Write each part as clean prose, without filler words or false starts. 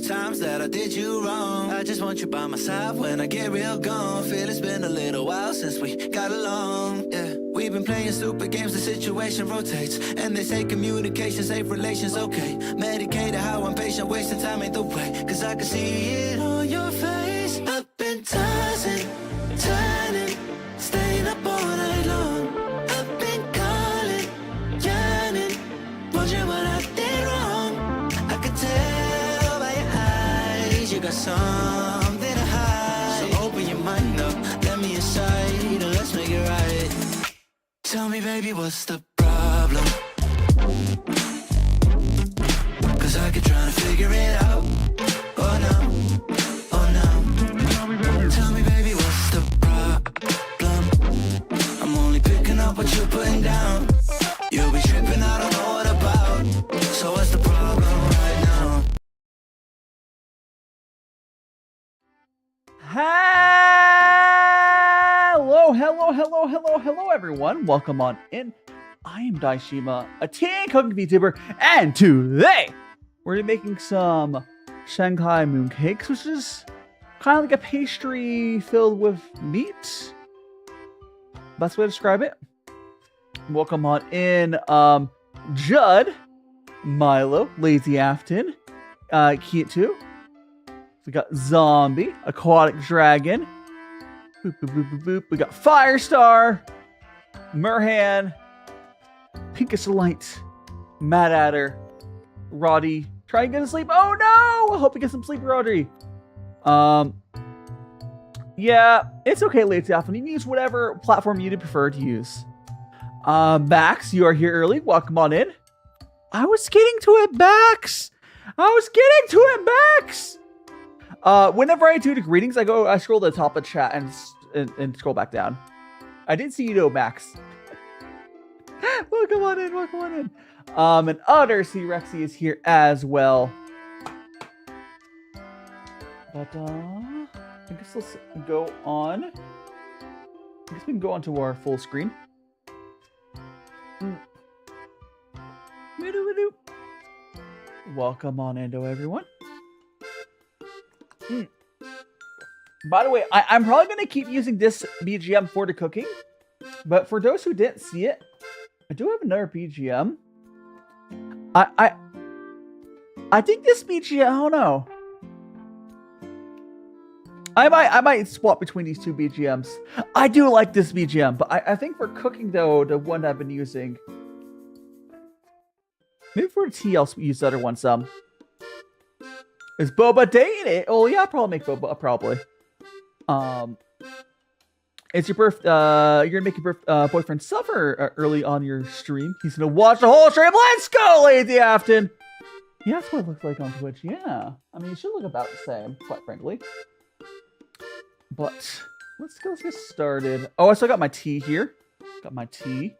times that I did you wrong. I just want you by my side when I get real gone. Feel it's been a little while since we got along. Yeah, we've been playing stupid games, the situation rotates. And they say communication, safe relations, okay. Medicated how I'm patient, wasting time ain't the way. Cause I can see it on your face. I've been tossing, turning, staying up all night long. I've been calling, yearning, wondering what I did wrong. I could tell by your eyes you got something to hide. So open your mind up, let me inside, and let's make it right. Tell me, baby, what's the problem? Cause I keep trying to figure it out. Oh no, oh no. Tell me, baby, what's the problem? I'm only picking up what you're putting down. You'll be tripping, I don't know what about. So what's the problem right now? Hello, everyone. Welcome on in. I am Daishima, a teen cooking VTuber, and today we're making some Shanghai Mooncakes, which is kind of like a pastry filled with meat. Best way to describe it. Welcome on in, Judd, Milo, Lazy Afton, Xian. We got Zombie, Aquatic Dragon. Boop, boop, boop, boop, boop. We got Firestar, Merhan, Pinkus Light, Mad Adder, Roddy. Try and get to sleep. Oh no! I hope you get some sleep, Roddy. Yeah, it's okay, Lazy Afton. You can use whatever platform you'd prefer to use. Max, you are here early. Welcome on in. I was getting to it, Max. Whenever I do the greetings, I scroll to the top of the chat and scroll back down. I didn't see you though, Max. welcome on in. And Utter C Rexy is here as well. But I guess let's go on. I guess we can go on to our full screen. Welcome on in, everyone. By the way, I'm probably going to keep using this BGM for the cooking. But for those who didn't see it, I do have another BGM. I think this BGM, I don't know. I might swap between these two BGMs. I do like this BGM, but I think for cooking, though, the one I've been using... Maybe for the tea, I'll use the other one some. Is Boba dating it? Oh, yeah, I'll probably make Boba, probably. It's your you're gonna make your boyfriend suffer early on your stream. He's gonna watch the whole stream. Let's go, Lazy Afton! Yeah, that's what it looks like on Twitch, yeah. I mean, it should look about the same, quite frankly. But, let's get started. Oh, I still got my tea here. Got my tea.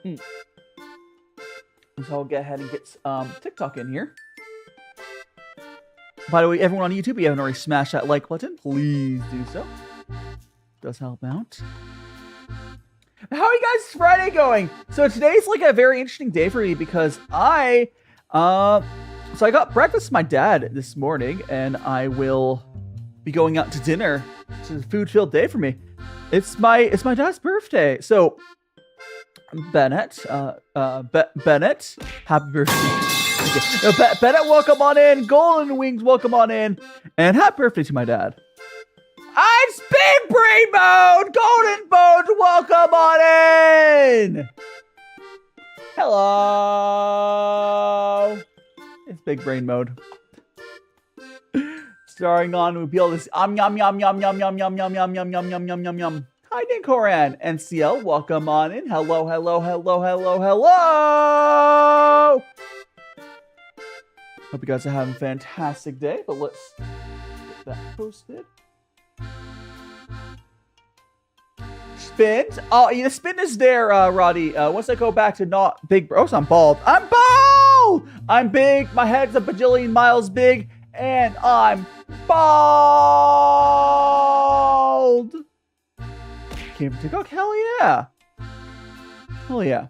So I'll get ahead and get TikTok in here. By the way, everyone on YouTube, if you haven't already smashed that like button, please do so. Does help out. How are you guys' Friday going? So today's like a very interesting day for me because I got breakfast with my dad this morning, and I will be going out to dinner. It's a food-filled day for me. It's my dad's birthday, so Bennett, Bennett, happy birthday. Okay. Bennett, welcome on in. Golden Wings, welcome on in. And happy birthday to my dad. It's Big Brain Mode! Golden Bones, welcome on in! Hello! It's Big Brain Mode. Starring on, we'll be able to see, yum yum yum yum yum yum yum yum yum yum yum yum yum yum yum. Hi, Dinkoran. NCL, welcome on in. Hello. Hope you guys are having a fantastic day, but let's get that posted. Spin? Oh, yeah, spin is there, Roddy. Once I go back to not big, oh, so I'm bald. I'm bald! I'm big, my head's a bajillion miles big, and I'm bald! Came from TikTok? Hell yeah! Hell yeah.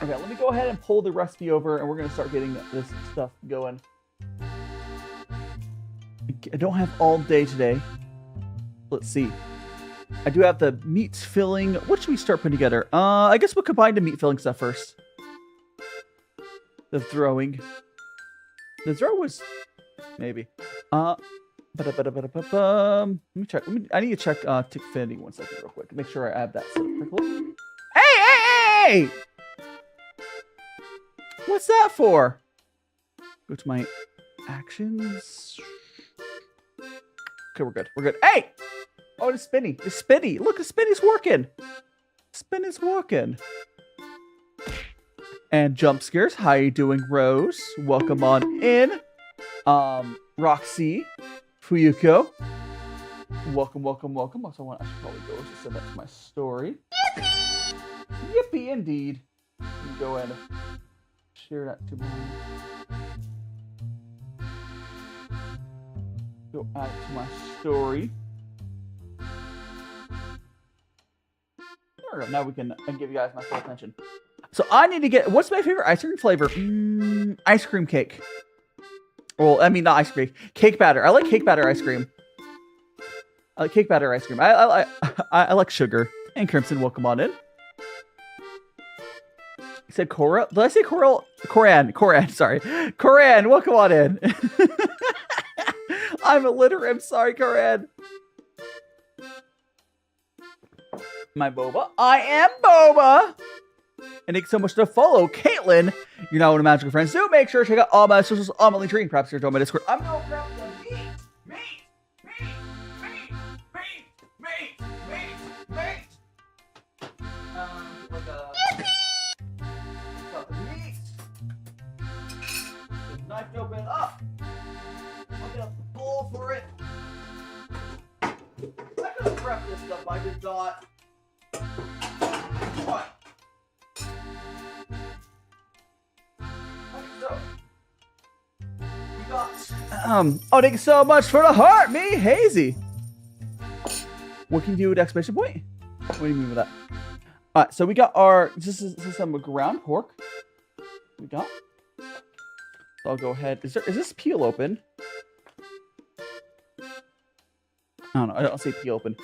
Okay, let me go ahead and pull the recipe over, and we're going to start getting this stuff going. I don't have all day today. Let's see. I do have the meat filling. What should we start putting together? I guess we'll combine the meat filling stuff first. The throwing. The throw was maybe. Let me check. I need to check Tickfinity 1 second real quick. Make sure I add that set quickly. Hey! What's that for? Go to my actions. Okay, we're good. We're good. Hey! Oh, the spinny. The spinny. Look, the spinny's working. Spin is working. And jump scares. How you doing, Rose? Welcome on in. Roxy. Fuyuko. Welcome, welcome, welcome. Also, I should probably go to send that to my story. Yippee! Yippee, indeed. You can go and share that to my... Go add it to my story. There we go. Now we can give you guys my full attention. So I need to get... What's my favorite ice cream flavor? Ice cream cake. Well, I mean, not ice cream. Cake batter. I like cake batter ice cream. I like cake batter ice cream. I like sugar. And Crimson, welcome on in. You said Cora? Did I say Coral? Coran, sorry. Coran, welcome on in. I'm illiterate. I'm sorry, Coran. My boba. I am boba. And thanks so much to follow Caitlin. You're now one of Magical Friends. So make sure to check out all my socials on my link tree. Perhaps you're on my Discord. I'm going to grab the meat. Got the meat. The knife to open up. I'll get a bowl for it. I could have prepped this stuff, but I did not. What? So, we got, oh, thank you so much for the heart, me, Hazy. What can you do with exclamation point? What do you mean with that? All right, so we got our, this is some ground pork. We got. So I'll go ahead. Is this peel open? I don't know. I don't see peel open.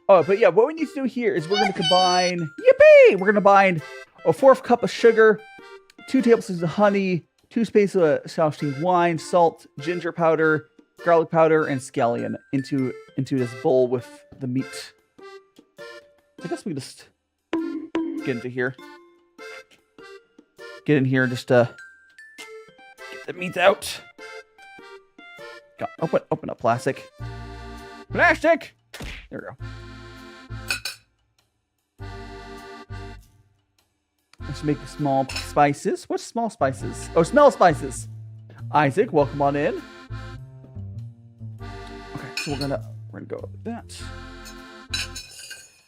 Oh, but yeah, what we need to do here is we're going to combine. Yippee! We're going to combine a 1/4 cup of sugar, 2 tablespoons of honey, 2 spaces of Shaoxing wine, salt, ginger powder, garlic powder, and scallion into this bowl with the meat. I guess we just get into here. Get in here just to get the meat out. Got open up plastic. Plastic! There we go. Let's make small spices. What's small spices? Oh, smell spices. Isaac, welcome on in. Okay, so we're gonna go with that.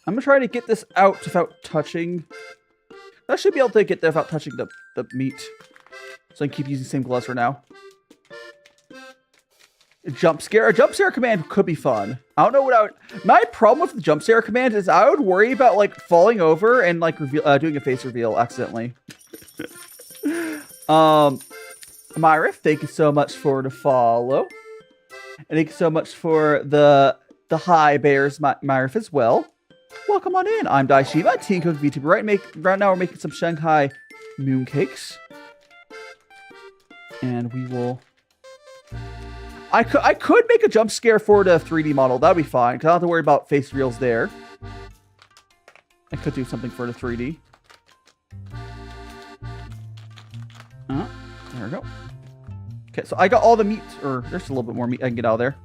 I'm gonna try to get this out without touching. I should be able to get there without touching the meat. So I can keep using the same gloves for now. A jump scare command could be fun. I don't know what I would... My problem with the jump scare command is I would worry about, like, falling over and, like, doing a face reveal accidentally. Myra, thank you so much for the follow. And thank you so much for the high bears, Myra, as well. Welcome on in. I'm DaiShimaVT, Teen Cook VTuber. Right now we're making some Shanghai Mooncakes. And we will... I could make a jump scare for the 3D model. That'd be fine, because I don't have to worry about face reveals there. I could do something for the 3D. There we go. Okay, so I got all the meat, or there's a little bit more meat I can get out of there.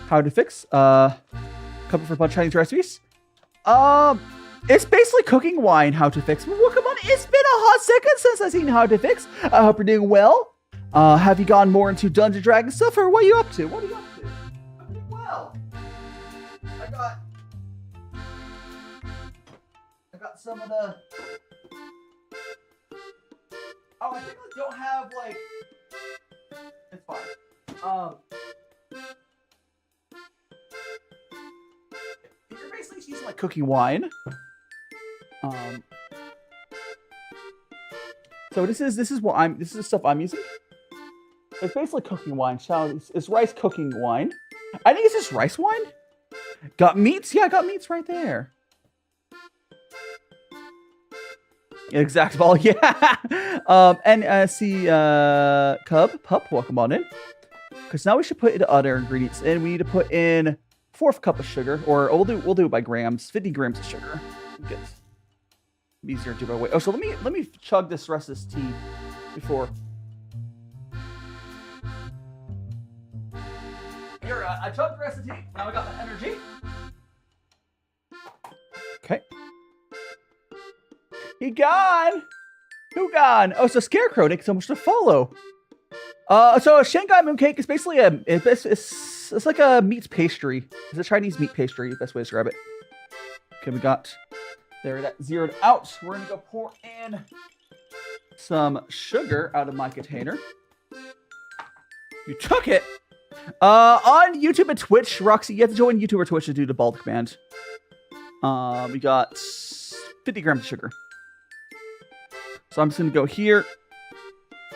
How to fix? Couple for a bunch of Chinese recipes. It's basically cooking wine. How to fix? Well, come on, it's been a hot second since I've seen How to Fix. I hope you're doing well. Have you gone more into Dungeon Dragon stuff, or what are you up to? What are you up to? I'm doing well. I got some of the... Oh, I think I don't have, like... It's fine. You're basically just using, like, cooking wine. So this is the stuff I'm using. It's basically cooking wine. It's rice cooking wine. I think it's just rice wine. Got meats? Yeah, I got meats right there. Exact ball, yeah. And see, pup, welcome on in. Because now we should put in other ingredients, and we need to put in 1/4 cup of sugar, or we'll do it by grams. 50 grams of sugar. Good. Easier to do by weight. Oh, so let me chug this rest of this tea before. Here, I chugged the rest of the tea. Now I got the energy. Okay. He gone. Who gone? Oh, so Scarecrow didn't so much to follow. So a Shanghai Mooncake is basically it's like a meat pastry. It's a Chinese meat pastry, best way to describe it. Okay, we got there that zeroed out. We're gonna go pour in some sugar out of my container. You took it. On YouTube and Twitch, Roxy, you have to join YouTube or Twitch to do the bald command. We got 50 grams of sugar. So I'm just gonna go here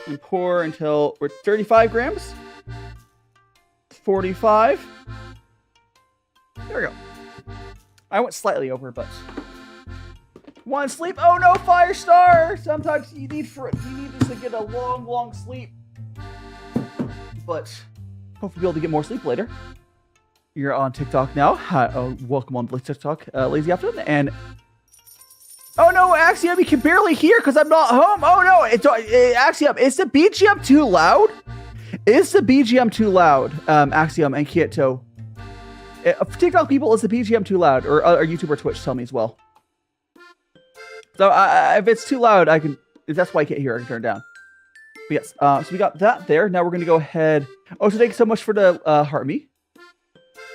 and pour until we're 35 grams. 45. There we go. I went slightly over, but one sleep. Oh no, Firestar! Sometimes you need this to get a long sleep. But hopefully be able to get more sleep later. You're on TikTok now. Hi, welcome on TikTok, Lazy Afternoon. And oh no, Axiom, you can barely hear because I'm not home. Oh no, Axiom, is the BGM too loud? Is the BGM too loud? Axiom and Kieto. TikTok people, is the BGM too loud? Or YouTube or Twitch, tell me as well. So if it's too loud, if that's why I can't hear, I can turn it down. But yes, so we got that there. Now we're going to go ahead. Oh, so thank you so much for the heart me.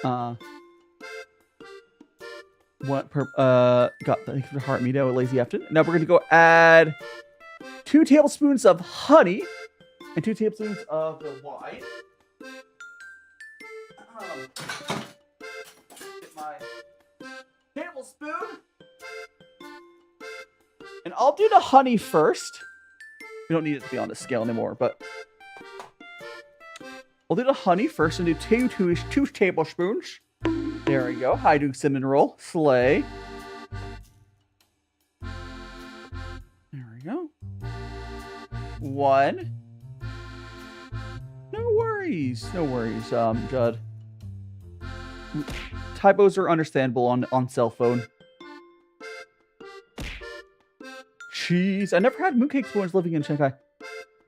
Thank you for the heart me now, Lazy Afternoon. Now we're going to go add 2 tablespoons of honey and 2 tablespoons of the wine. Get my tablespoon. And I'll do the honey first. We don't need it to be on the scale anymore, but I'll do the honey first and do 2 tablespoons. There we go. Hi, do cinnamon roll. Slay. There we go. 1. No worries. No worries, Judd. Typos are understandable on cell phone. Jeez, I never had mooncakes when I was living in Shanghai.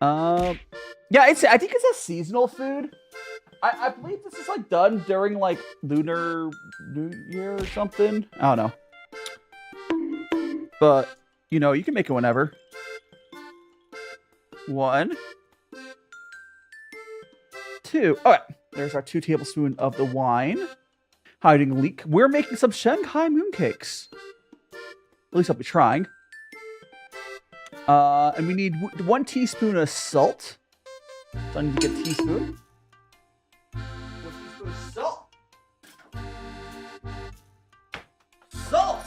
Yeah, I think it's a seasonal food. I believe this is like done during like Lunar New Year or something. I don't know. But, you know, you can make it whenever. 1. 2. Okay, there's our 2 tablespoons of the wine. Hiding leak. We're making some Shanghai mooncakes. At least I'll be trying. And we need 1 teaspoon of salt. So I need to get a teaspoon. 1 teaspoon of salt. Salt!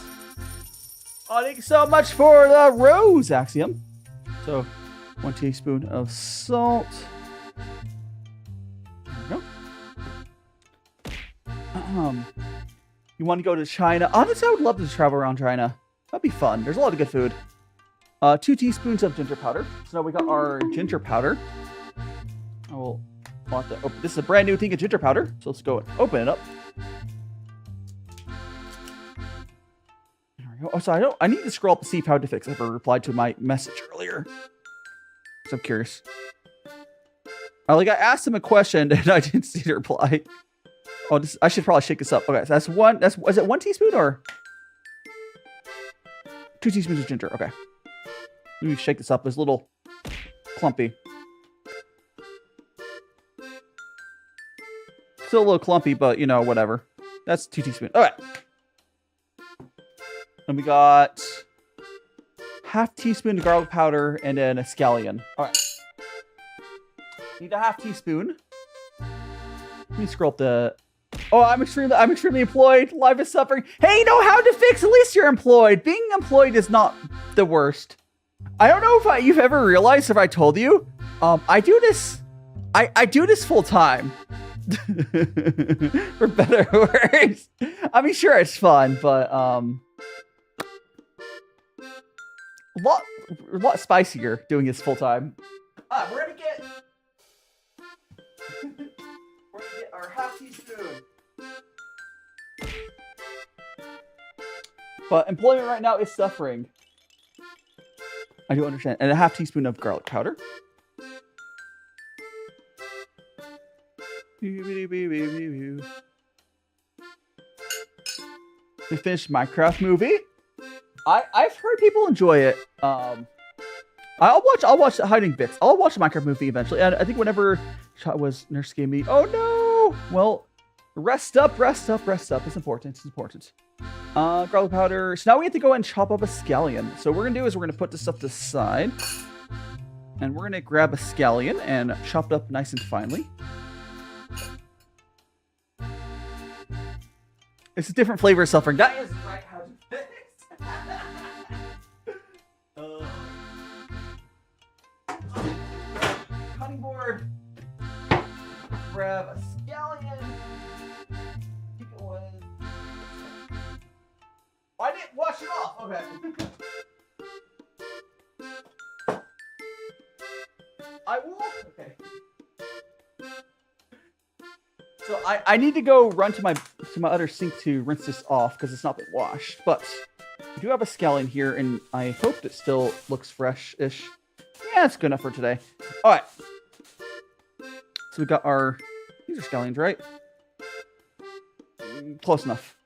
Oh, thank you so much for the rose, Axiom. So, 1 teaspoon of salt. There we go. You want to go to China? Honestly, I would love to travel around China. That'd be fun. There's a lot of good food. 2 teaspoons of ginger powder. So now we got our ginger powder. I will want to open. This is a brand new thing of ginger powder. So let's go and open it up. There we go. Oh, so I need to scroll up to see if Vtuber ever replied to my message earlier. So I'm curious. I asked him a question and I didn't see the reply. Oh, I should probably shake this up. Okay, so is it 1 teaspoon or 2 teaspoons of ginger? Okay. Let me shake this up. It's a little clumpy. Still a little clumpy, but, you know, whatever. That's 2 teaspoons. All right. And we got 1/2 teaspoon of garlic powder and then a scallion. All right. Need a 1/2 teaspoon. Let me scroll up the... Oh, I'm extremely employed. Life is suffering. Hey, you know how to fix? At least you're employed. Being employed is not the worst. I don't know if you've ever realized, if I told you, I do this I do this full time. For better or worse. I mean, sure, it's fun, but a lot spicier doing this full time. We're gonna get our half teaspoon. But employment right now is suffering. I do understand. And a half teaspoon of garlic powder. We finished Minecraft movie. I've heard people enjoy it. I'll watch the hiding bits. I'll watch the Minecraft movie eventually. And I think whenever Shot was nurse gave me, oh no! Well, rest up. It's important. It's important. Garlic powder. So now we have to go and chop up a scallion. So what we're gonna do is we're gonna put this stuff to the side. And we're gonna grab a scallion and chop it up nice and finely. It's a different flavor of suffering. That is right how to fix. Cutting board. Grab a scallion. Keep it with. Oh, I didn't wash it off. Okay. I will. Okay. So I need to go run to my other sink to rinse this off because it's not been washed. But we do have a scallion here, and I hope it still looks fresh-ish. Yeah, it's good enough for today. All right. So we got our... These are scallions, right? Close enough.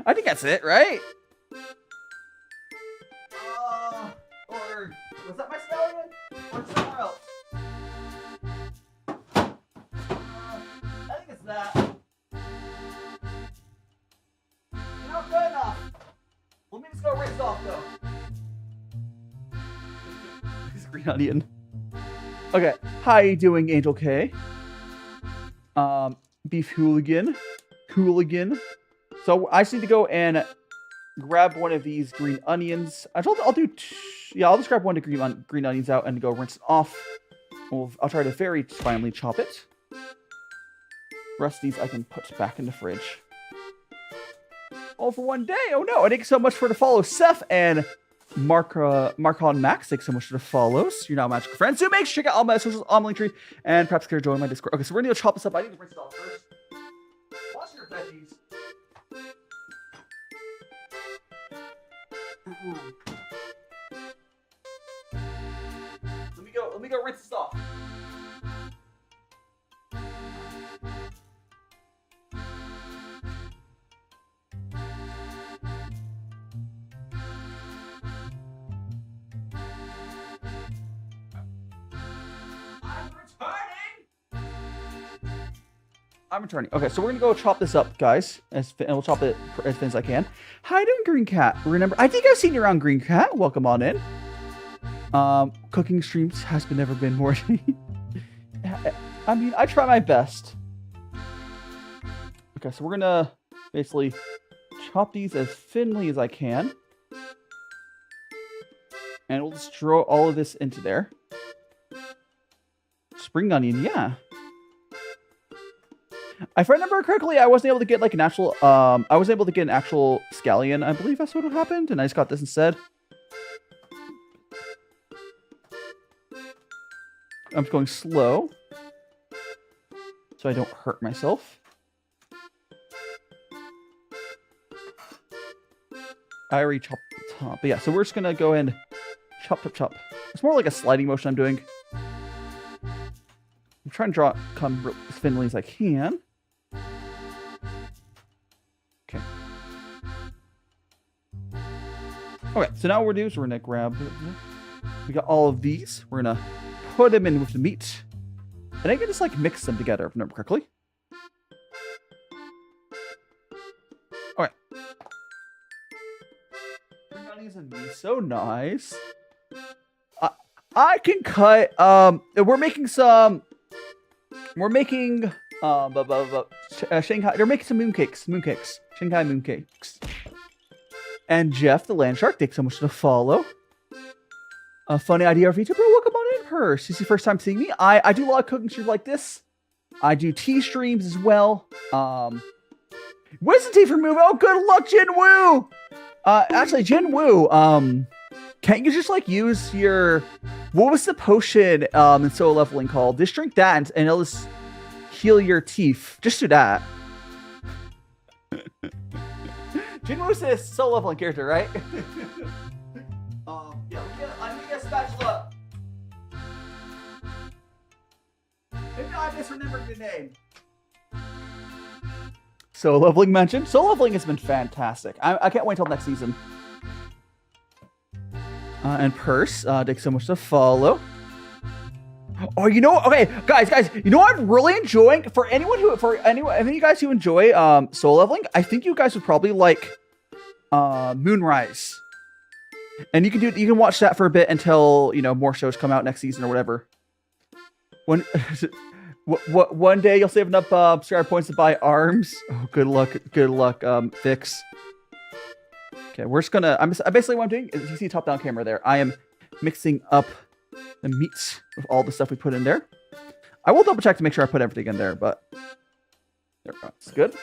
I think that's it, right? Or was that my scallion? Or somewhere else? I think it's that. Not good enough. Let me just go rinse off though. This green onion. Okay, how you doing, Angel K? Beef hooligan. So I just need to go and grab one of these green onions. I'll just grab one of the green onions out and go rinse it off. I'll try to very finely chop it. The rest of these I can put back in the fridge. All for one day. Oh no! Thank you so much for the follow, Seth and Marcon Max. Thanks so much for the follows. You're now magical friends. So make sure to check out all my socials on my link tree and perhaps consider joining my Discord. Okay, so we're gonna go chop this up. I need to rinse it off first. Wash your veggies. Let me go rinse this off. I'm returning. Okay, so we're gonna go chop this up, guys, and we'll chop it as thin as I can. How you doing, Green Cat? Remember, I think I've seen you around, Green Cat. Welcome on in. Cooking streams has never been more. I mean, I try my best. Okay, so we're gonna basically chop these as thinly as I can, and we'll just throw all of this into there. Spring onion, yeah. If I remember correctly, I wasn't able to get like an actual, I was able to get an actual scallion. I believe that's what happened, and I just got this instead. I'm going slow, so I don't hurt myself. I already chopped the top, but yeah, so we're just gonna go and chop. It's more like a sliding motion I'm doing. I'm trying to come as thinly as I can. Okay. Okay, so now what we're doing is we're gonna grab. We got all of these. We're gonna put them in with the meat, and I can just like mix them together if I remember correctly. All right. Spring onions and miso, nice. I can cut. We're making some. We're making Shanghai. They're making some mooncakes. Shanghai mooncakes. And Jeff, the land shark, thanks so much for the follow. A funny idea of VTuber. Welcome on in, Purse. This is your first time seeing me. I do a lot of cooking streams like this. I do tea streams as well. Wisdom teeth remove. Oh, good luck, Jin Woo. Actually, Jin Woo. Can't you just like use your, what was the potion in solo leveling called? Just drink that and it'll just heal your teeth. Just do that. Jin Woo says solo leveling character, right? Yeah, I need a spatula. Maybe I misremembered your name. So leveling mentioned. So leveling has been fantastic. I can't wait till next season. And Purse, thanks so much to follow. Oh, you know, okay, guys, you know what I'm really enjoying? For any of you guys who enjoy soul leveling, I think you guys would probably like Moonrise. And you can watch that for a bit until, you know, more shows come out next season or whatever. One day you'll save enough subscribe points to buy arms. Oh, good luck, Fix. Okay, we're just gonna. Basically what I'm doing is, you see top down camera there. I am mixing up the meats with all the stuff we put in there. I will double check to make sure I put everything in there, but there we go. It's good.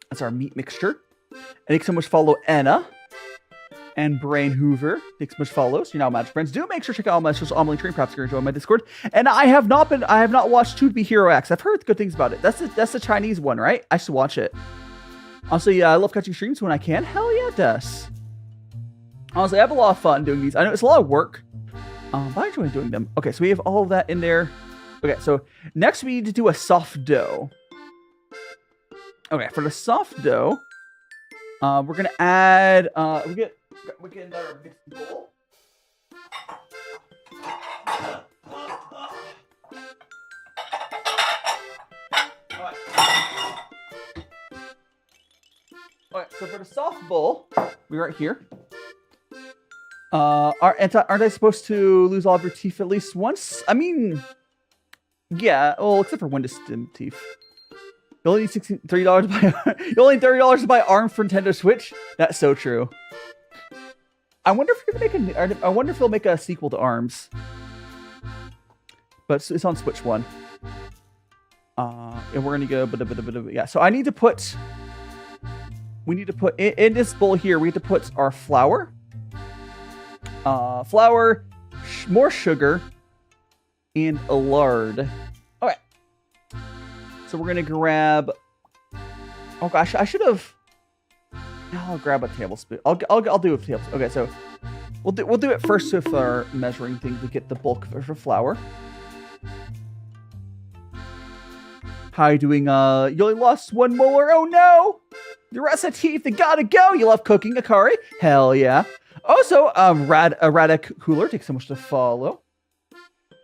That's our meat mixture. Thanks so much. Follow Anna and Brain Hoover. Thanks so much. Follows. You're now magic friends. Do make sure to check out all my social online stream. Perhaps you're enjoying my Discord. And I have not watched To Be Hero X. I've heard good things about it. That's the Chinese one, right? I should watch it. Honestly, yeah, I love catching streams when I can. Hell yeah, it does. Honestly, I have a lot of fun doing these. I know it's a lot of work, but I enjoy doing them. Okay, so we have all of that in there. Okay, so next we need to do a soft dough. Okay, for the soft dough, we're gonna add. We get another mixed bowl. Alright, so for the soft bowl, we're right here. Aren't I supposed to lose all of your teeth at least once? I mean, yeah. Well, except for Windows teeth. You only need $30 to buy. You only need $30 to buy ARM for Nintendo Switch. That's so true. I wonder if you're gonna make I wonder if they'll make a sequel to ARMS. But it's on Switch 1. And we're gonna go. Yeah. So I need to put. We need to put in this bowl here. We have to put our flour, more sugar, and a lard. Okay. So we're gonna grab. Oh gosh, I should have. I'll grab a tablespoon. I'll do a tablespoon. Okay, so we'll do it first with our measuring thing to get the bulk of our flour. How you doing? You only lost one molar. Oh no! The rest of the teeth, they gotta go. You love cooking, Akari? Hell yeah. Also, Radic Cooler, takes so much to follow.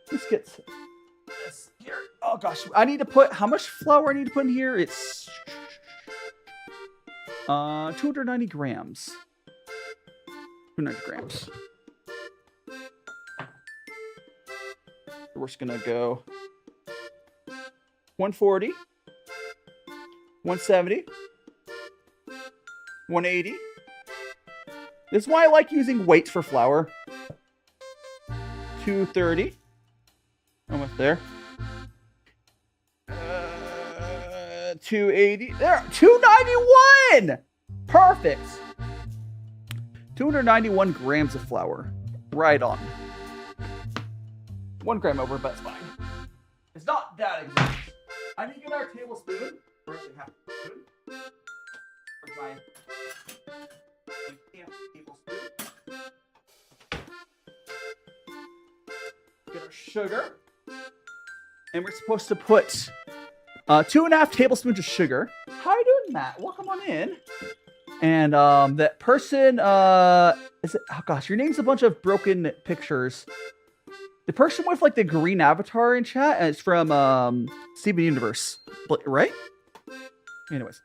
Let's get this here. Oh gosh, I need to put, how much flour I need to put in here? It's 290 grams. 290 grams. We're just gonna go 140, 170. 180. This is why I like using weights for flour. 230. Almost there. 280. There. 291. Perfect. 291 grams of flour. Right on. 1 gram over, but it's fine. It's not that exact. I need to get our tablespoon. First, half a spoon. My tablespoon. Get our sugar. And we're supposed to put 2.5 tablespoons of sugar. How are you doing, Matt? Welcome on in. And that person, is it? Oh gosh, your name's a bunch of broken pictures. The person with like the green avatar in chat, and it's from Steven Universe, right? Anyways,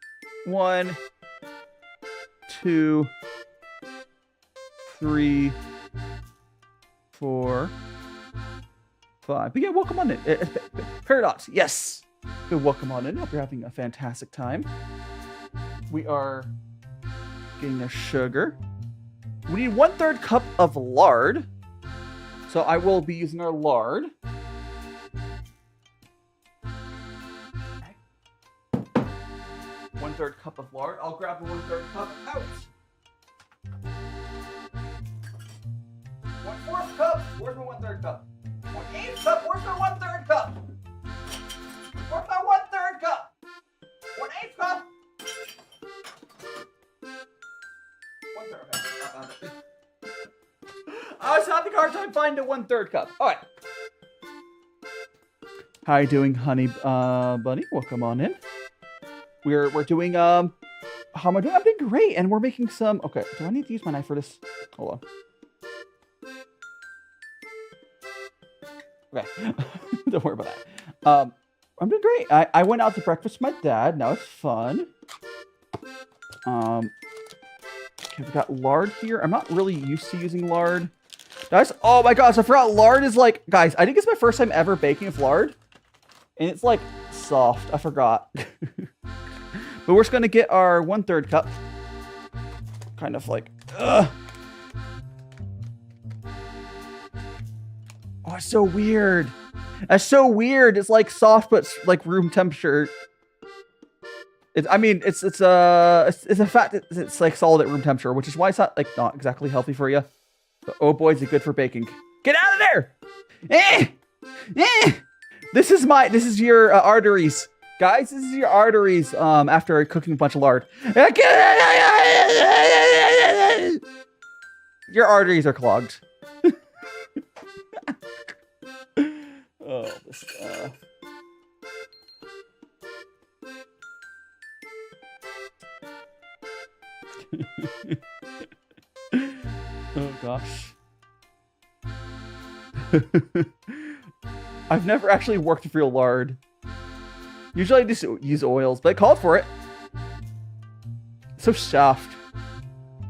1, 2, 3, 4, 5. But yeah, welcome on in. Paradox, yes. Good, welcome on in. Hope you're having a fantastic time. We are getting the sugar. We need 1/3 cup of lard. So I will be using our lard. Okay. 1/3 cup of lard. I'll grab the 1/3 cup out. 1/4 cup. Where's my 1/3 cup? 1/8 cup. Where's my 1/3 cup? Where's my 1/3 cup? 1/8 cup. 1/3. Okay. I was having a hard time finding a 1/3 cup. All right. How you doing, honey bunny? Welcome on in. We're doing how am I doing? I'm doing great, and we're making some. Okay, do I need to use my knife for this? Hold on. Okay, don't worry about that. I'm doing great. I went out to breakfast with my dad. Now it's fun. Okay, we got lard here. I'm not really used to using lard. Guys, oh my gosh, I forgot lard is like, guys, I think it's my first time ever baking with lard. And it's like soft. I forgot. But we're just gonna get our 1/3 cup. Kind of like, ugh. Oh, it's so weird. That's so weird. It's like soft, but like room temperature. I mean, it's a fact that it's like solid at room temperature, which is why it's not exactly healthy for you. But oh boy, is it good for baking. Get out of there! This is your arteries. Guys, this is your arteries after cooking a bunch of lard. Your arteries are clogged. Oh, this oh gosh. I've never actually worked with real lard. Usually I just use oils, but I called for it. So soft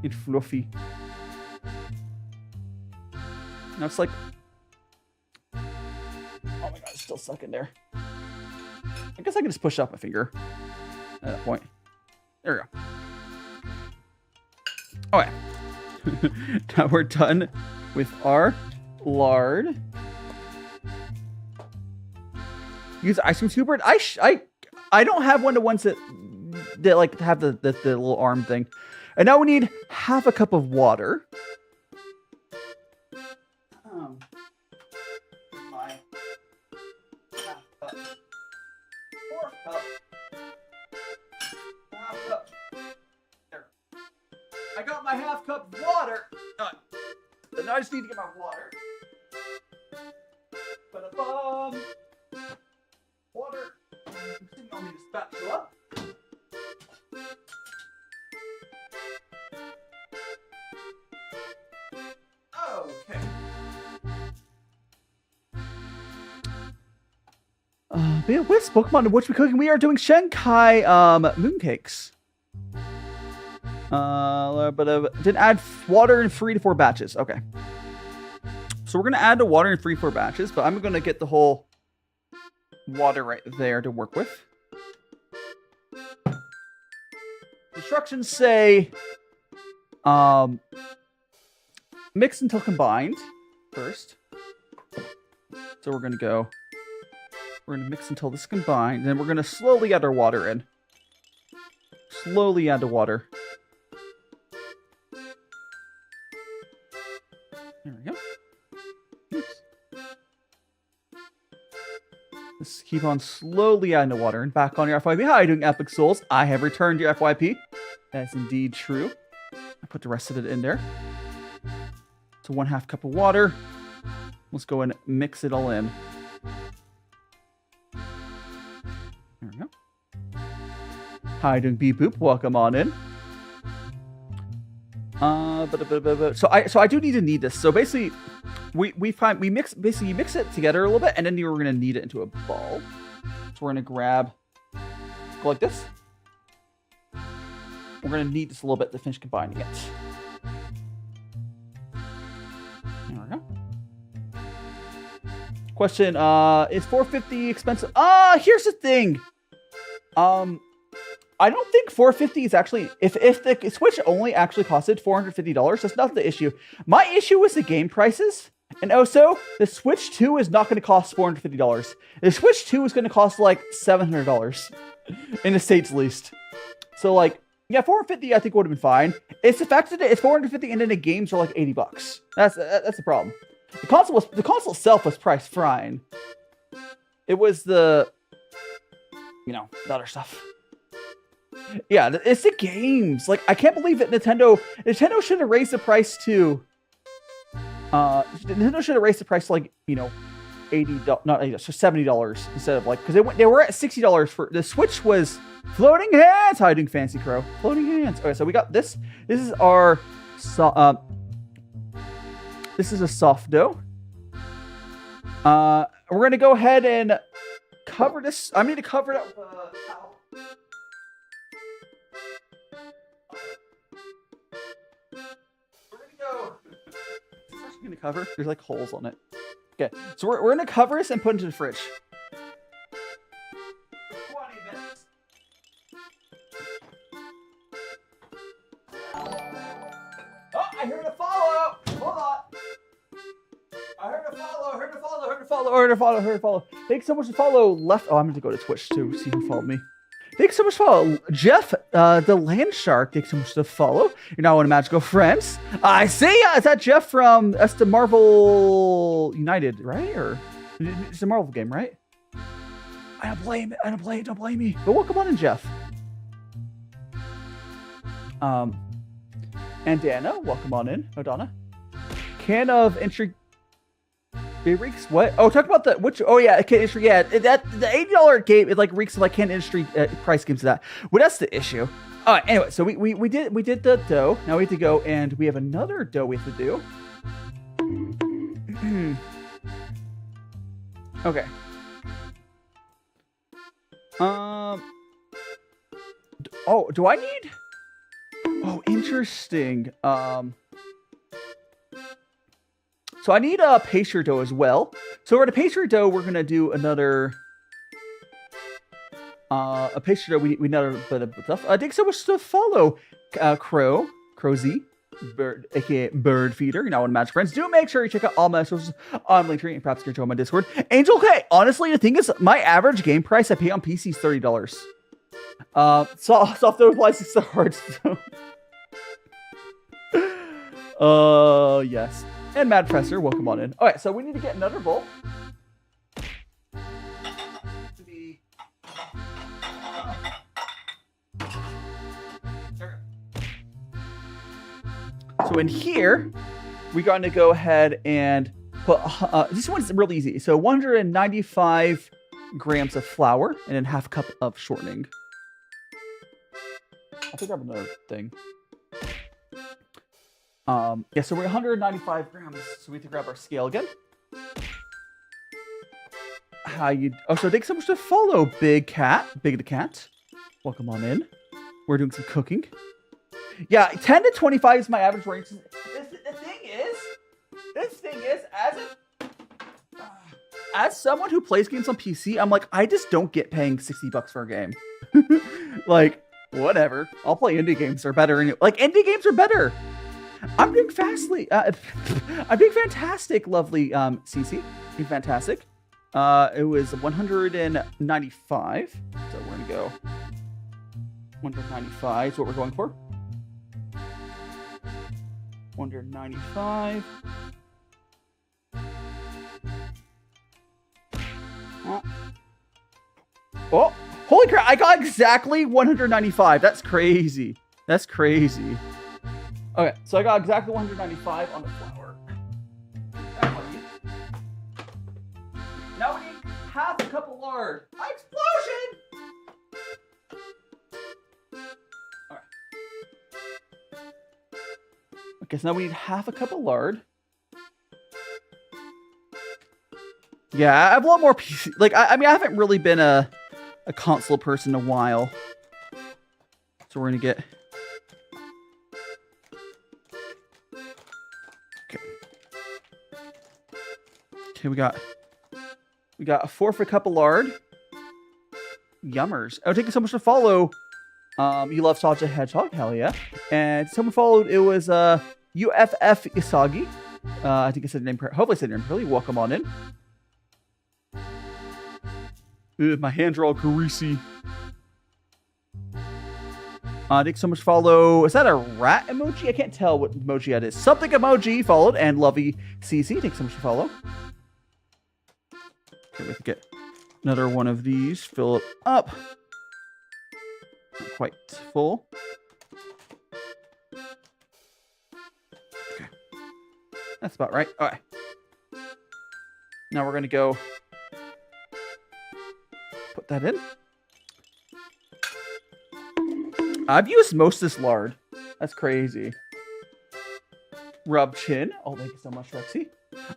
and fluffy. Now it's like, oh my god, it's still stuck in there. I guess I can just push up my finger at that point. There we go. Okay. Now we're done with our lard. Use ice cream scooper. I don't have one of the ones that like have the little arm thing. And now we need 1/2 cup of water. My 1/2 cup. 1/4 cup. 1/2 cup. There. I got my 1/2 cup of water. And I just need to get my water. Ba-da-bum. Water. I'll need a spatula. Okay. Yeah, what's Pokemon? What we cooking? We are doing Shanghai mooncakes. But didn't add water in 3 to 4 batches. Okay. So we're gonna add the water in 3 to 4 batches, but I'm gonna get the whole water right there to work with. Instructions say mix until combined first. So we're gonna mix until this is combined, and then we're gonna slowly add our water in. Slowly add the water. There we go. Oops. Let's keep on slowly adding the water. And back on your FYP. How are you doing, Epic Souls? I have returned your FYP. That's indeed true. I put the rest of it in there. So 1/2 cup of water. Let's go and mix it all in. There we go. How are you doing, Beep-Boop? Welcome on in. So I do need to knead this. So basically, you mix it together a little bit, and then you're gonna knead it into a ball. So we're gonna go like this. We're gonna knead this a little bit to finish combining it. There we go. Question: is $4.50 expensive? Here's the thing. I don't think 450 is actually, if the Switch only actually costed $450, that's not the issue. My issue was the game prices. And also, the Switch 2 is not going to cost $450. The Switch 2 is going to cost like $700 in the States least. So like, yeah, $450 I think would have been fine. It's the fact that it's $450 and then the games are like $80. That's the problem. The console itself was priced fine. It was the other stuff. Yeah, it's the games. Like, I can't believe that Nintendo should have raised the price to Nintendo should have raised the price to, like, $80, not $80, so $70 instead of, like, because they were at $60 for the Switch. Was floating hands. How are you doing, Fancy Crow? Floating hands. Okay, so we got this. This is our this is a soft dough. We're gonna go ahead and cover this. I need to cover it up with a towel. We're gonna go. Gonna cover. There's like holes on it. Okay, so we're gonna cover this and put it into the fridge. 20 minutes. Oh, I heard a follow. Hold on. I heard a follow. Thanks so much to follow. Left. Oh, I'm gonna go to Twitch too. See who followed me. Thanks so much for follow. Jeff, the Land Shark, thanks so much to follow. You're now one of Magical Friends. I see ya! Is that Jeff from that's the Marvel United, right? Or it's a Marvel game, right? I don't blame it. Don't blame me. But welcome on in, Jeff. And Dana, welcome on in. Oh, Donna. Can of entry. It reeks what? Oh, talk about the which? Oh yeah, can industry. Yeah, that the $80 game. It like reeks like can industry price games to that. Well, that's the issue. All right. Anyway, so we did the dough. Now we have to go and we have another dough we have to do. Okay. Oh, do I need? Oh, interesting. So I need a pastry dough as well. So for the pastry dough, we're gonna do another a pastry dough. We need another bit of stuff. Thanks so much to follow, Crowzy, Bird, aka Bird Feeder. You're now one of Magic Friends. Do make sure you check out all my socials on Linktree and perhaps you can join my Discord. Angel K. Honestly, the thing is, my average game price I pay on PC is $30. Soft dough applies to Hearthstone. Yes. And Mad Professor, welcome on in. All right, so we need to get another bowl. So in here, we're going to go ahead and put, this one's real easy. So 195 grams of flour and then half a cup of shortening. I'll pick up another thing. Yeah, so we're 195 grams. So we have to grab our scale again. So thanks so much to follow, Big the Cat. Welcome on in. We're doing some cooking. Yeah, 10 to 25 is my average range. The thing is, as someone who plays games on PC, I'm like, I just don't get paying $60 for a game. Like, whatever. I'll play indie games. They're better. Like, indie games are better. I'm doing fastly. I'm doing fantastic, lovely CC. Doing fantastic. It was 195. So we're gonna go 195 is what we're going for. 195. Oh, holy crap! I got exactly 195. That's crazy. That's crazy. Okay, so I got exactly 195 on the flour. Now we need half a cup of lard. Explosion! Alright. Okay, so now we need half a cup of lard. Yeah, I have a lot more PC. Like, I mean, I haven't really been a console person in a while. So we're gonna get... Okay, we got a 4th cup of lard. Yummers. Oh, thank you so much to follow, You love Saja Hedgehog, hell yeah. And someone followed, it was UFF Isagi. I think I said the name correctly. Hopefully I said the name correctly. Welcome on in. Ugh, my hands are all greasy. Thanks so much for follow. Is that a rat emoji? I can't tell what emoji that is. Something emoji followed. And Lovey CC. Thanks so much for follow. Okay, we have to get another one of these. Fill it up. Not quite full. Okay. That's about right. All right. Now we're going to go put that in. I've used most of this lard. That's crazy. Rub chin. Oh, thank you so much, Rexy.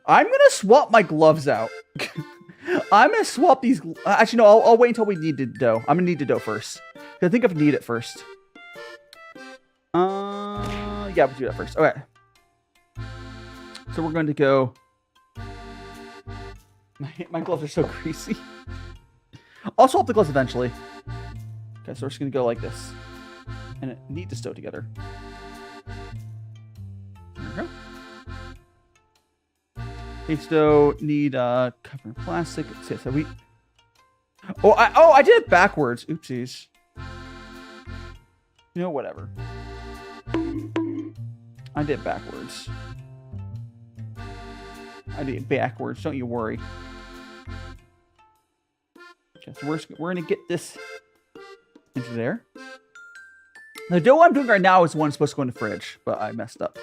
I'm going to swap my gloves out. I'm going to swap these. Actually, no, I'll wait until we knead the dough. I'm going to knead the dough first. I think I've knead it first. Yeah, we'll do that first. Okay. So we're going to go. My gloves are so greasy. I'll swap the gloves eventually. Okay, so we're just going to go like this. And knead the dough together. There we go. Paste dough, need cover in plastic. So we. I did it backwards. Oopsies. You know, whatever. I did it backwards. Don't you worry. Okay, so we're gonna get this into there. The dough I'm doing right now is the one supposed to go in the fridge, but I messed up.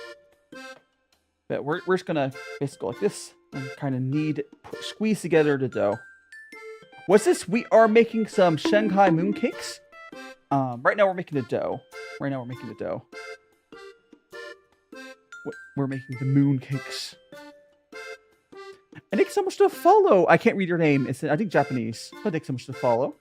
But we're just gonna basically go like this and kind of squeeze together the dough. What's this? We are making some Shanghai Mooncakes. Right now we're making the dough. We're making the mooncakes. And thanks so much to follow. I can't read your name. It's I think Japanese. But thanks so much to follow.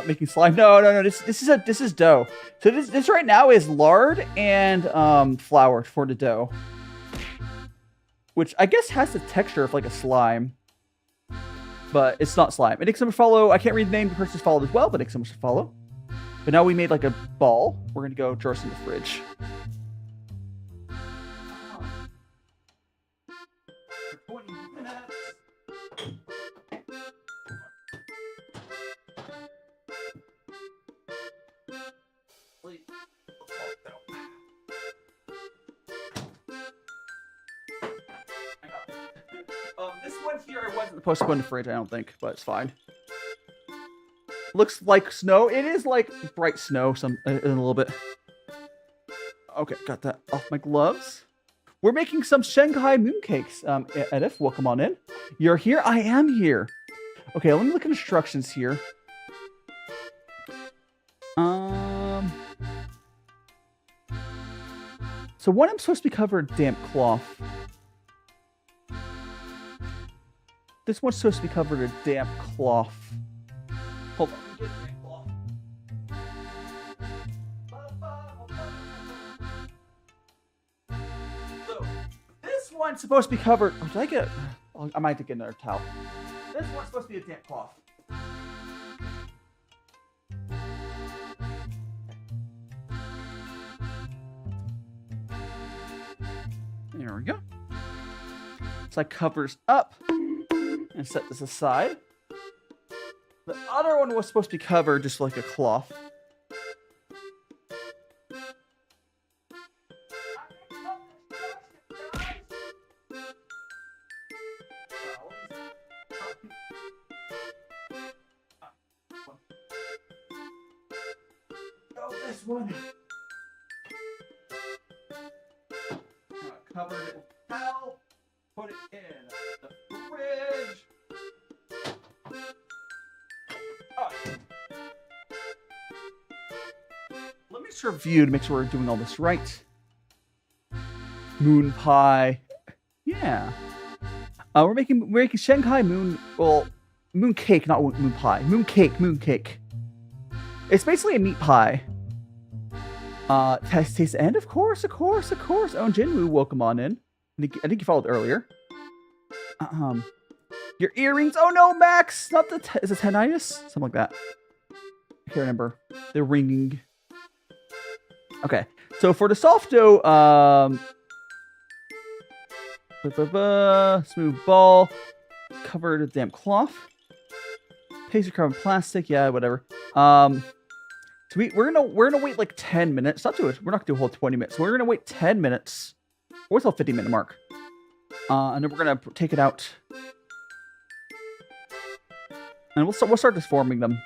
Making slime. No. This is dough. So this right now is lard and flour for the dough, which I guess has the texture of like a slime, but it's not slime. And thanks so much to follow. I can't read the name. The person's followed as well, but thanks so much to follow. But now we made like a ball. We're gonna go jar this in the fridge. This one here, it wasn't supposed to go in the fridge, I don't think, but it's fine. Looks like snow. It is like bright snow in a little bit. Okay, got that off my gloves. We're making some Shanghai Mooncakes. Edith, welcome on in. You're here? I am here. Okay, let me look at instructions here. So one I'm supposed to be covered in damp cloth. This one's supposed to be covered in damp cloth. Hold on. So, this one's supposed to be covered. Oh, did I get? Oh, I might have to get another towel. This one's supposed to be a damp cloth. There we go. So that covers up. And set this aside. The other one was supposed to be covered just like a cloth. Oh, this one. Covered it with towel. Put it in the fridge. Let me just review to make sure we're doing all this right. Moon pie. Yeah. We're making Shanghai mooncake, not moon pie. Mooncake. It's basically a meat pie. Taste and of course. Oh, Jinwoo, welcome on in. I think you followed earlier. Your earrings. Oh no, Max! Not the is it tinnitus? Something like that. I can't remember. The ringing. Okay. So for the soft dough, smooth ball, covered with damp cloth, pastry covered plastic. Yeah, whatever. So we're gonna wait like 10 minutes. Not do it. We're not gonna do a whole 20 minutes. We're gonna wait 10 minutes. Or till 50-minute mark. And then we're gonna take it out. And we'll start just forming them.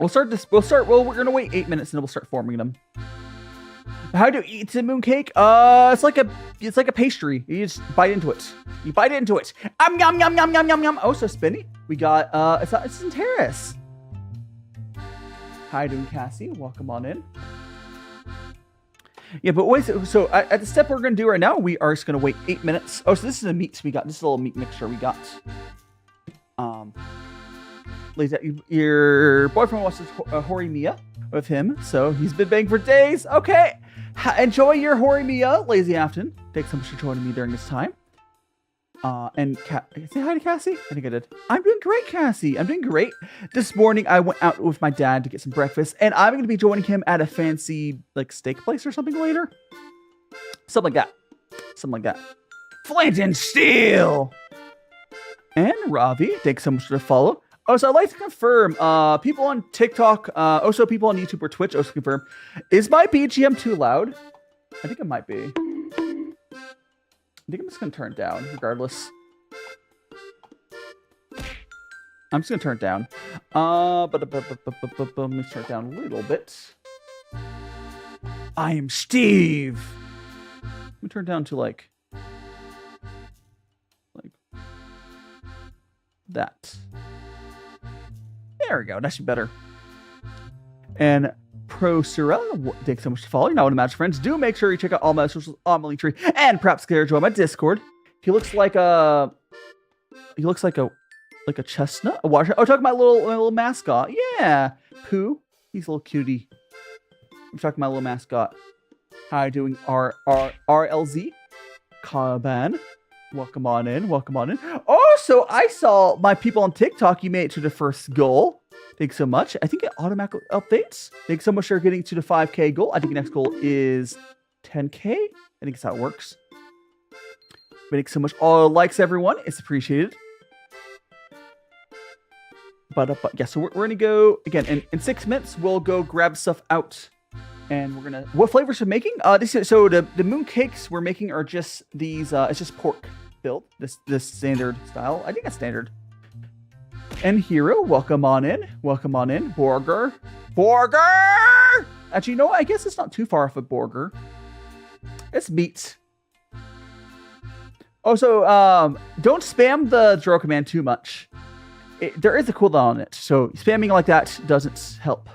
We're gonna wait 8 minutes and then we'll start forming them. How do you eat the mooncake? It's like a pastry. You just bite into it. You bite into it. Yum yum yum yum yum yum yum. Oh, so spinny. We got it's in terrace. How you doing, Cassie? Welcome on in. Yeah, but wait, so at the step we're gonna do right now, we are just gonna wait 8 minutes. Oh, so this is the meats we got. This is a little meat mixture we got. Your boyfriend watches Horimiya with him, so he's been banging for days. Okay, enjoy your Horimiya, Lazy Afton. Thanks so much for joining me during this time. And say hi to Cassie. I think I did. I'm doing great, Cassie. I'm doing great. This morning I went out with my dad to get some breakfast, and I'm going to be joining him at a fancy like steak place or something later. Something like that. Flint and Steel. And Ravi, thanks so much for the follow. Oh, so I'd like to confirm, people on TikTok, also people on YouTube or Twitch, also confirm, is my BGM too loud? I think it might be. I think I'm just going to turn it down, regardless. I'm just going to turn it down. Let me turn it down a little bit. I am Steve! Let me turn it down to, like that. There we go. That should be better. And Pro Surella, thanks so much for following. Now, when Match Friends, do make sure you check out all my socials on my link tree, and perhaps join my Discord. He looks like a chestnut. Oh, talking about my little mascot. Yeah, Pooh. He's a little cutie. I'm talking about my little mascot. How you doing, RLZ? Kaban. Welcome on in. Oh, so I saw my people on TikTok. You made it to the first goal. Thanks so much. I think it automatically updates. Thanks so much for getting to the 5K goal. I think the next goal is 10K. I think that's how it works. Thanks so much. All likes, everyone. It's appreciated. But yeah, so we're going to go, again, in 6 minutes, we'll go grab stuff out. And we're going to... What flavors we're making? So the mooncakes we're making are just these... it's just pork filled. This standard style. I think that's standard. And Hero, welcome on in. Burger. Actually, you know what? I guess it's not too far off a burger. It's meat. Oh, so don't spam the draw command too much. There is a cooldown on it, so spamming like that doesn't help.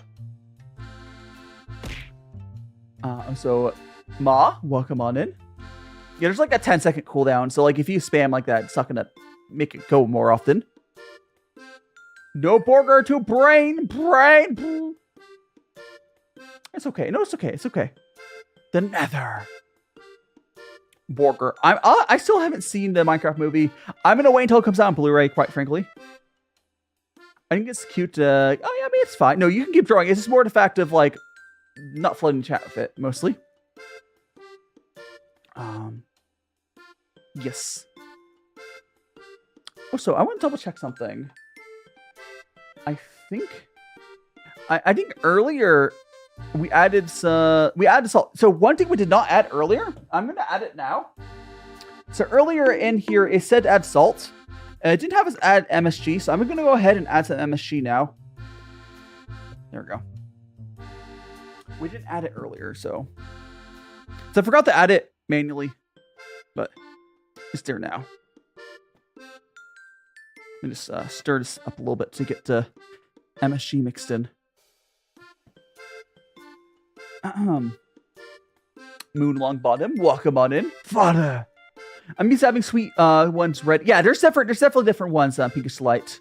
So Ma, welcome on in. Yeah, there's like a 10-second cooldown, so like if you spam like that, it's not gonna make it go more often. No burger to brain. It's okay. No, it's okay. The Nether. Burger. I still haven't seen the Minecraft movie. I'm gonna wait until it comes out on Blu-ray, quite frankly. I think it's cute. I mean, it's fine. No, you can keep drawing. It's just more the fact of like not flooding chat with it, mostly. Yes. Also, I want to double check something. I think earlier we added salt. So one thing we did not add earlier, I'm going to add it now. So earlier in here, it said add salt. It didn't have us add MSG, so I'm going to go ahead and add some MSG now. There we go. We didn't add it earlier, so I forgot to add it manually, but it's there now. Let me just stir this up a little bit to get the MSG mixed in. Moon Long Bottom, welcome on in. Fada. I'm used to having sweet ones ready. Yeah, there's definitely different ones on Pinkish Light.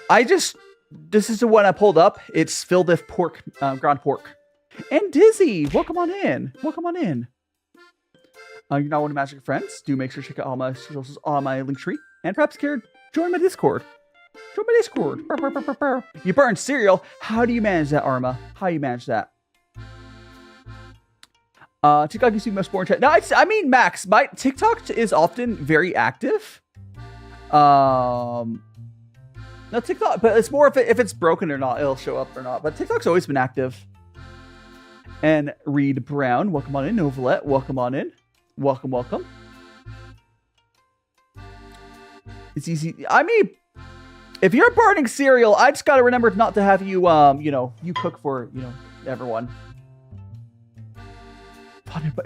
This is the one I pulled up. It's filled with pork, ground pork. And Dizzy, welcome on in. You're not one of Magic Friends. Do make sure to check out all my socials on my link tree. And perhaps join my Discord. Join my Discord. Burr, burr, burr, burr, burr. You burn cereal. How do you manage that, Arma? How do you manage that? TikTok gives you most boring chat. No, I mean, Max, my TikTok is often very active. No, TikTok, but it's more if it's broken or not, it'll show up or not. But TikTok's always been active. And Reed Brown, welcome on in. Novelet, welcome on in. Welcome, welcome. It's easy. I mean, if you're burning cereal, I just gotta remember not to have you, you cook for, everyone.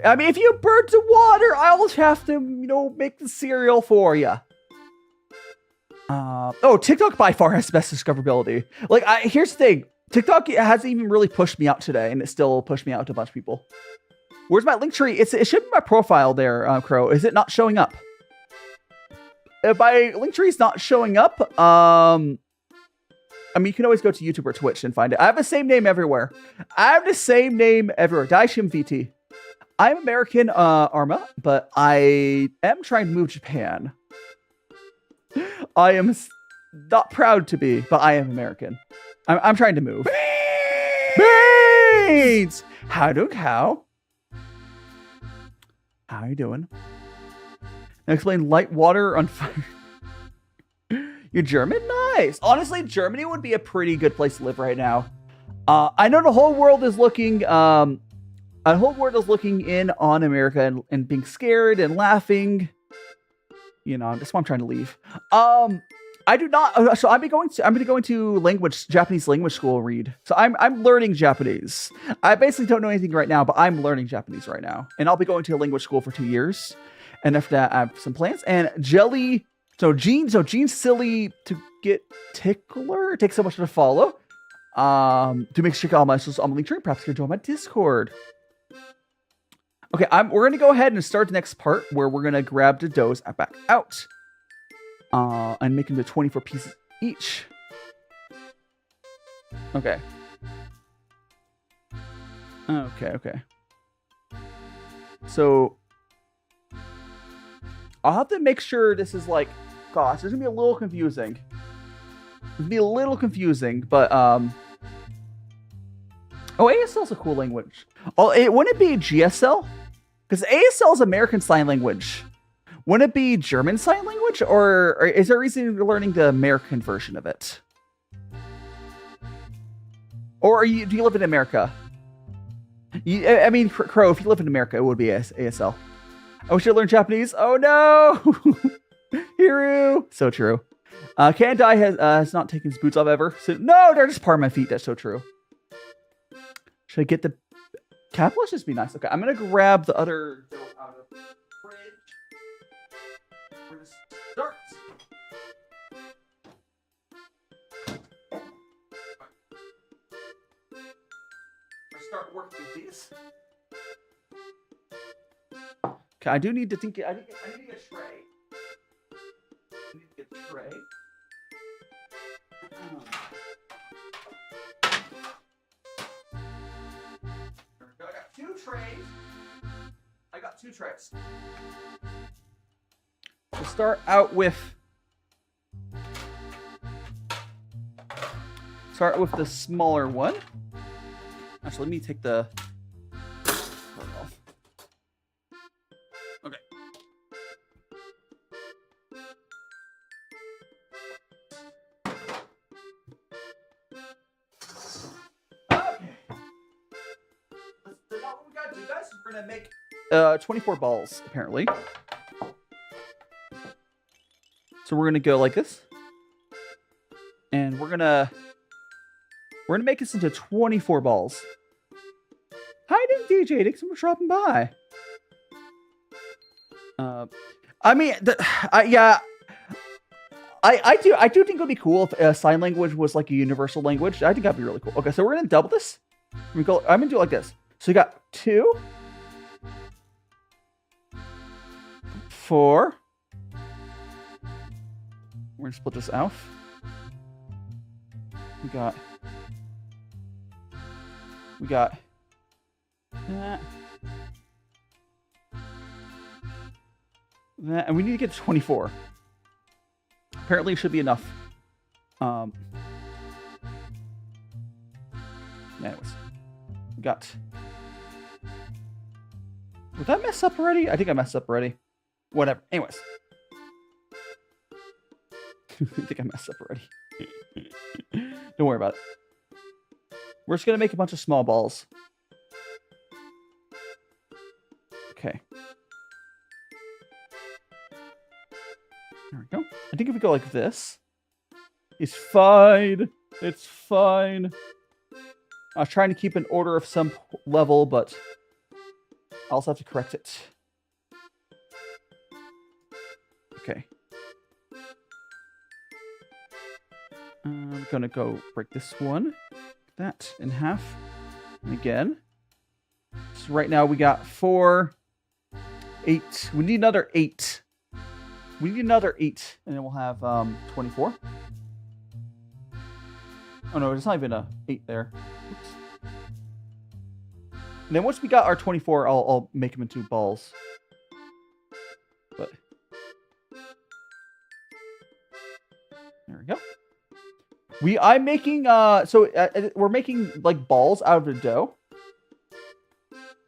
I mean, if you burn the water, I'll have to, make the cereal for you. TikTok by far has the best discoverability. Like, here's the thing. TikTok hasn't even really pushed me out today, and it still pushed me out to a bunch of people. Where's my link tree? It should be my profile there, Crow. Is it not showing up? If my link tree is not showing up, I mean, you can always go to YouTube or Twitch and find it. I have the same name everywhere. DaiShimaVT. I'm American, Arma, but I am trying to move to Japan. I am not proud to be, but I am American. I'm trying to move. Beans! How do cow? How you doing? And explain light water on fire. You're German? Nice. Honestly, Germany would be a pretty good place to live right now. I know the whole world is looking. The whole world is looking in on America and being scared and laughing. That's why I'm trying to leave. I do not. So I'm going to Japanese language school. Read. So I'm learning Japanese. I basically don't know anything right now, but I'm learning Japanese right now, and I'll be going to a language school for 2 years. And after that, I have some plans. And Jelly. So Gene's silly to get tickler. It takes so much to follow. To make sure all my socials on the link tree, perhaps you can join my Discord. Okay, we're gonna go ahead and start the next part where we're gonna grab the doughs back out. And make them to 24 pieces each. Okay. Okay. So I'll have to make sure this is like, gosh, this is gonna be a little confusing. But ASL is a cool language. Wouldn't it be GSL? Because ASL is American Sign Language. Wouldn't it be German Sign Language, or is there a reason you're learning the American version of it? Or do you live in America? I mean, Crow, if you live in America, it would be ASL. I wish I learned Japanese. Oh no! Hiru! So true. Kandai has not taken his boots off ever. So, no, they're just part of my feet. That's so true. Should I get the cap? Let's just be nice. Okay, I'm gonna grab the other dough out of the fridge. We're gonna start. Start working with these. Okay, I need to get a tray. I need to get a tray. There we go. I got 2 trays. I got 2 trays. We'll start out with the smaller one. Actually, let me take the off. Okay. Okay. That's not what we gotta do, guys. We're gonna make 24 balls, apparently. So we're gonna go like this, and we're gonna make this into 24 balls. Hi, DJ. Thanks so much for dropping by. I mean, I do think it would be cool if sign language was like a universal language. I think that'd be really cool. Okay, so we're gonna double this. I'm gonna do it like this. So you got 2, 4. We're gonna split this out. We got that. And we need to get to 24. Apparently it should be enough. Anyways, we got. Did I mess up already? I think I messed up already. Whatever. Anyways. I think I messed up already. Don't worry about it. We're just going to make a bunch of small balls. Okay. There we go. I think if we go like this, it's fine. It's fine. I was trying to keep an order of some level, but I also have to correct it. Okay. I'm gonna go break this one. That in half. And again. So right now we got 4, 8. We need another 8. We need another 8. And then we'll have 24. Oh no, there's not even a 8 there. Oops. And then once we got our 24, I'll make them into balls. But there we go. I'm making we're making like balls out of the dough,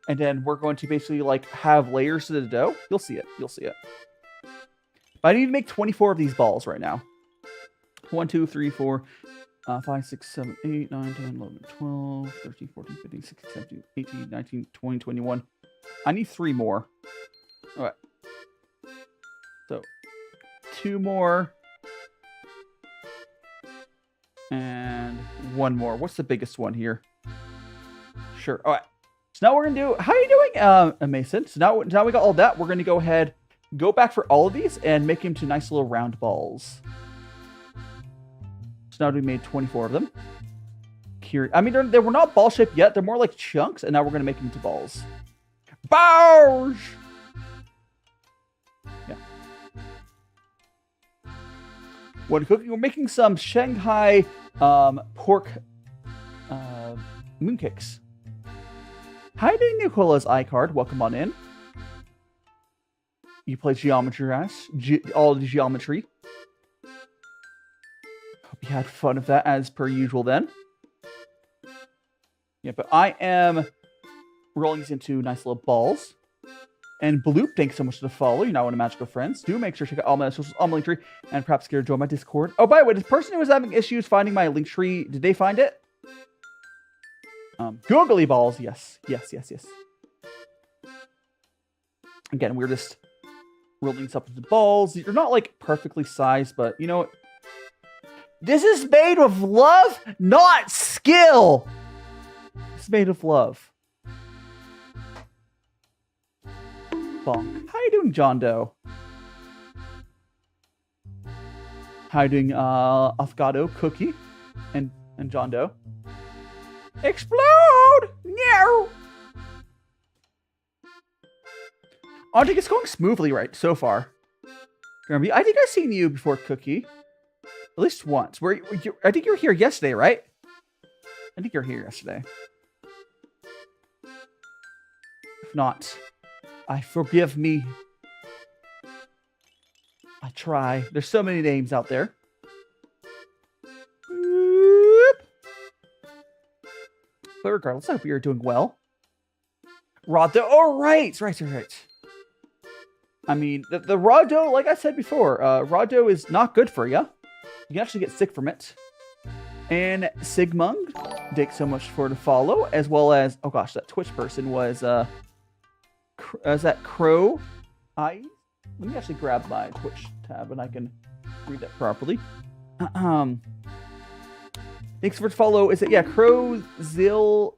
and then we're going to basically like have layers to the dough. You'll see it. You'll see it. But I need to make 24 of these balls right now. 1, 2, 3, 4, 5, 6, 7, 8, 9, 10, 11, 12, 13, 14, 15, 16, 17, 18, 19, 20, 21. I need 3 more. All right. So 2 more. And 1 more. What's the biggest one here? Sure. All right. So now we're going to do... How are you doing, Mason? So now we got all that. We're going to go ahead, go back for all of these, and make them to nice little round balls. So now we made 24 of them. I mean, they were not ball-shaped yet. They're more like chunks, and now we're going to make them into balls. Balls! Yeah. What cooking? We're making some Shanghai pork mooncakes. Hi there, Nicola's iCard. Welcome on in. You play geometry, all the geometry. Hope you had fun of that as per usual then. Yeah, but I am rolling these into nice little balls. And Bloop, thanks so much for the follow. You're now one of Magical Friends. Do make sure to check out all my socials on my link tree, and perhaps get to join my Discord. Oh, by the way, this person who was having issues finding my link tree, did they find it? Googly balls, yes. Yes. Again, we're just rolling these up into balls. They're not like perfectly sized, but you know what? This is made with love, not skill. It's made of love. Bonk. How you doing, John Doe? How you doing, Afgado, Cookie, and John Doe? Explode! No! I think it's going smoothly right so far. I think I've seen you before, Cookie. At least once. I think you were here yesterday, right? I think you were here yesterday. If not, forgive me. I try. There's so many names out there. But regardless, I hope you're doing well. Raw dough. Oh, right. I mean, the raw dough, like I said before, raw dough is not good for you. You can actually get sick from it. And Sigmund, thanks so much for the follow, as well as, oh gosh, that Twitch person was, is that Crow Eyes? Let me actually grab my Twitch tab and I can read that properly. Thanks for the follow. Is it, yeah, Crow Zil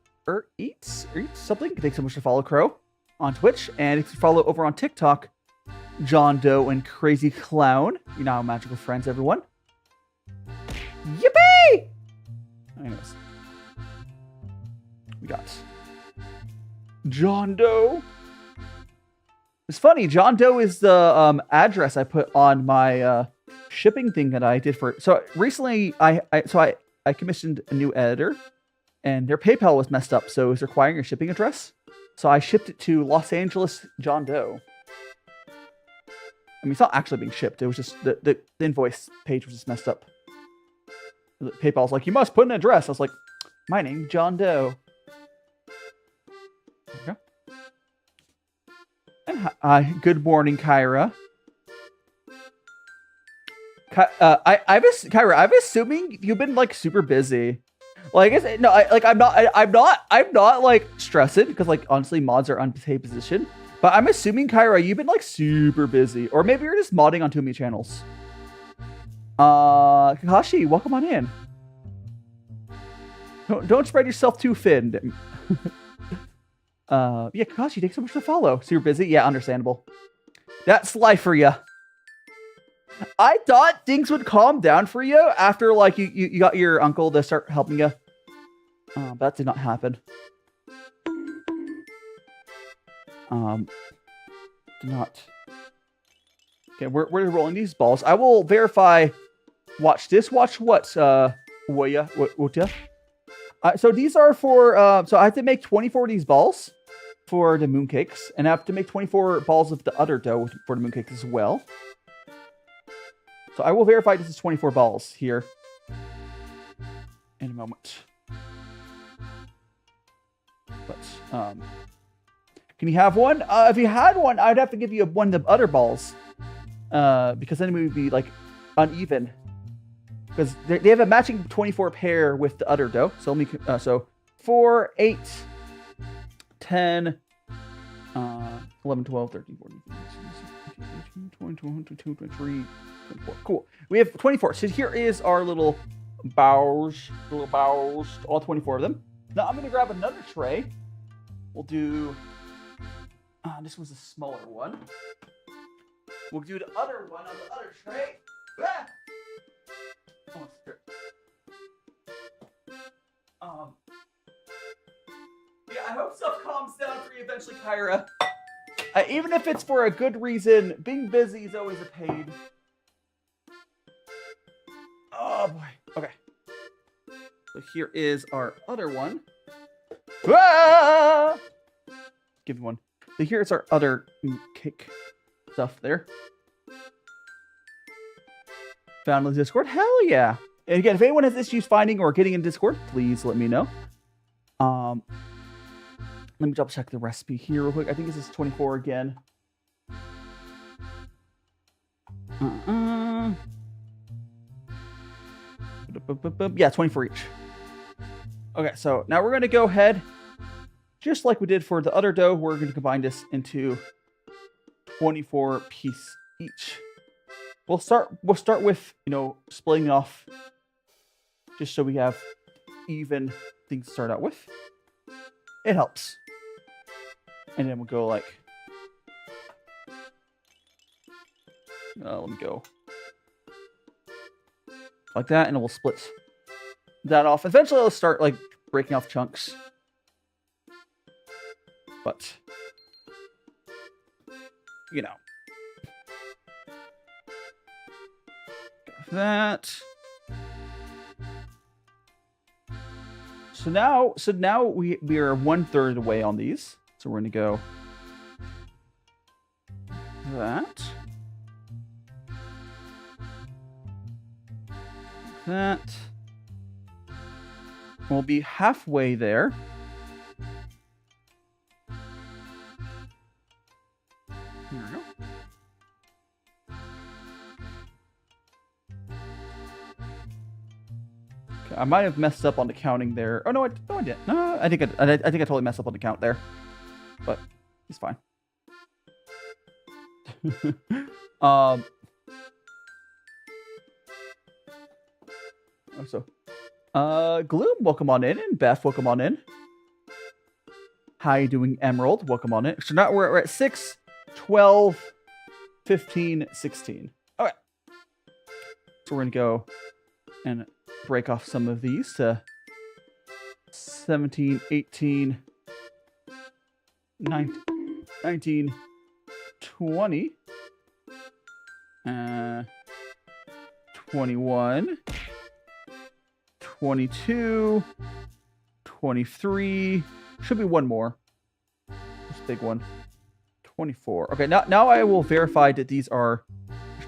Eats something? Thanks so much for follow, Crow, on Twitch. And thanks for follow over on TikTok, John Doe and Crazy Clown. You're now magical friends, everyone. Yippee! Anyways, we got John Doe. It's funny, John Doe is the address I put on my shipping thing that I did for. So recently, I commissioned a new editor, and their PayPal was messed up, so it was requiring a shipping address. So I shipped it to Los Angeles, John Doe. I mean, it's not actually being shipped. It was just the invoice page was just messed up. PayPal's like, you must put an address. I was like, my name, John Doe. Okay. And good morning, Kyra. Kyra, I'm assuming you've been like super busy. Like, I'm not like stressing because like honestly, mods are unpaid position. But I'm assuming, Kyra, you've been like super busy, or maybe you're just modding on too many channels. Kakashi, welcome on in. Don't spread yourself too thin. Yeah, Kakashi, thanks so much for the follow. So you're busy? Yeah, understandable. That's life for you. I thought things would calm down for you after like you got your uncle to start helping you. But that did not happen. Did not. Okay, we're rolling these balls. I will verify. Watch this. Watch what? What? So these are for. So I have to make 24 of these balls for the mooncakes, and I have to make 24 balls of the other dough for the mooncakes as well. So I will verify this is 24 balls here in a moment. But can you have one? If you had one, I'd have to give you one of the other balls, because then it would be like uneven. Because they have a matching 24 pair with the other dough. So let me so 4, 8, 10, 11, 12, 13, 14, 15, 16, 17, 18, 20, 22, 23, 24. Cool. We have 24. So here is our little balls, all 24 of them. Now I'm gonna grab another tray. We'll do. This was a smaller one. We'll do the other one on the other tray. Ah! Yeah, I hope stuff calms down for you eventually, Kyra. Even if it's for a good reason, being busy is always a pain. Oh boy. Okay. So here is our other one. Ah! Give me one. So here's our other cake stuff there. Found in the Discord? Hell yeah. And again, if anyone has issues finding or getting in Discord, please let me know. Let me double check the recipe here real quick. I think this is 24 again. Yeah, 24 each. Okay, so now we're going to go ahead, just like we did for the other dough, we're going to combine this into 24 piece each. We'll start with, splitting it off just so we have even things to start out with. It helps. And then we'll go like, let me go like that, and we'll split that off. Eventually I'll start like breaking off chunks. But, that. So now we are 1/3 of the way on these. So we're gonna go that. That. We'll be halfway there. Here we go. Okay, I might have messed up on the counting there. Oh no, I didn't. No, I think I totally messed up on the count there, but it's fine. Gloom, welcome on in, and Beth, welcome on in. How you doing, Emerald? Welcome on in. So now we're at 6, 12, 15, 16. Okay. So we're gonna go and break off some of these to 17, 18, 19, 20, 21, 22, 23, should be one more. This big one. 24. Okay, now I will verify that these are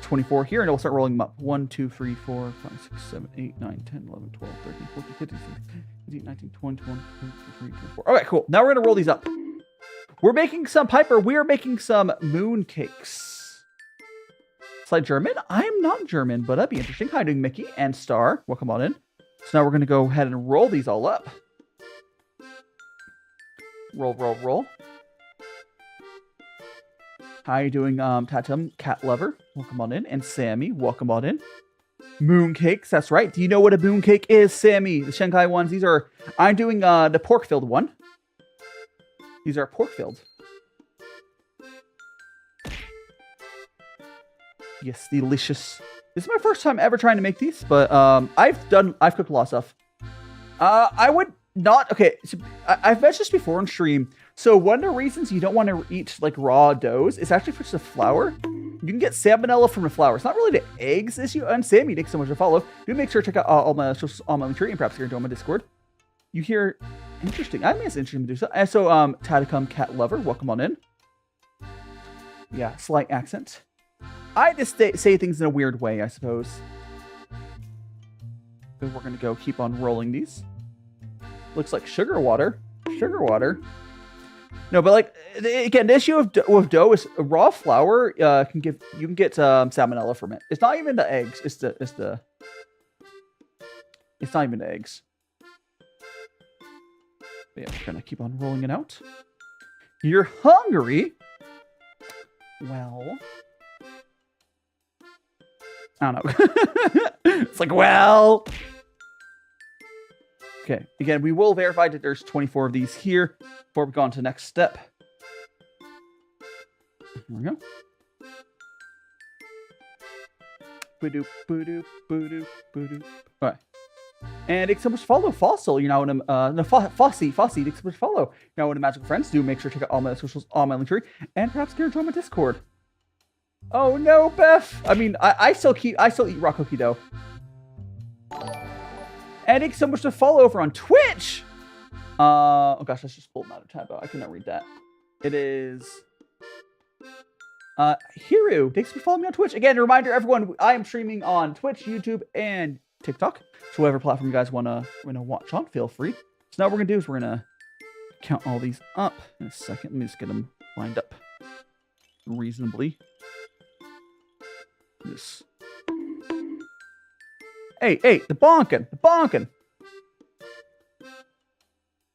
24 here, and we'll start rolling them up. 1, 2, 3, 4, 5, 6, 7, 8, 9, 10, 11, 12, 13, 14, 15, 16, 17, 19, 20, 21, 22, 23, 24. Okay, cool. Now we're going to roll these up. We're making some, Piper, we are making some mooncakes. Slide German? I'm not German, but that'd be interesting. Hi, doing Mickey and Star. Welcome on in. So now we're going to go ahead and roll these all up. Roll, roll, roll. How you doing, Tatum, Cat Lover? Welcome on in. And Sammy, welcome on in. Mooncakes, that's right. Do you know what a mooncake is, Sammy? The Shanghai ones. These are, I'm doing the pork-filled one. These are pork-filled. Yes, delicious. This is my first time ever trying to make these, but I've cooked a lot of stuff. I would not, okay, so I've mentioned this before on stream. So one of the reasons you don't want to eat like raw doughs is actually for the flour. You can get salmonella from the flour. It's not really the eggs issue. And Sammy, thanks so much for follow. Do make sure to check out all my socials on my tree and perhaps here on my Discord. You hear, interesting. I mean, it's interesting to do so. And so, Tadacum Cat Lover, welcome on in. Yeah, slight accent. I just say things in a weird way, I suppose. But we're gonna go keep on rolling these. Looks like sugar water. Sugar water. No, but like again, the issue with dough is raw flour. You can get salmonella from it. It's not even the eggs. It's not even the eggs. But yeah, we're gonna keep on rolling it out. You're hungry? Well, I don't know. It's like, well. Okay, again, we will verify that there's 24 of these here before we go on to the next step. There we go. Boo-doop, boo-doop, boo-doop, boo-doop. All right. And thanks so much for follow, Fossil. You're now in a Fossy, thanks so much for follow. You're now in a Magical Friends. Do make sure to check out all my socials on my link tree, and perhaps get join my Discord. Oh no, Beth. I mean, I still eat raw cookie dough. And thanks so much to follow over on Twitch. Oh gosh, I just pulled another tab out. I cannot read that. It is Hiru. Thanks for following me on Twitch. Again, a reminder, everyone, I am streaming on Twitch, YouTube, and TikTok. So whatever platform you guys wanna watch on, feel free. So now what we're gonna do is we're gonna count all these up in a second. Let me just get them lined up reasonably. This. Hey, the bonkin.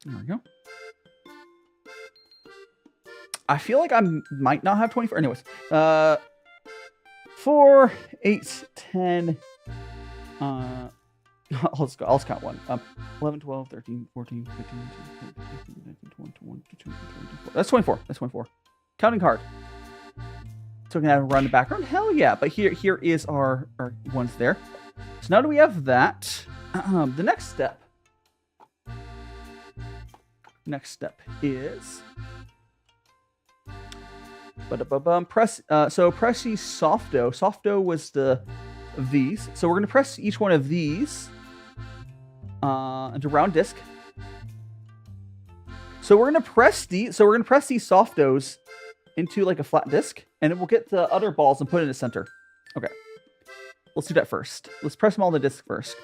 There we go. I feel like I might not have 24. Anyways, 4, 8, 10. Let's go. I'll just count one. 11, 12, 13, 14, 15, 16, 17, 18, 19, 20, 21, 22, 23, 24. That's 24. That's 24. Counting hard. So we can have a run in the background. Hell yeah. But here is our ones there. So now that we have that, the next step is press. So press these soft dough. Soft dough was these. So we're gonna press each one of these into round disc. So we're gonna press these. So we're gonna press these soft doughs into like a flat disc, and then we'll get the other balls and put it in the center. Okay. Let's do that first. Let's press them all on the disc first.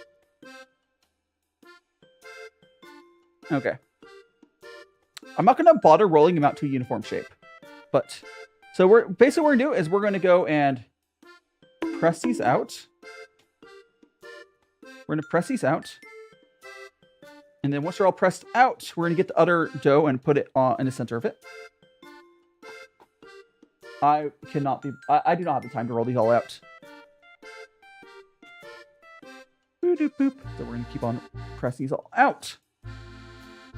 Okay. I'm not going to bother rolling them out to a uniform shape. But, so we're basically what we're going to do is we're going to go and press these out. We're going to press these out. And then once they're all pressed out, we're going to get the other dough and put it in the center of it. I do not have the time to roll these all out. Boop, boop. So we're going to keep on pressing these all out.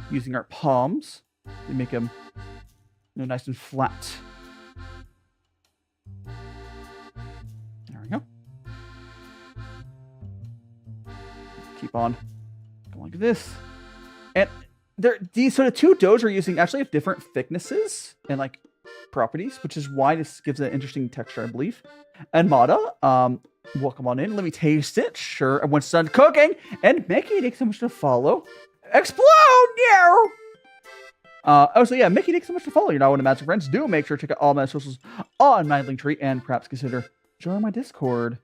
Using our palms to make them nice and flat. There we go. Keep on going like this. And so the two doughs we're using actually have different thicknesses and like properties, which is why this gives an interesting texture, I believe. And Mata, welcome on in. Let me taste it. Sure. And once it's done cooking, and Mickey, thanks so much to follow. Explode! Yeah! So yeah, Mickey, thanks so much for following. You're now one of Magic Friends. Do make sure to check out all my socials on my link tree and perhaps consider Join my Discord.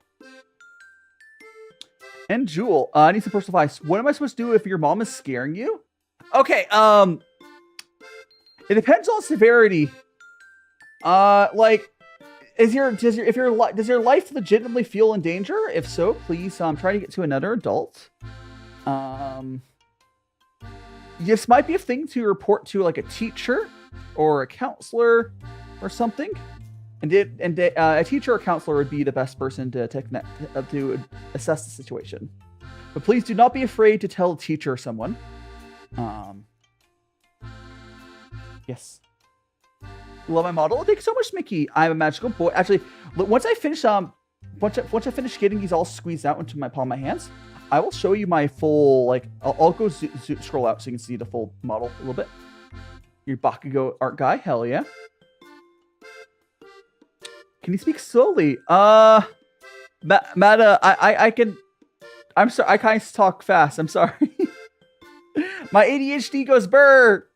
And Jewel, I need some personal advice. What am I supposed to do if your mom is scaring you? Okay, it depends on severity. Like, does your life legitimately feel in danger? If so, please try to get to another adult. This might be a thing to report to like a teacher or a counselor or something. And a teacher or counselor would be the best person to assess the situation. But please do not be afraid to tell a teacher or someone. Yes. You love my model? Thank you so much, Mickey. I'm a magical boy. Actually, once I finish getting these all squeezed out into my palm of my hands, I will show you my full, like, I'll go scroll out so you can see the full model a little bit. Your Bakugo art guy, hell yeah. Can you speak slowly? Mata, I can, I'm sorry, I kind of talk fast, I'm sorry. My ADHD goes burr.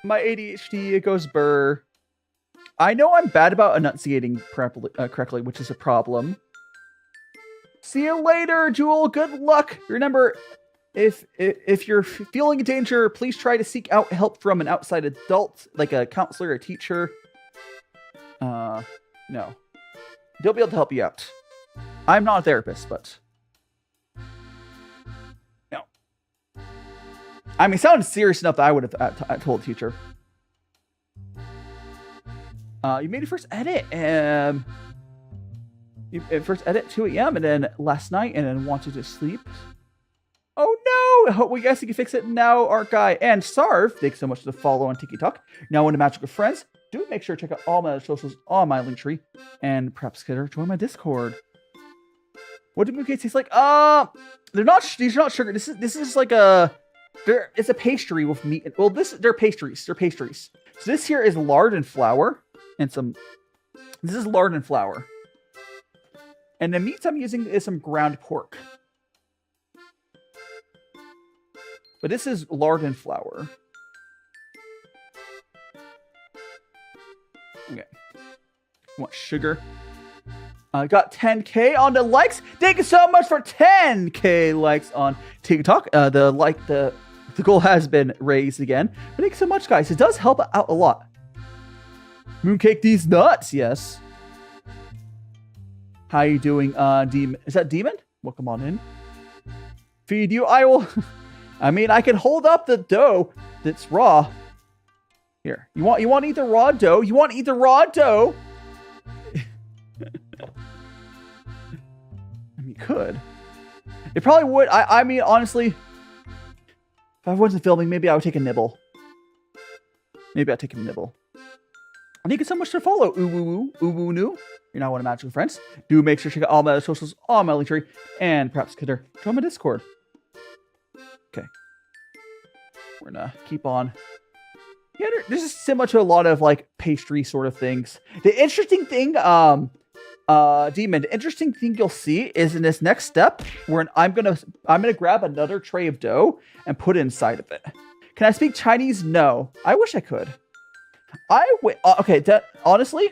My ADHD goes burr. I know I'm bad about enunciating correctly, which is a problem. See you later, Jewel. Good luck. Remember, if you're feeling in danger, please try to seek out help from an outside adult, like a counselor or a teacher. No. They'll be able to help you out. I'm not a therapist, but... No. I mean, it sounded serious enough that I would have told a teacher. You made your first edit. You first edit 2 a.m. and then last night and then wanted to sleep. Oh no! We guess you can fix it now, Art Guy. And Sarv, thanks so much for the follow on TikTok. Now one of Magical Friends. Do make sure to check out all my socials on my link tree. And perhaps consider join my Discord. What do mooncakes taste like? These are not sugar. This is like it's a pastry with meat. Well, they're pastries. They're pastries. So this here is lard and flour. And this is lard and flour. And the meats I'm using is some ground pork. But this is lard and flour. Okay. Want sugar? Got 10k on the likes. Thank you so much for 10k likes on TikTok. The goal has been raised again. But thank you so much, guys. It does help out a lot. Mooncake these nuts, yes. How you doing, Demon? Is that Demon? Welcome on in. Feed you, I will. I mean, I can hold up the dough that's raw. Here, you want to eat the raw dough? You want to eat the raw dough? I mean, you could. It probably would. I mean, honestly, if I wasn't filming, maybe I would take a nibble. Maybe I'd take a nibble. Thank you so much for follow, Uwu. You're now one of my magical friends. Do make sure to check out all my socials on my link tree, and perhaps consider join my Discord. Okay, we're gonna keep on. Yeah, this is similar to a lot of like pastry sort of things. The interesting thing, Demon, the interesting thing you'll see is in this next step, where I'm gonna grab another tray of dough and put it inside of it. Can I speak Chinese? No, I wish I could. Okay, honestly,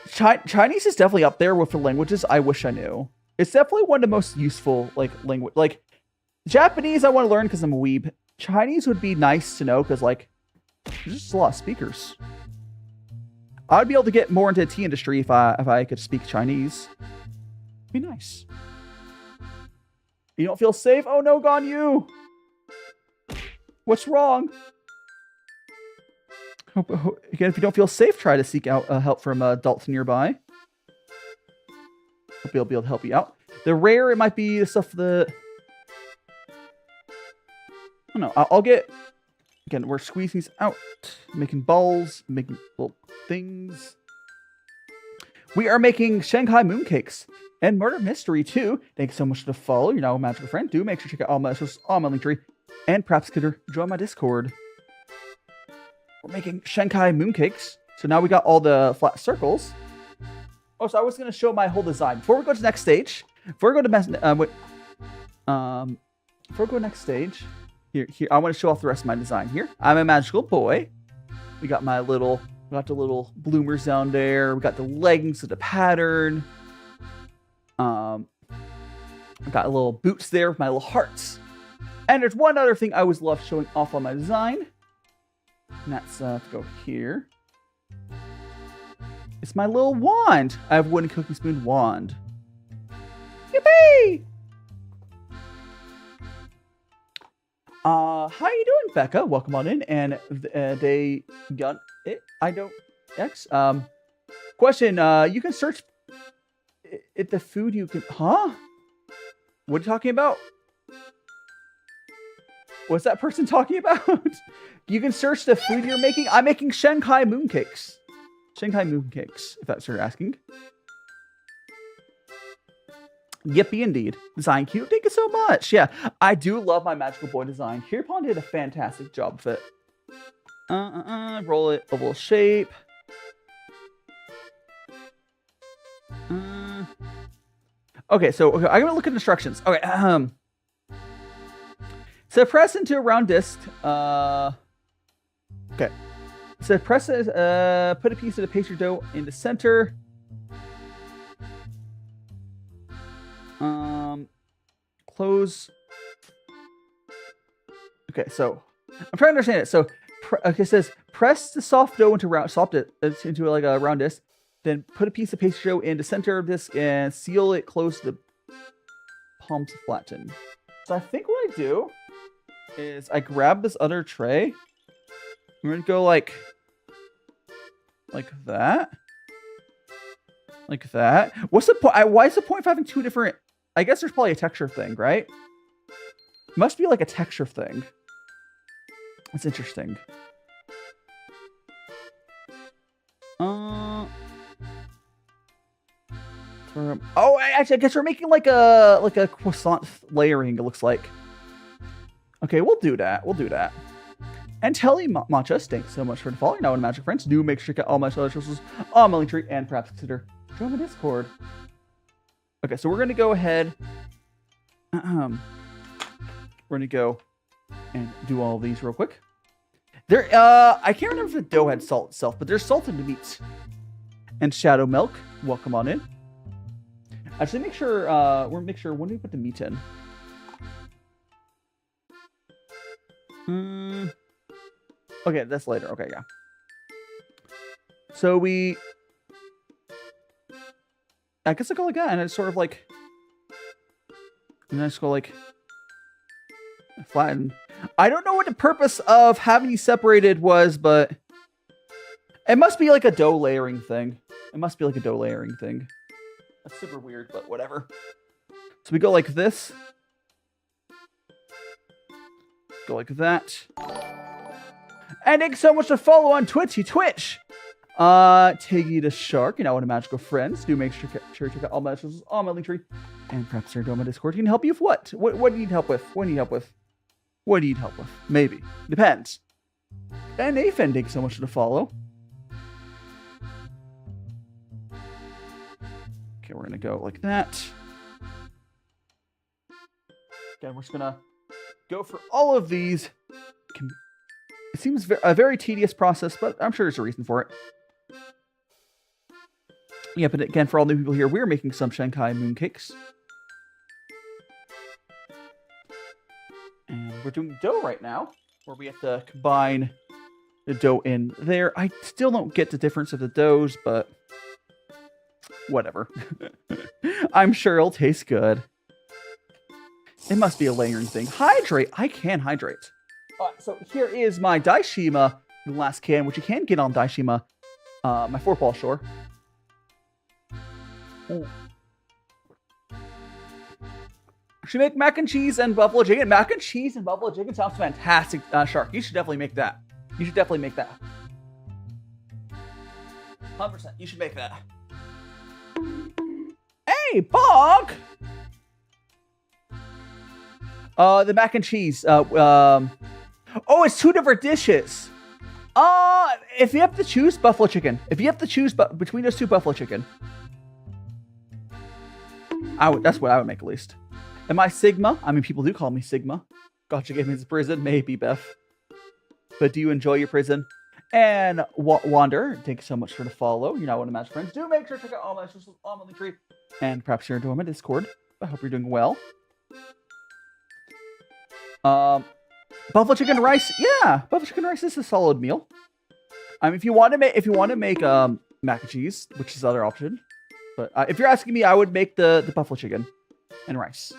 Chinese is definitely up there with the languages I wish I knew. It's definitely one of the most useful, like, language. Like, Japanese I want to learn because I'm a weeb. Chinese would be nice to know because, like, there's just a lot of speakers. I'd be able to get more into the tea industry if I could speak Chinese. It'd be nice. You don't feel safe? Oh no, gone you! What's wrong? Again, if you don't feel safe, try to seek out help from adults nearby. Hope they'll be able to help you out. The rare, it might be the stuff that... I don't know. I'll get... Again, we're squeezing these out. Making balls. Making little things. We are making Shanghai Mooncakes. And Murder Mystery, too. Thanks so much for the follow. You're now a magical friend. Do make sure to check out all my socials on my link tree. And perhaps consider join my Discord. We're making Shanghai Mooncakes. So now we got all the flat circles. Oh, so I was going to show my whole design. Before we go to the next stage. Before we go to next stage. Here, I want to show off the rest of my design here. I'm a magical boy. We got my little We got the little bloomers down there. We got the leggings with the pattern. I got little boots there with my little hearts. And there's one other thing I always love showing off on my design. And that's, let's go here. It's my little wand. I have a wooden cookie spoon wand. Yippee! How you doing, Becca? Welcome on in. And they got it. I don't. X. Question. You can search it. The food you can. Huh? What are you talking about? What's that person talking about? You can search the food you're making. I'm making Shanghai Mooncakes. Shanghai Mooncakes, if that's what you're asking. Yippee indeed. Design cute. Thank you so much. Yeah, I do love my Magical Boy design. Kirpon did a fantastic job with it. Roll it oval shape. Okay, so I'm gonna look at instructions. Okay, so press into a round disc. Okay. So press it. Put a piece of the pastry dough in the center. Close. Okay, so I'm trying to understand it. So, okay, it says press the soft dough into like a round disc. Then put a piece of pastry dough in the center of this and seal it close to the palms to flatten. So I think what I do is I grab this other tray. I'm gonna go like that. Like that. What's the point? Why is the 0.5 having two different? I guess there's probably a texture thing, right? Must be like a texture thing. That's interesting. Oh, actually, I guess we're making like a croissant layering. It looks like. Okay, we'll do that. We'll do that. And Telly Machas, thanks so much for following. Now, in Magic Friends, do make sure to get all my other socials on my link tree and perhaps consider joining my Discord. Okay, so we're gonna go ahead. We're gonna go and do all of these real quick. There, I can't remember if the dough had salt itself, but there's salt in the meat. And Shadow Milk, welcome on in. Actually, make sure when do we put the meat in? Okay, that's later. Okay, yeah. So I guess I go like that, and it's sort of like, and I just go like flatten. I don't know what the purpose of having these separated was, but it must be like a dough layering thing. It must be like a dough layering thing. That's super weird, but whatever. So we go like this. Go like that. And thanks so much to follow on Twitch. Tiggy the Shark, you know, one of Magical Friends. Do make sure to check out all my socials on my link tree. And perhaps they're doing my Discord. Can help you with what? What do you need help with? What do you need help with? What do you need help with? Maybe. Depends. And Nathan, thanks so much for the follow. Okay, we're gonna go like that. Again, we're just gonna go for all of these. It seems a very tedious process, but I'm sure there's a reason for it. Yeah, but again, for all new people here, we're making some Shanghai Mooncakes. And we're doing dough right now, where we have to combine the dough in there. I still don't get the difference of the doughs, but whatever. I'm sure it'll taste good. It must be a layering thing. Hydrate. I can hydrate. So here is my Daishima glass can, which you can get on Daishima, my 4-ball shore. Oh. Should make mac and cheese and buffalo chicken. Mac and cheese and buffalo chicken sounds fantastic, Shark. You should definitely make that. You should definitely make that. 100%. You should make that. Hey, Bog! The mac and cheese. Oh, it's 2 different dishes. If you have to choose, buffalo chicken. If you have to choose between those 2, buffalo chicken. That's what I would make at least. Am I Sigma? I mean, people do call me Sigma. Gotcha gave me his prison. Maybe, Beth. But do you enjoy your prison? And Wander, thank you so much for the follow. You're not one of my friends. Do make sure to check out all my socials on my Linktree. And perhaps you're enjoying my Discord. I hope you're doing well. Buffalo chicken rice. Yeah, buffalo chicken rice is a solid meal. If you want to make mac and cheese, which is the other option. But if you're asking me, I would make the buffalo chicken and rice.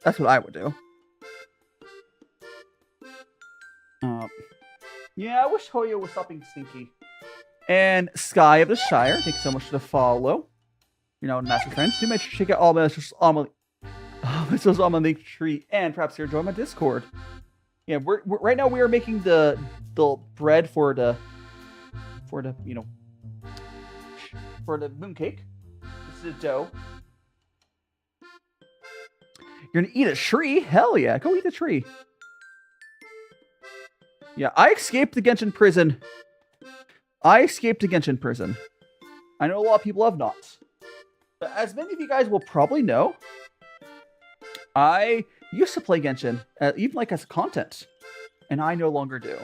That's what I would do. Yeah, I wish Hoyo was something stinky. And Sky of the Shire, thanks so much for the follow. You're now master friends. Do make sure to check out all my socials on my Linktree, and perhaps you're enjoying my Discord. Yeah, we're right now we are making the bread for the mooncake. This is the dough. You're gonna eat a tree? Hell yeah, go eat the tree. Yeah, I escaped the Genshin prison. I know a lot of people have not. But as many of you guys will probably know, I used to play Genshin, even like as content. And I no longer do.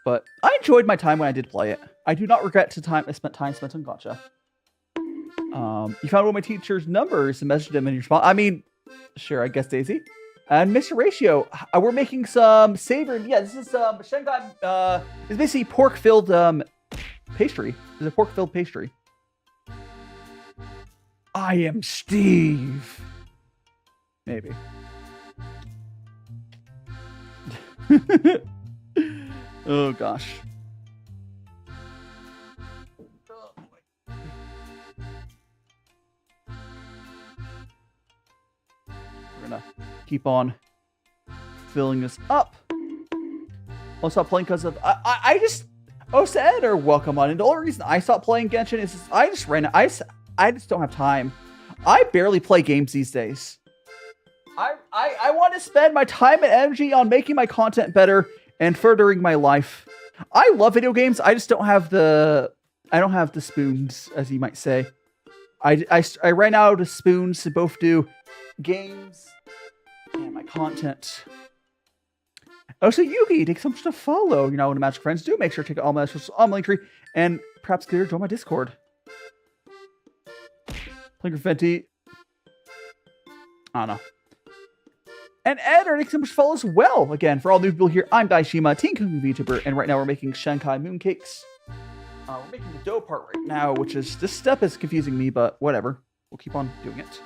But I enjoyed my time when I did play it. I do not regret the time spent on gacha. You found one of my teacher's numbers and messaged him in response. I mean, sure, I guess Daisy. And Mr. Ratio, we're making some savory. Yeah, this is Shanghai. It's basically pork-filled pastry. It's a pork-filled pastry. I am Steve. Maybe. Oh gosh. We're gonna keep on filling this up. I'll stop playing because of I just said or welcome on. And the only reason I stopped playing Genshin is I just ran. I just don't have time. I barely play games these days. I want to spend my time and energy on making my content better and furthering my life. I love video games. I just don't have the spoons, as you might say. I ran out of spoons to both do games and my content. Oh, so Yugi, take so much to follow. You know, when Magic Friends do, make sure to check out all my socials on my Linktree and perhaps join my Discord. Playing Venti. I don't know. And Ed, thanks so much for follow as well. Again, for all new people here, I'm Daishima, Teen Cooking VTuber, and right now we're making Shanghai Mooncakes. We're making the dough part right now, which is, this step is confusing me, but whatever. We'll keep on doing it.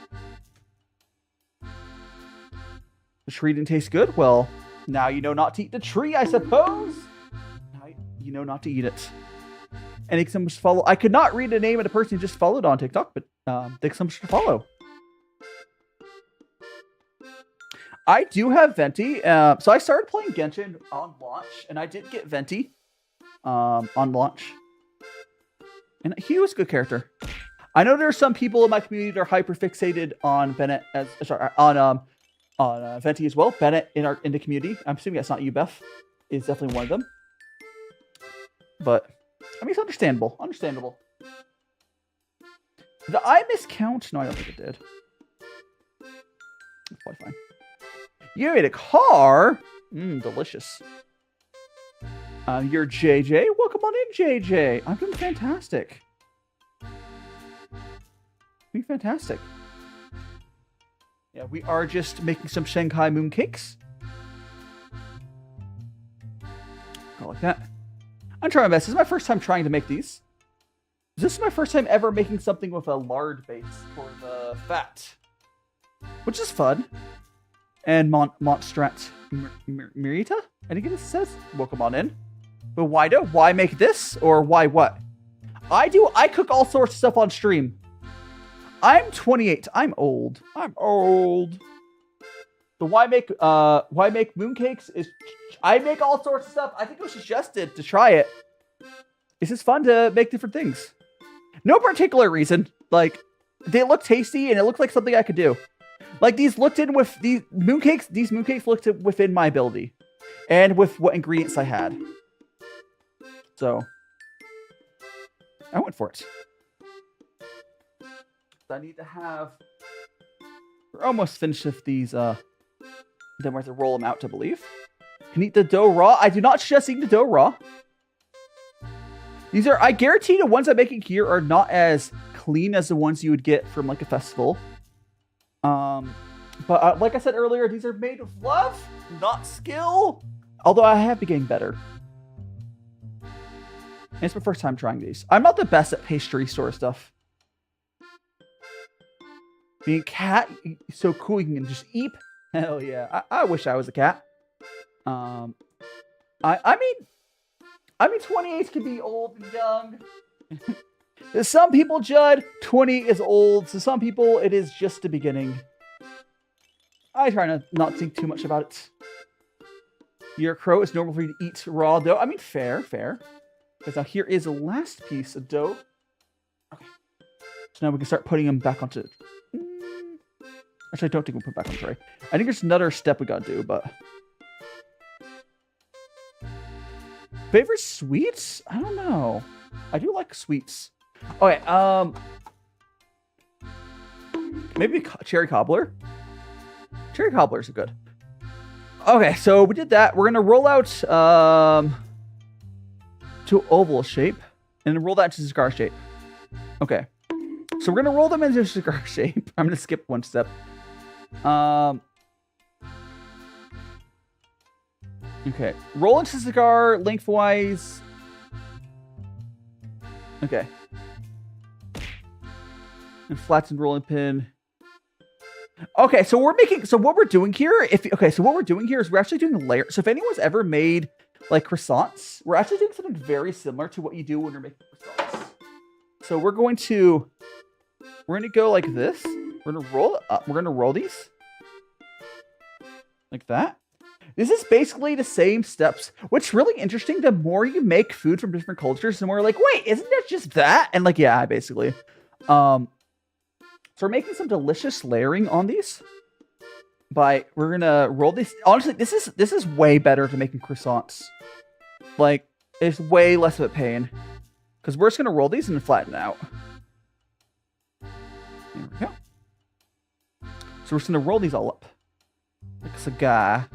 The tree didn't taste good? Well, now you know not to eat the tree, I suppose. Now you know not to eat it. And thanks so much for follow. I could not read the name of the person who just followed on TikTok, but thanks so much for follow. I do have Venti. So I started playing Genshin on launch, and I did get Venti on launch. And he was a good character. I know there are some people in my community that are hyper fixated on Bennett on Venti as well. Bennett in the community. I'm assuming that's not you, Beth. Is definitely one of them. But I mean, it's understandable. Understandable. Did I miscount? No, I don't think it did. It's probably fine. You ate a car? Delicious. You're JJ. Welcome on in, JJ. I'm doing fantastic. Doing fantastic. Yeah, we are just making some Shanghai Mooncakes. Go like that. I'm trying my best. This is my first time trying to make these. This is my first time ever making something with a lard base for the fat. Which is fun. And Montstrat Mirita? I think it says. Welcome on in. But why do? Why make this? Or why what? I cook all sorts of stuff on stream. I'm 28. I'm old. I'm old. So why make mooncakes is I make all sorts of stuff. I think it was suggested to try it. It's just fun to make different things. No particular reason. Like, they look tasty and it looks like something I could do. Like, these mooncakes looked within my ability. And with what ingredients I had. So, I went for it. I need to have... We're almost finished with these, then we have to roll them out, to believe. Can eat the dough raw. I do not suggest eating the dough raw. These are, I guarantee the ones I'm making here are not as clean as the ones you would get from like a festival. But like I said earlier, these are made with love, not skill. Although I have been getting better. And it's my first time trying these. I'm not the best at pastry store stuff. Being a cat, so cool you can just eat. Hell yeah. I wish I was a cat. I mean 28 can be old and young. To some people, Judd, 20 is old. To some people, it is just the beginning. I try to not think too much about it. Your crow, it's normal for you to eat raw dough. I mean, fair. Because now here is the last piece of dough. Okay. So now we can start putting them back onto... Actually, I don't think we'll put back on the tray. I think there's another step we gotta do, but... Favorite sweets? I don't know. I do like sweets. Okay, maybe cherry cobbler? Cherry cobblers are good. Okay, so we did that. We're gonna roll out to oval shape and then roll that into cigar shape. Okay, so we're gonna roll them into cigar shape. I'm gonna skip one step. Okay, roll into cigar lengthwise. Okay, and flatten rolling pin. Okay, so what we're doing here, so what we're doing here is we're actually doing a layer. So if anyone's ever made like croissants, we're actually doing something very similar to what you do when you're making croissants. So we're going to go like this. We're gonna roll it up. We're gonna roll these like that. This is basically the same steps. What's really interesting, the more you make food from different cultures, the more like, wait, isn't that just that? And like, yeah, basically. So we're making some delicious layering on these. We're gonna roll these. Honestly, this is way better than making croissants. Like, it's way less of a pain. Because we're just gonna roll these and flatten out. There we go. So we're just gonna roll these all up. Like a cigar.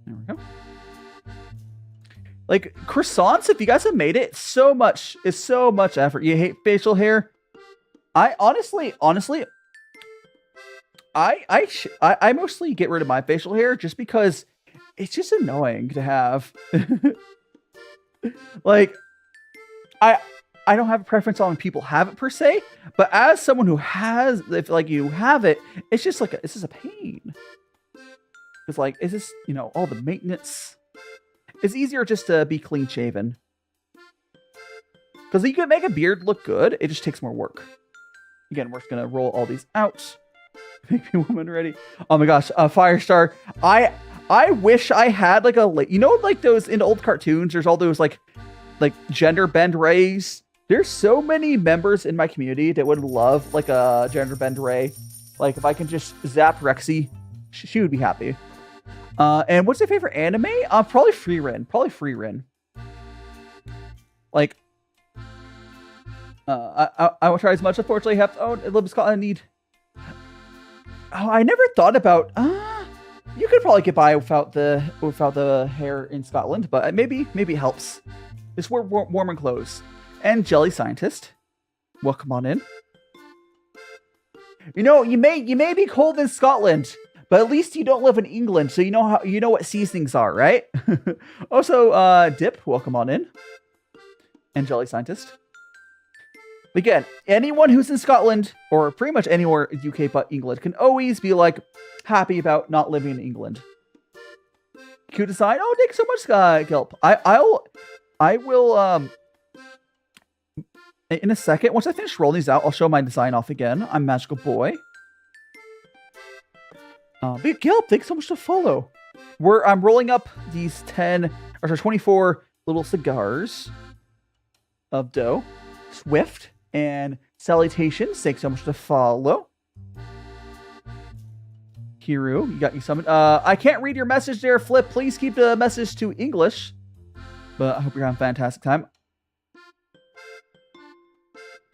There we go. Like croissants, if you guys have made it, it's so much effort. You hate facial hair. I honestly, I mostly get rid of my facial hair just because it's just annoying to have. Like, I don't have a preference on when people have it per se, but as someone who has, if like you have it, it's just like this is a pain. It's like, is this, all the maintenance? It's easier just to be clean shaven. Because you can make a beard look good, it just takes more work. Again, we're just gonna roll all these out. Make me woman ready. Oh my gosh, Firestar. I wish I had like like those in old cartoons, there's all those like gender bend rays. There's so many members in my community that would love like a gender bend ray. Like if I can just zap Rexy, she would be happy. And what's your favorite anime? Probably Free-Rin. Like, I will try as much. Unfortunately, I have to. Oh, a little Scotland need. Oh, I never thought about. You could probably get by without the hair in Scotland, but maybe it helps. Just wear warmer clothes. And Jelly Scientist, welcome on in. You may be cold in Scotland. But at least you don't live in England, so you know what seasonings are, right? Also, Dip, welcome on in. And Jelly Scientist. Again, anyone who's in Scotland, or pretty much anywhere in UK but England, can always be like happy about not living in England. Cute design. Oh, thanks so much, Gilp. I will in a second, once I finish rolling these out, I'll show my design off again. I'm Magical Boy. Big Gilp, thanks so much to follow. I'm rolling up these 24 little cigars of dough. Swift and Salutations, thanks so much to follow. Hiru, you got you summoned. I can't read your message there, Flip. Please keep the message to English. But I hope you're having a fantastic time.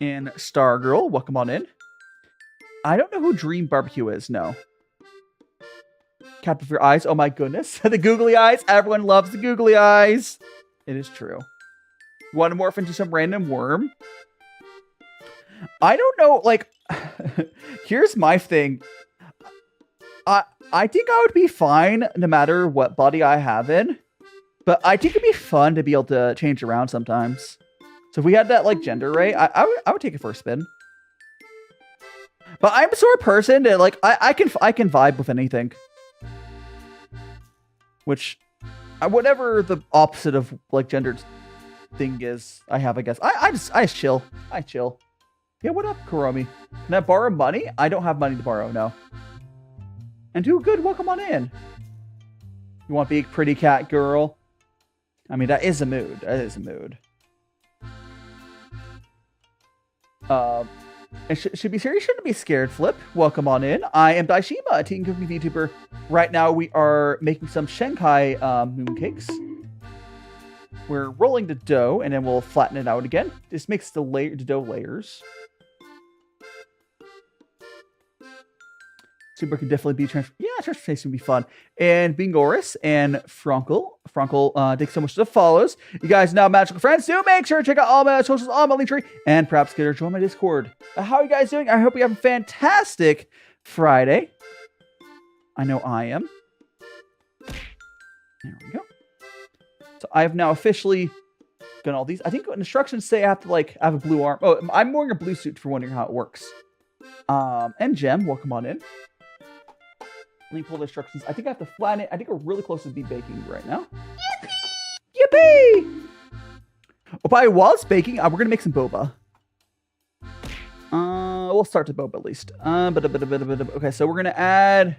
And Stargirl, welcome on in. I don't know who Dream Barbecue is, no. cap of your eyes. Oh my goodness. The googly eyes. Everyone loves the googly eyes. It is true. You want to morph into some random worm? I don't know, like, here's my thing. I think I would be fine no matter what body I have in. But I think it'd be fun to be able to change around sometimes. So if we had that, like, gender ray, I would take it for a spin. But I'm the sort of person that, like, I can vibe with anything. Which, whatever the opposite of, like, gendered thing is, I have, I guess. I just chill. I chill. Yeah, what up, Kuromi? Can I borrow money? I don't have money to borrow, no. And do good, welcome on in. You want big, pretty cat girl? I mean, that is a mood. That is a mood. And should be serious, shouldn't be scared, Flip. Welcome on in. I am DaiShima, a teen cooking VTuber. Right now, we are making some Shanghai mooncakes. We're rolling the dough, and then we'll flatten it out again. This makes the dough layers. Super can definitely be transportation would be fun. And Bingoris and Frankel, thanks so much for the follows. You guys are now magical friends. Do make sure to check out all my socials on my link tree, and perhaps get or join my Discord. How are you guys doing? I hope you have a fantastic Friday. I know I am. There we go. So I have now officially done all these. I think instructions say I have to like have a blue arm. Oh, I'm wearing a blue suit for wondering how it works. And Jem, welcome on in. Let me pull the instructions. I think I have to flatten it. I think we're really close to be baking right now. Yippee! Yippee! Oh, by while it's baking, we're gonna make some boba. We'll start the boba at least. Okay, so we're gonna add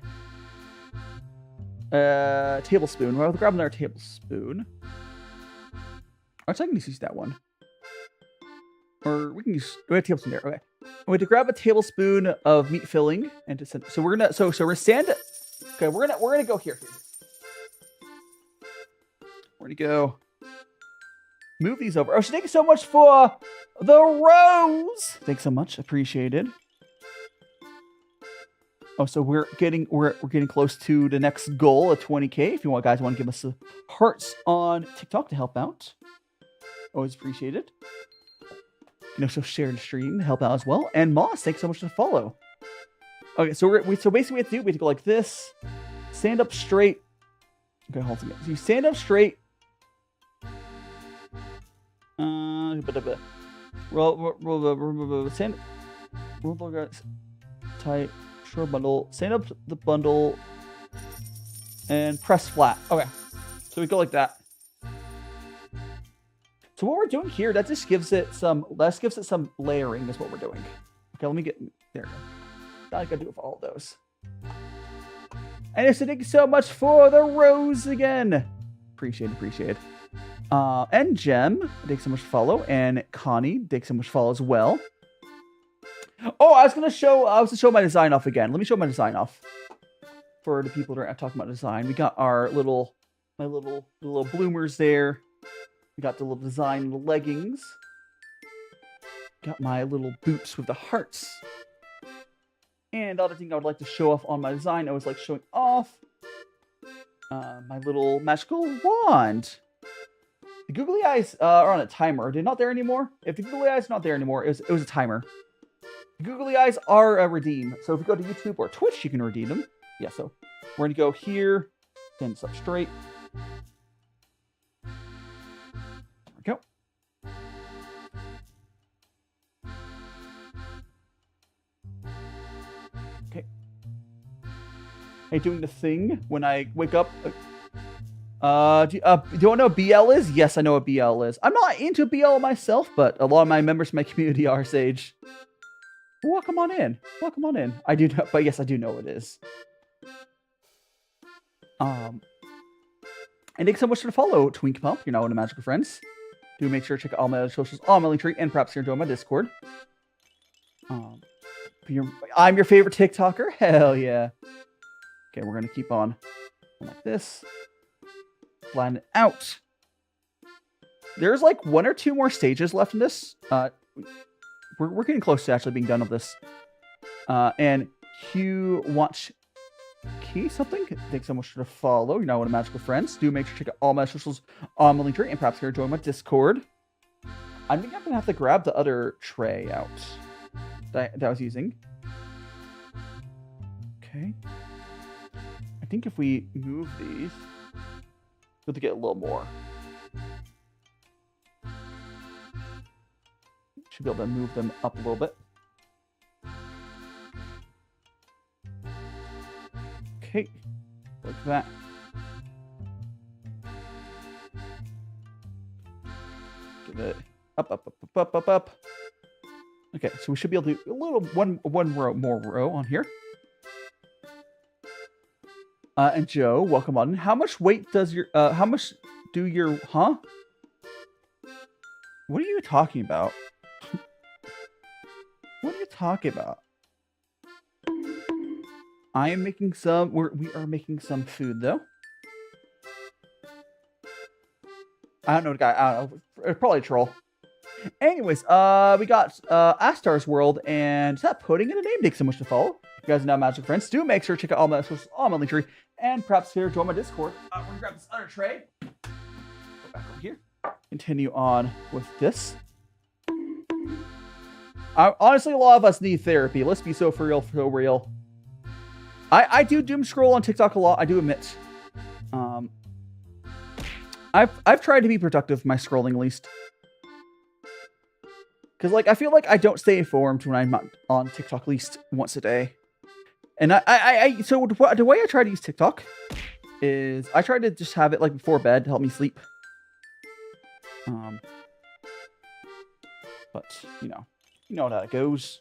a tablespoon. We'll grab another tablespoon. Actually, I can just use that one. Or we can use a tablespoon there. Okay. We have to grab a tablespoon of meat filling and to send. So we're gonna we're stand. Okay, we're gonna go here. We're gonna go move these over. Oh, so thank you so much for the rose. Thanks so much, appreciated. Oh, so we're getting close to the next goal of 20K. If you guys want to give us hearts on TikTok to help out, always appreciated. You know, so share the stream to help out as well. And Moss, thanks so much for the follow. Okay, so basically we have to go like this. Stand up straight. Okay, hold on. So you stand up straight. Roll tight. Short bundle. Stand up the bundle. And press flat. Okay. So we go like that. So what we're doing here, that just gives it some layering is what we're doing. Okay, let me get there. Now I gotta do it for all of those. And so thank you so much for the rose again. Appreciate it. And Jem, thanks so much for follow. And Connie, thanks so much for follow as well. Oh, I was to show my design off again. Let me show my design off. For the people that are talking about design. We got my little bloomers there. We got the little design the leggings. Got my little boots with the hearts. And the other thing I would like to show off on my design, I was like showing off my little magical wand. The googly eyes are on a timer. They're not there anymore. If the googly eyes are not there anymore, it was a timer. The googly eyes are a redeem. So if you go to YouTube or Twitch, you can redeem them. Yeah, so we're going to go here, stand this up straight. There we go. Okay. Hey, doing the thing when I wake up. Do you know what BL is? Yes, I know what BL is. I'm not into BL myself, but a lot of my members of my community are, Sage. Welcome on in. Welcome on in. I do know, but yes, I do know what it is. And thanks so much for the follow, Twink Pump. You're now one of Magical Friends. Do make sure to check out all my other socials on my link tree, and perhaps here join my Discord. I'm your favorite TikToker. Hell yeah. Okay, we're gonna keep on like this. Flatten it out. There's like 1 or 2 more stages left in this. We're getting close to actually being done with this. And Hugh DaiShimaVT something. Thanks so much for the follow. You're now one of magical friends. Do make sure to check out all my socials on my link tree, and perhaps here join my Discord. I think I'm gonna have to grab the other tray out that I was using. Okay. I think if we move these, we'll have to get a little more. Should be able to move them up a little bit. Okay, like that. Get it up. Okay, so we should be able to do a little one more row on here. And Joe, welcome on. How much weight does your how much do your What are you talking about? What are you talking about? I am making some. We are making some food though. I don't know, guy. I don't know. It's probably a troll. Anyways, we got Astar's World, and is that Pudding in the name? Thanks so much to follow. You guys are now magic friends. Do make sure to check out all my socials on my link tree, and perhaps here join my Discord. We're gonna grab this other tray. Go back over here. Continue on with this. Honestly, a lot of us need therapy. Let's be so for real, so real. I do doom scroll on TikTok a lot. I do admit. I've tried to be productive with my scrolling at least. Because like I feel like I don't stay informed when I'm not on TikTok at least once a day. And so the way I try to use TikTok is I try to just have it like before bed to help me sleep. But you know how that goes.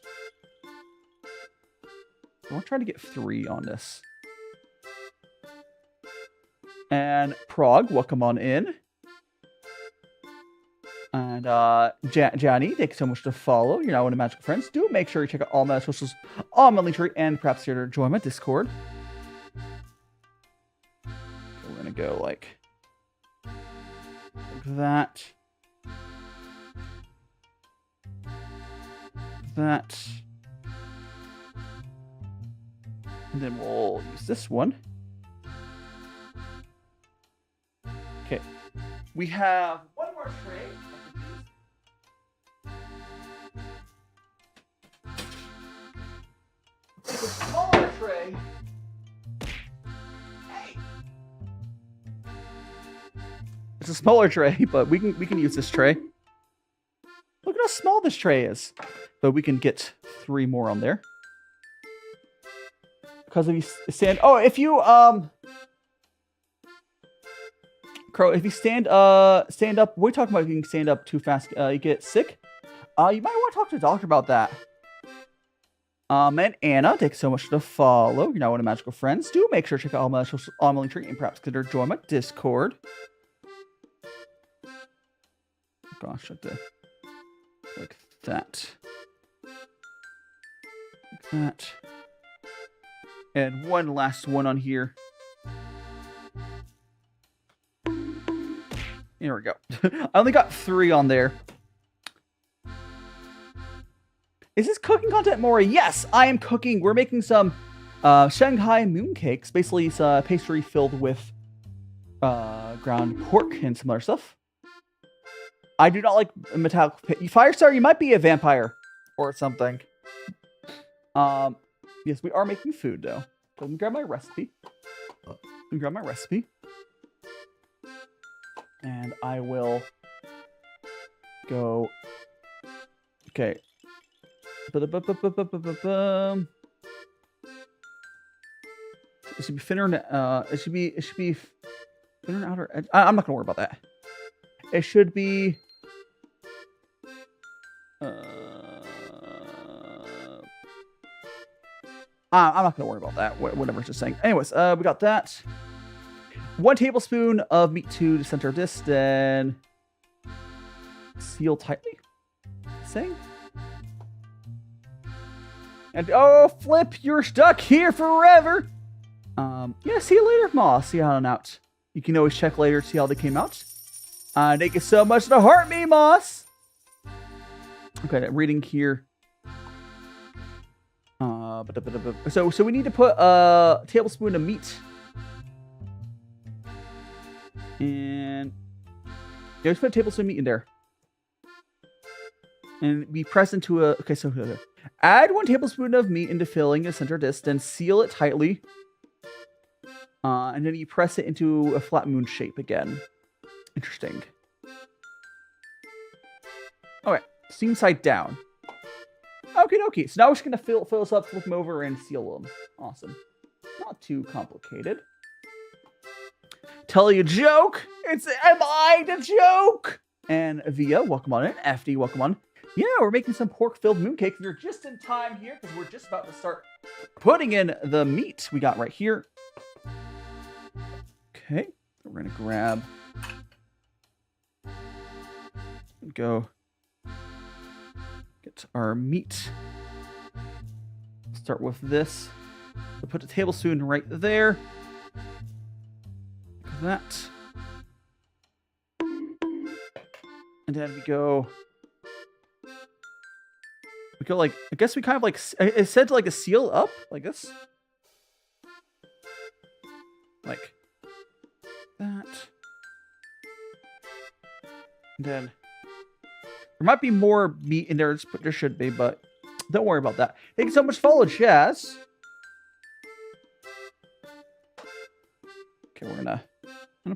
So we're trying to get 3 on this. And Prague, welcome on in. And Johnny, thank you so much to follow. You're now one of my magical friends. Do make sure you check out all my socials on my link tree, and perhaps here to join my Discord. Okay, we're gonna go like that. That. And then we'll use this one. Okay. We have one more tray. Take a smaller tray. Hey. It's a smaller tray, but we can use this tray. Look at how small this tray is. But we can get 3 more on there. Because if you stand, if you Crow, if you stand up, we're talking about if you can stand up too fast, you get sick. You might want to talk to a doctor about that. And Anna, thanks so much for the follow. You're now one of magical friends. Do make sure to check out all my social on my link tree, and perhaps consider join my Discord. Gosh, I have to like that. Like that. And one last one on here. Here we go. I only got 3 on there. Is this cooking content, Maury? Yes, I am cooking. We're making some Shanghai Mooncakes. Basically, it's pastry filled with ground pork and some other stuff. I do not like metallic... Firestar, you might be a vampire or something. Yes, we are making food, though. Let me grab my recipe. And I will go... Okay. It should be thinner. It should be thinner on outer edge. I'm not gonna worry about that. It should be. I'm not gonna worry about that. Whatever it's just saying. Anyways, we got that. 1 tablespoon of meat to the center of this, then seal tightly. Saying. And oh, Flip, you're stuck here forever. Yeah, see you later, Moss. See you on out. You can always check later to see how they came out. Thank you so much to heart me, Moss. Okay, reading here. So we need to put a tablespoon of meat. And yeah, let's put a tablespoon of meat in there. And we press into a... Okay, so add 1 tablespoon of meat into filling the center disc, then seal it tightly. And then you press it into a flat moon shape again. Interesting. Okay, seam side down. Okay, okay. So now we're just gonna fill this up, flip them over, and seal them. Awesome. Not too complicated. Tell you a joke. It's am I the joke? And Via, welcome on in. FD, welcome on. Yeah, we're making some pork-filled mooncakes. You're just in time here because we're just about to start putting in the meat we got right here. Okay, we're gonna grab. Go get our meat. Start with this. We'll put a tablespoon right there. Like that. And then we go like, I guess we kind of like, it's said to like a seal up like this. Like that. And then there might be more meat in there, there should be, but don't worry about that. Thank you so much for following, Chaz. Okay, I'm gonna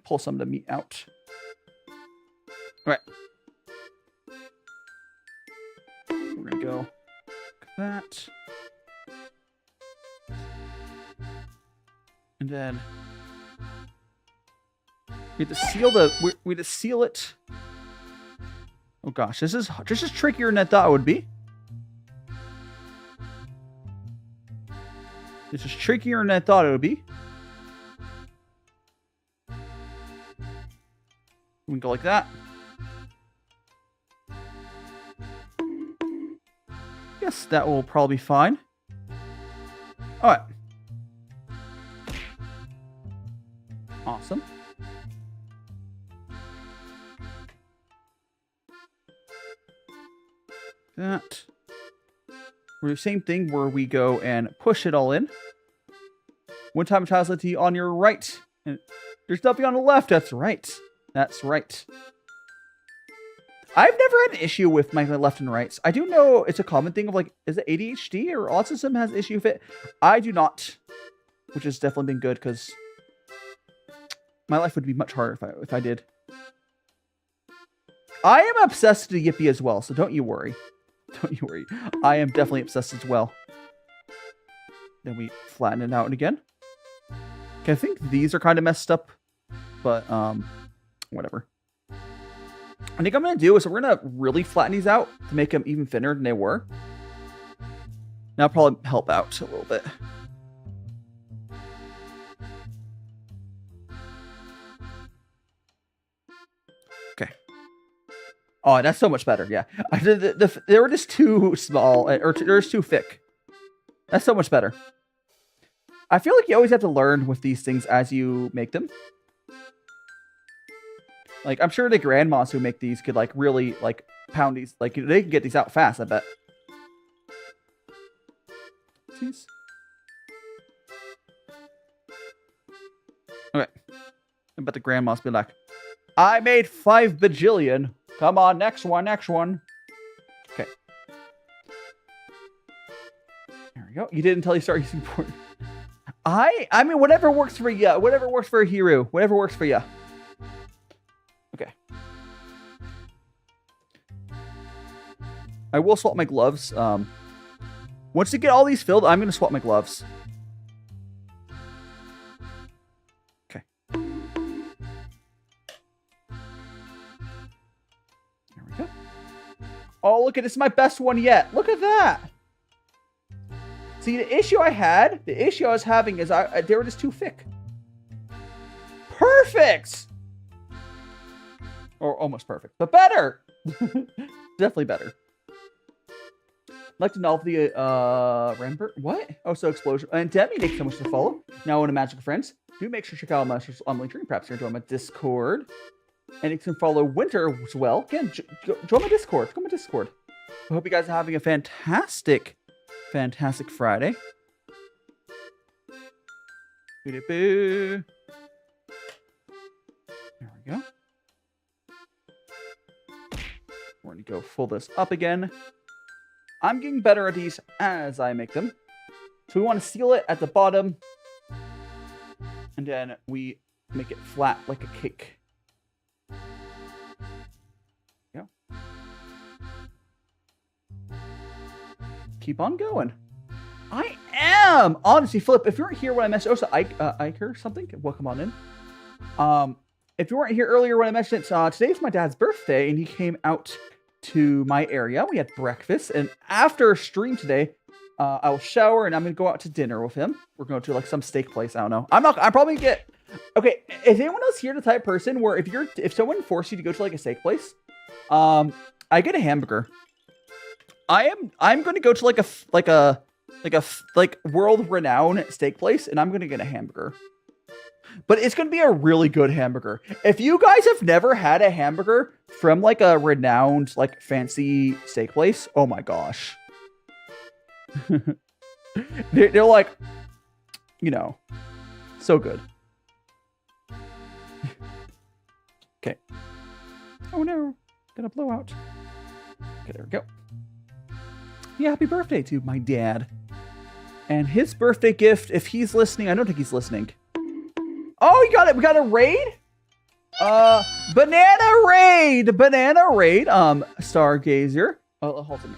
pull some of the meat out. All right. We're gonna go like that. And then we have to seal we have to seal it. Oh gosh, this is trickier than I thought it would be. This is trickier than I thought it would be. We can go like that. Yes, that will probably be fine. All right. Awesome. That. We're the same thing where we go and push it all in. One time mentality on your right. And there's nothing on the left. That's right. That's right. I've never had an issue with my left and rights. I do know it's a common thing of like, is it ADHD or autism has an issue with it? I do not, which has definitely been good because my life would be much harder if I did. I am obsessed with the Yippee as well, so don't you worry. Don't you worry. I am definitely obsessed as well. Then we flatten it out again. Okay, I think these are kind of messed up, but whatever. I think I'm going to do is we're going to really flatten these out to make them even thinner than they were. That'll probably help out a little bit. Okay. Oh, that's so much better. Yeah. They were just too small, or they're just too thick. That's so much better. I feel like you always have to learn with these things as you make them. Like, I'm sure the grandmas who make these could, like, really, like, pound these. Like, they can get these out fast, I bet. Jeez. Okay. I bet the grandmas be like, I made 5 bajillion. Come on, next one, next one. Okay. There we go. You didn't until you start using pork. I mean, whatever works for you. Whatever works for a hero. Whatever works for you. Okay. I will swap my gloves. Once you get all these filled, I'm going to swap my gloves. Okay. There we go. Oh, look at this. Is my best one yet. Look at that. See, the issue I was having is they were just too thick. Perfect! Or almost perfect, but better! Definitely better. I'd like to know if the, Rembert, what? Oh, so Explosion. And Demi, thank you so much for the follow. Now, one of Magical Friends, do make sure to check out my link tree. Perhaps you're join my Discord. And you can follow Winter as well. Again, join my Discord. Go my Discord. I hope you guys are having a fantastic fantastic Friday. Boo-doo-boo. There we go. We're going to go full this up again. I'm getting better at these as I make them. So we want to seal it at the bottom. And then we make it flat like a cake. There we go. Keep on going. I am! Honestly, Flip, if you weren't here when I mentioned... Oh, so Ike or something? Welcome on in. If you weren't here earlier when I mentioned it, today's my dad's birthday, and he came out to my area. We had breakfast, and after stream today, I will shower, and I'm going to go out to dinner with him. We're going to like some steak place. I don't know. I'm probably going to get... Okay, is anyone else here the type of person where if someone forced you to go to like a steak place, I get a hamburger. I'm going to go to like a world-renowned steak place, and I'm going to get a hamburger. But it's going to be a really good hamburger. If you guys have never had a hamburger from like a renowned, like fancy steak place, oh my gosh. they're like, you know, so good. Okay. Oh no, got a blowout. Okay, there we go. Yeah, happy birthday to my dad. And his birthday gift, if he's listening, I don't think he's listening. Oh, you got it. We got a raid? Banana raid. Stargazer. Oh, hold on.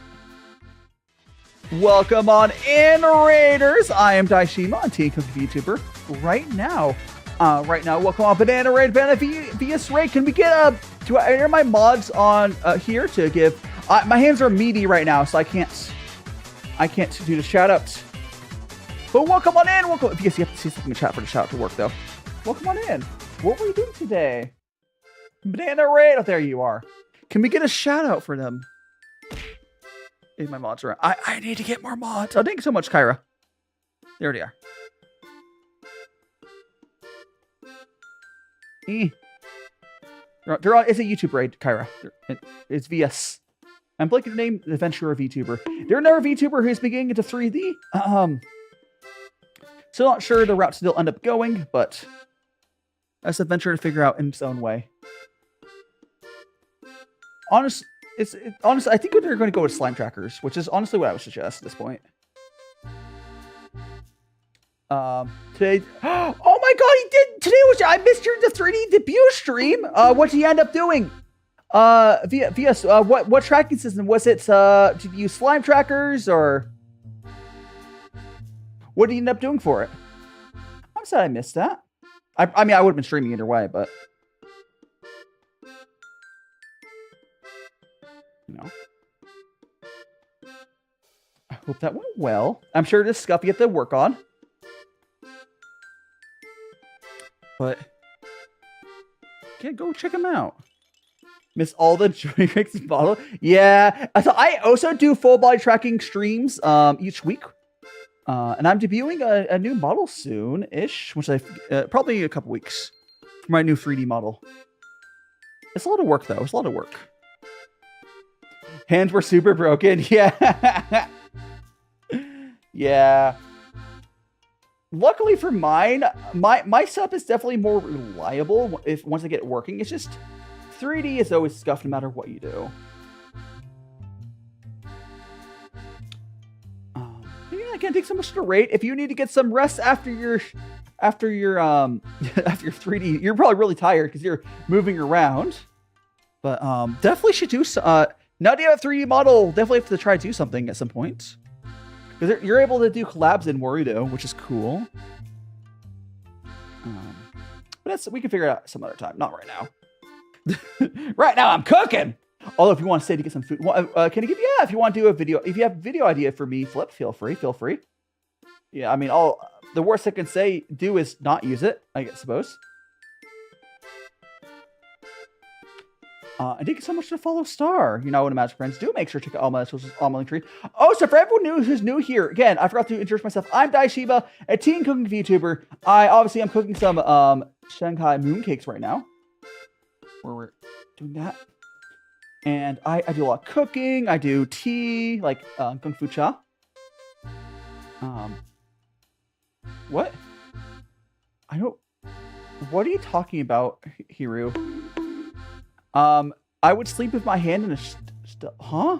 Welcome on in, Raiders. I am DaiShima, a teen cooking VTuber. Right now, welcome on Banana Raid, Banana VS Raid. Can we get do I enter my mods on here to give? My hands are meaty right now, so I can't do the shout outs. But welcome on in. Welcome. Because you have to see something in the chat for the shout out to work, though. Welcome on in. What were you doing today? Banana Raid. Oh, there you are. Can we get a shout out for them? My mods are. I need to get more mods. Oh, thank you so much, Kyra. There they are. They're on, it's a YouTube raid, Kyra. It's VS. I'm blanking the name, the Venture VTuber. They're another VTuber who's been getting into 3D. Still not sure the route they'll end up going, but that's a venture to figure out in its own way. Honestly, I think they're going to go with slime trackers, which is honestly what I would suggest at this point. Today, oh my god, he did! Today was, I missed the 3D debut stream. What did he end up doing? VS, what tracking system was it? Did you use slime trackers or what did you end up doing for it? I'm sad I missed that. I mean, I would have been streaming either way, but you know. I hope that went well. I'm sure there's stuff you have to work on. But yeah, go check them out. Miss all the joy model. Yeah. So I also do full body tracking streams each week. And I'm debuting a new model soon-ish, which I probably a couple weeks for my new 3D model. It's a lot of work though. It's a lot of work. Hands were super broken. Yeah. Yeah. Luckily for mine, my setup is definitely more reliable once I get it working. It's just 3D is always scuffed no matter what you do. Yeah, I can't take so much to rate. If you need to get some rest after your 3D, you're probably really tired because you're moving around. But definitely should do now that you have a 3D model, definitely have to try to do something at some point. Because you're able to do collabs in Warudo, which is cool. But we can figure it out some other time. Not right now. Right now, I'm cooking! Although, if you want to stay to get some food... can I give you... Yeah, if you want to do a video... If you have a video idea for me, Flip, feel free. Yeah, I mean, the worst I can do is not use it, I suppose. And thank you so much to follow Star. You know what, Magic Friends, do make sure to check out all my socials, all my link tree. Oh, so for everyone who's new here, again, I forgot to introduce myself. I'm DaiShimaVT, a teen cooking VTuber. I'm cooking some Shanghai Mooncakes right now. Where we're doing that. And I do a lot of cooking. I do tea, like Kung Fu Cha. What? I don't... What are you talking about, Hiru? I would sleep with my hand in a... Huh?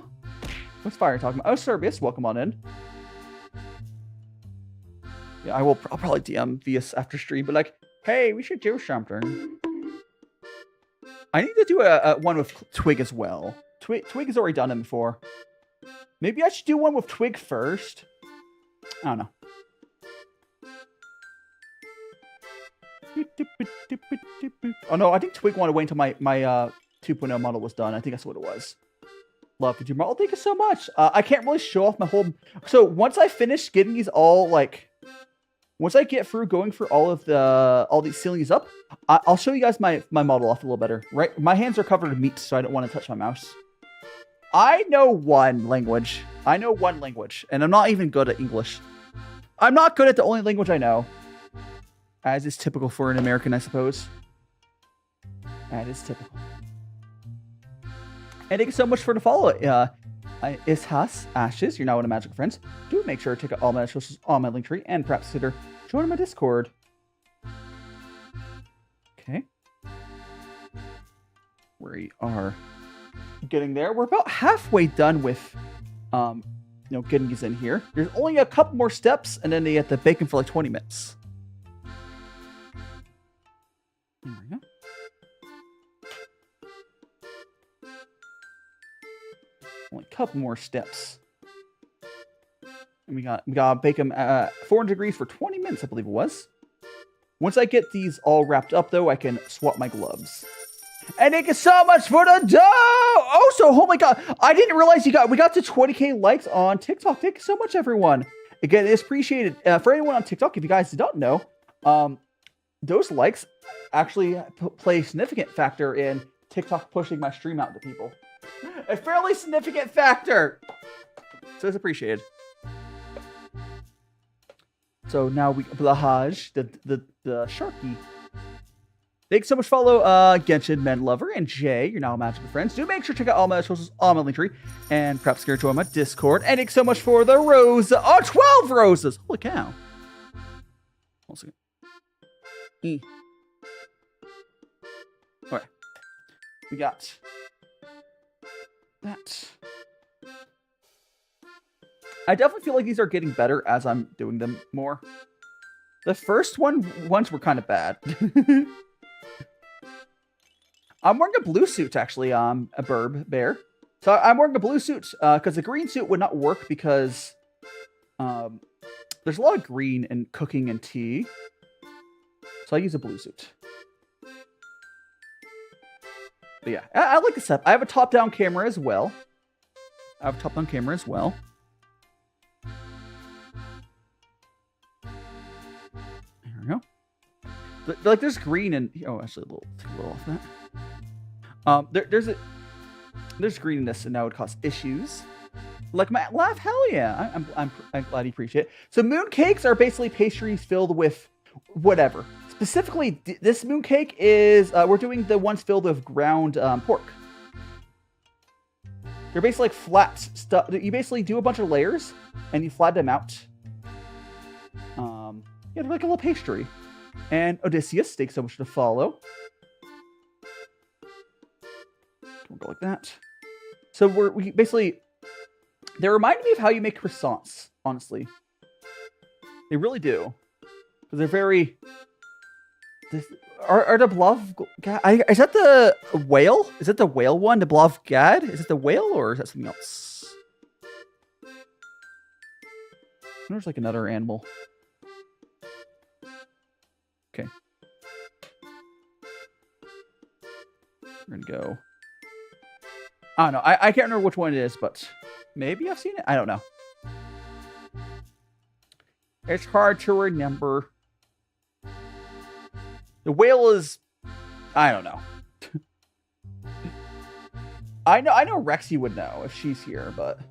What's Fire talking about? Oh, Serbius, welcome on in. Yeah, I'll probably DM Vias after stream, but like, hey, we should do something. I need to do a one with Twig as well. Twig has already done it before. Maybe I should do one with Twig first. I don't know. Oh no, I think Twig wanted to wait until my 2.0 model was done. I think that's what it was. Love Vtuber model. Thank you so much. I can't really show off my whole... So once I finish getting these all like... Once I get through going for all these sealing these up, I'll show you guys my model off a little better. Right, my hands are covered in meat, so I don't want to touch my mouse. I know one language. And I'm not even good at English. I'm not good at the only language I know. As is typical for an American, I suppose. That is typical. And thank you so much for the follow. Ishas Ashes, you're now one of Magical Friends. Do make sure to check out all my socials on my link tree and perhaps consider joining my Discord. Okay. We are getting there. We're about halfway done with getting these in here. There's only a couple more steps and then they have to bake them for like 20 minutes. There we go. Only a couple more steps. And we gotta bake them at 400 degrees for 20 minutes, I believe it was. Once I get these all wrapped up, though, I can swap my gloves. And thank you so much for the dough! Oh, so, oh my god, I didn't realize we got to 20k likes on TikTok. Thank you so much, everyone. Again, it's appreciated. For anyone on TikTok, if you guys don't know, those likes actually play a significant factor in TikTok pushing my stream out to people. A fairly significant factor. So it's appreciated. So now we Blahaj, the Sharky. Thanks so much for follow Genshin Men Lover and Jay. You're now Magical Friends. Do make sure to check out all my socials on my link tree and perhaps go join my Discord. And thanks so much for the rose. Oh, 12 roses. Holy cow. One second. Alright. We got that. I definitely feel like these are getting better as I'm doing them more. The first ones were kind of bad. I'm wearing a blue suit, actually, a Burb Bear. So I'm wearing a blue suit, because the green suit would not work because there's a lot of green in cooking and tea. So I use a blue suit. But yeah, I like the setup. I have a top-down camera as well. There we go. Like, there's green and... Oh, actually, take a little off that. There's green in this, and that would cause issues. Like my laugh, hell yeah. I'm glad you appreciate it. So mooncakes are basically pastries filled with whatever. Specifically, this mooncake is, we're doing the ones filled with ground pork. They're basically like flat stuff. You basically do a bunch of layers, and you flatten them out. Yeah, they're like a little pastry. And Odysseus, thanks so much to follow. We'll go like that. So we basically... They remind me of how you make croissants, honestly. They really do. Because they're very... Are the Blav... Is that the whale? Is it the whale one? The Blav Gad? Is it the whale or is that something else? There's like another animal. Okay. We're gonna go... I don't know. I can't remember which one it is, but maybe I've seen it. I don't know. It's hard to remember. The whale is... I don't know. I know Rexy would know if she's here, but...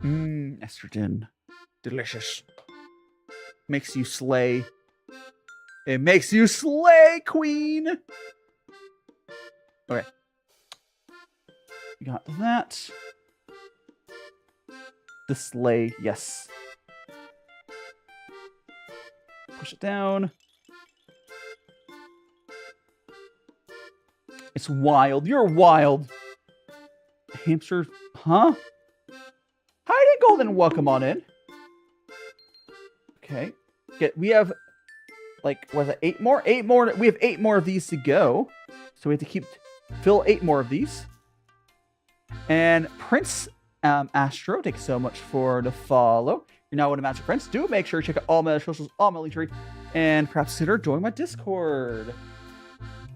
Estrogen. Delicious. Makes you slay. It makes you slay, queen! Okay. We got that. the sleigh. Yes. Push it down. It's wild. You're wild. Hamsters. Huh? Hi, Golden. Welcome on in. Okay. We have, like, was it 8 more? 8 more. We have 8 more of these to go. So we have to fill 8 more of these. And Prince Astro, thanks so much for the follow. You're now one of Master Prince. Do make sure to check out all my socials, all my link tree, and perhaps consider joining my Discord.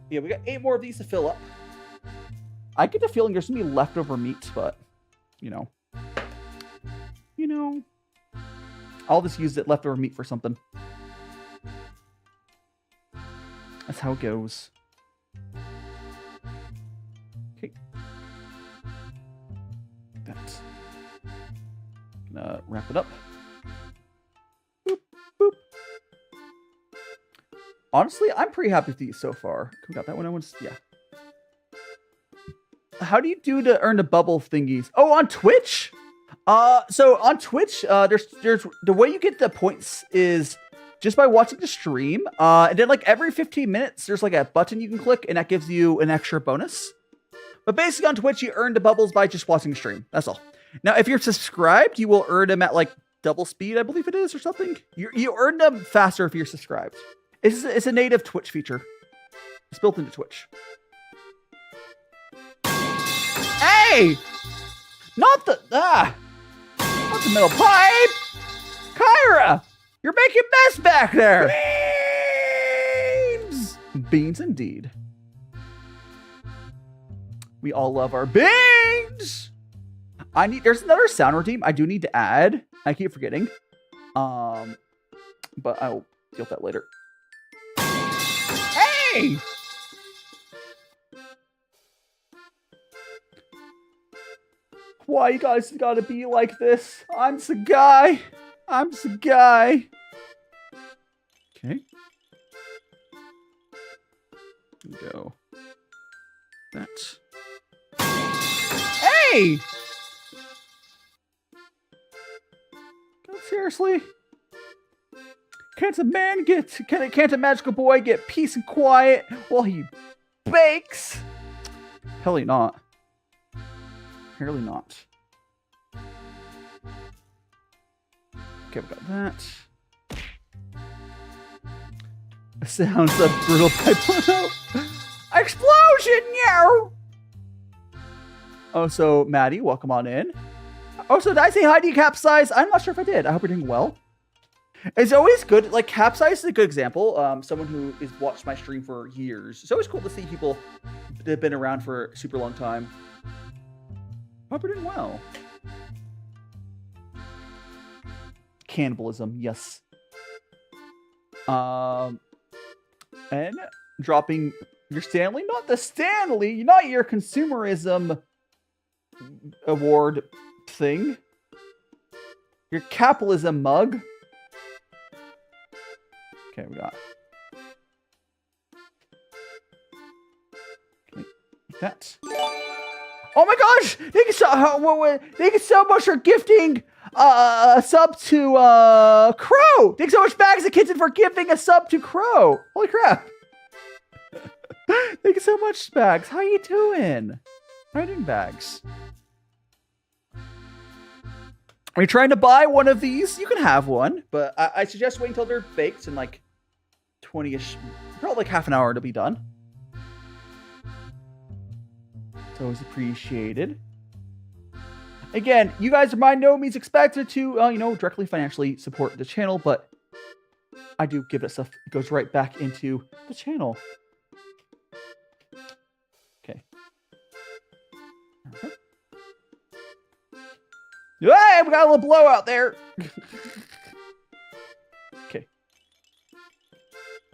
Yeah, we got 8 more of these to fill up. I get the feeling there's gonna be leftover meat, but you know, I'll just use that leftover meat for something. That's how it goes. Okay. That. Gonna wrap it up. Boop, boop. Honestly, I'm pretty happy with these so far. We got that one. Yeah. How do you do to earn the bubble thingies? Oh, on Twitch? So on Twitch, there's the way you get the points is just by watching the stream. And then like every 15 minutes, there's like a button you can click, and that gives you an extra bonus. But basically on Twitch, you earn the bubbles by just watching the stream. That's all. Now, if you're subscribed, you will earn them at like double speed, I believe it is, or something. You earn them faster if you're subscribed. It's a native Twitch feature. It's built into Twitch. Hey! Not the metal pipe! Kyra! You're making mess back there! Beans! Beans indeed. We all love our beans! There's another sound redeem I do need to add. I keep forgetting. But I'll deal with that later. Hey! Why you guys gotta be like this? I'm the guy. I'm the guy. Okay. Go. That. Hey! God, seriously? Can't a magical boy get peace and quiet while he bakes? Hell, not. Apparently not. Okay, we got that. Sounds of brutal pipe. Explosion, yo! Oh, so Maddie, welcome on in. Oh, so did I say hi to you, Capsize? I'm not sure if I did. I hope you're doing well. It's always good. Like, Capsize is a good example. Someone who has watched my stream for years. It's always cool to see people that have been around for a super long time. Hope you're doing well. Cannibalism, yes. And dropping your Stanley, not the Stanley, not your consumerism award thing. Your capitalism mug. Okay, we got that. Oh my gosh! Thank you so much for gifting a sub to Crow. Thanks so much, Bags of Kitchen, for gifting a sub to Crow. Holy crap! Thank you so much, Bags. How you doing? How you doing, Bags? Are you trying to buy one of these? You can have one, but I suggest waiting until they're baked in like 20-ish, probably like half an hour to be done. It's always appreciated. Again, you guys are by no means expected to, directly financially support the channel, but I do give it stuff. It goes right back into the channel. Okay. Hey, we got a little blowout there. Okay.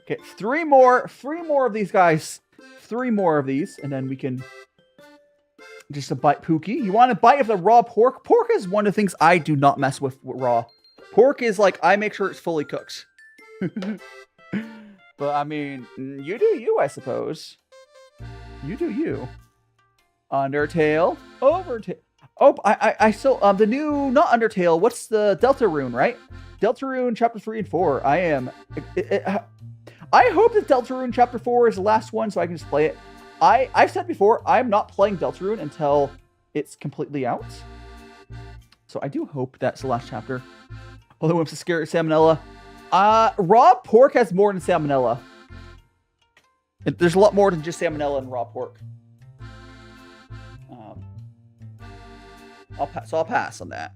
Okay, three more of these guys. 3 more of these, and then we can just a bite Pookie. You want a bite of the raw pork? Pork is one of the things I do not mess with raw. Pork is like, I make sure it's fully cooked. But I mean, you do you, I suppose. You do you. Undertale, Overtale. Oh, I still the new not Undertale. What's the Deltarune, right? Deltarune chapter 3 and 4. I am. I hope that Deltarune chapter 4 is the last one, so I can just play it. I've said before, I'm not playing Deltarune until it's completely out. So I do hope that's the last chapter. Although I'm so scared of salmonella. Raw pork has more than salmonella. There's a lot more than just salmonella in raw pork. I'll pass on that.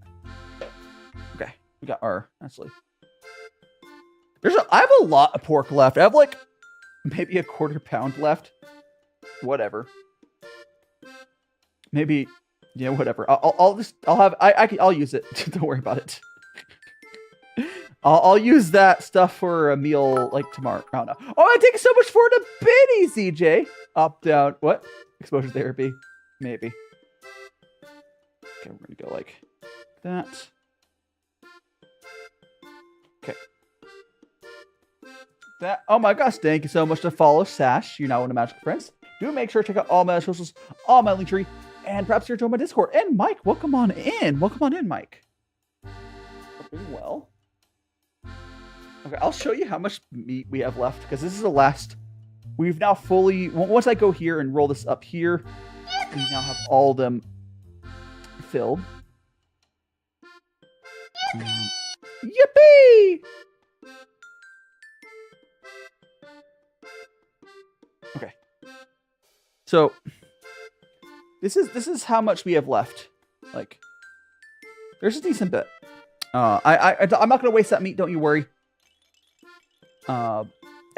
Okay, we got our actually. I have a lot of pork left. I have like maybe a quarter pound left. Whatever. Maybe, yeah, whatever. I'll use it. Don't worry about it. I'll use that stuff for a meal like tomorrow. I don't know. Oh, thank you so much for the biddy, CJ. Up, down. What? Exposure therapy. Maybe. Okay, we're gonna go like that. Okay. That. Oh my gosh, thank you so much to follow Sash. You're now one of Magical Friends. Do make sure to check out all my socials, all my link tree, and perhaps you're joining my Discord. And Mike, welcome on in. Welcome on in, Mike. Doing well. Okay, I'll show you how much meat we have left, because this is the last. We've now fully, once I go here and roll this up here, we now have all of them filled. Yippee! Okay. So, this is how much we have left. Like, there's a decent bit. I'm not gonna waste that meat, don't you worry. And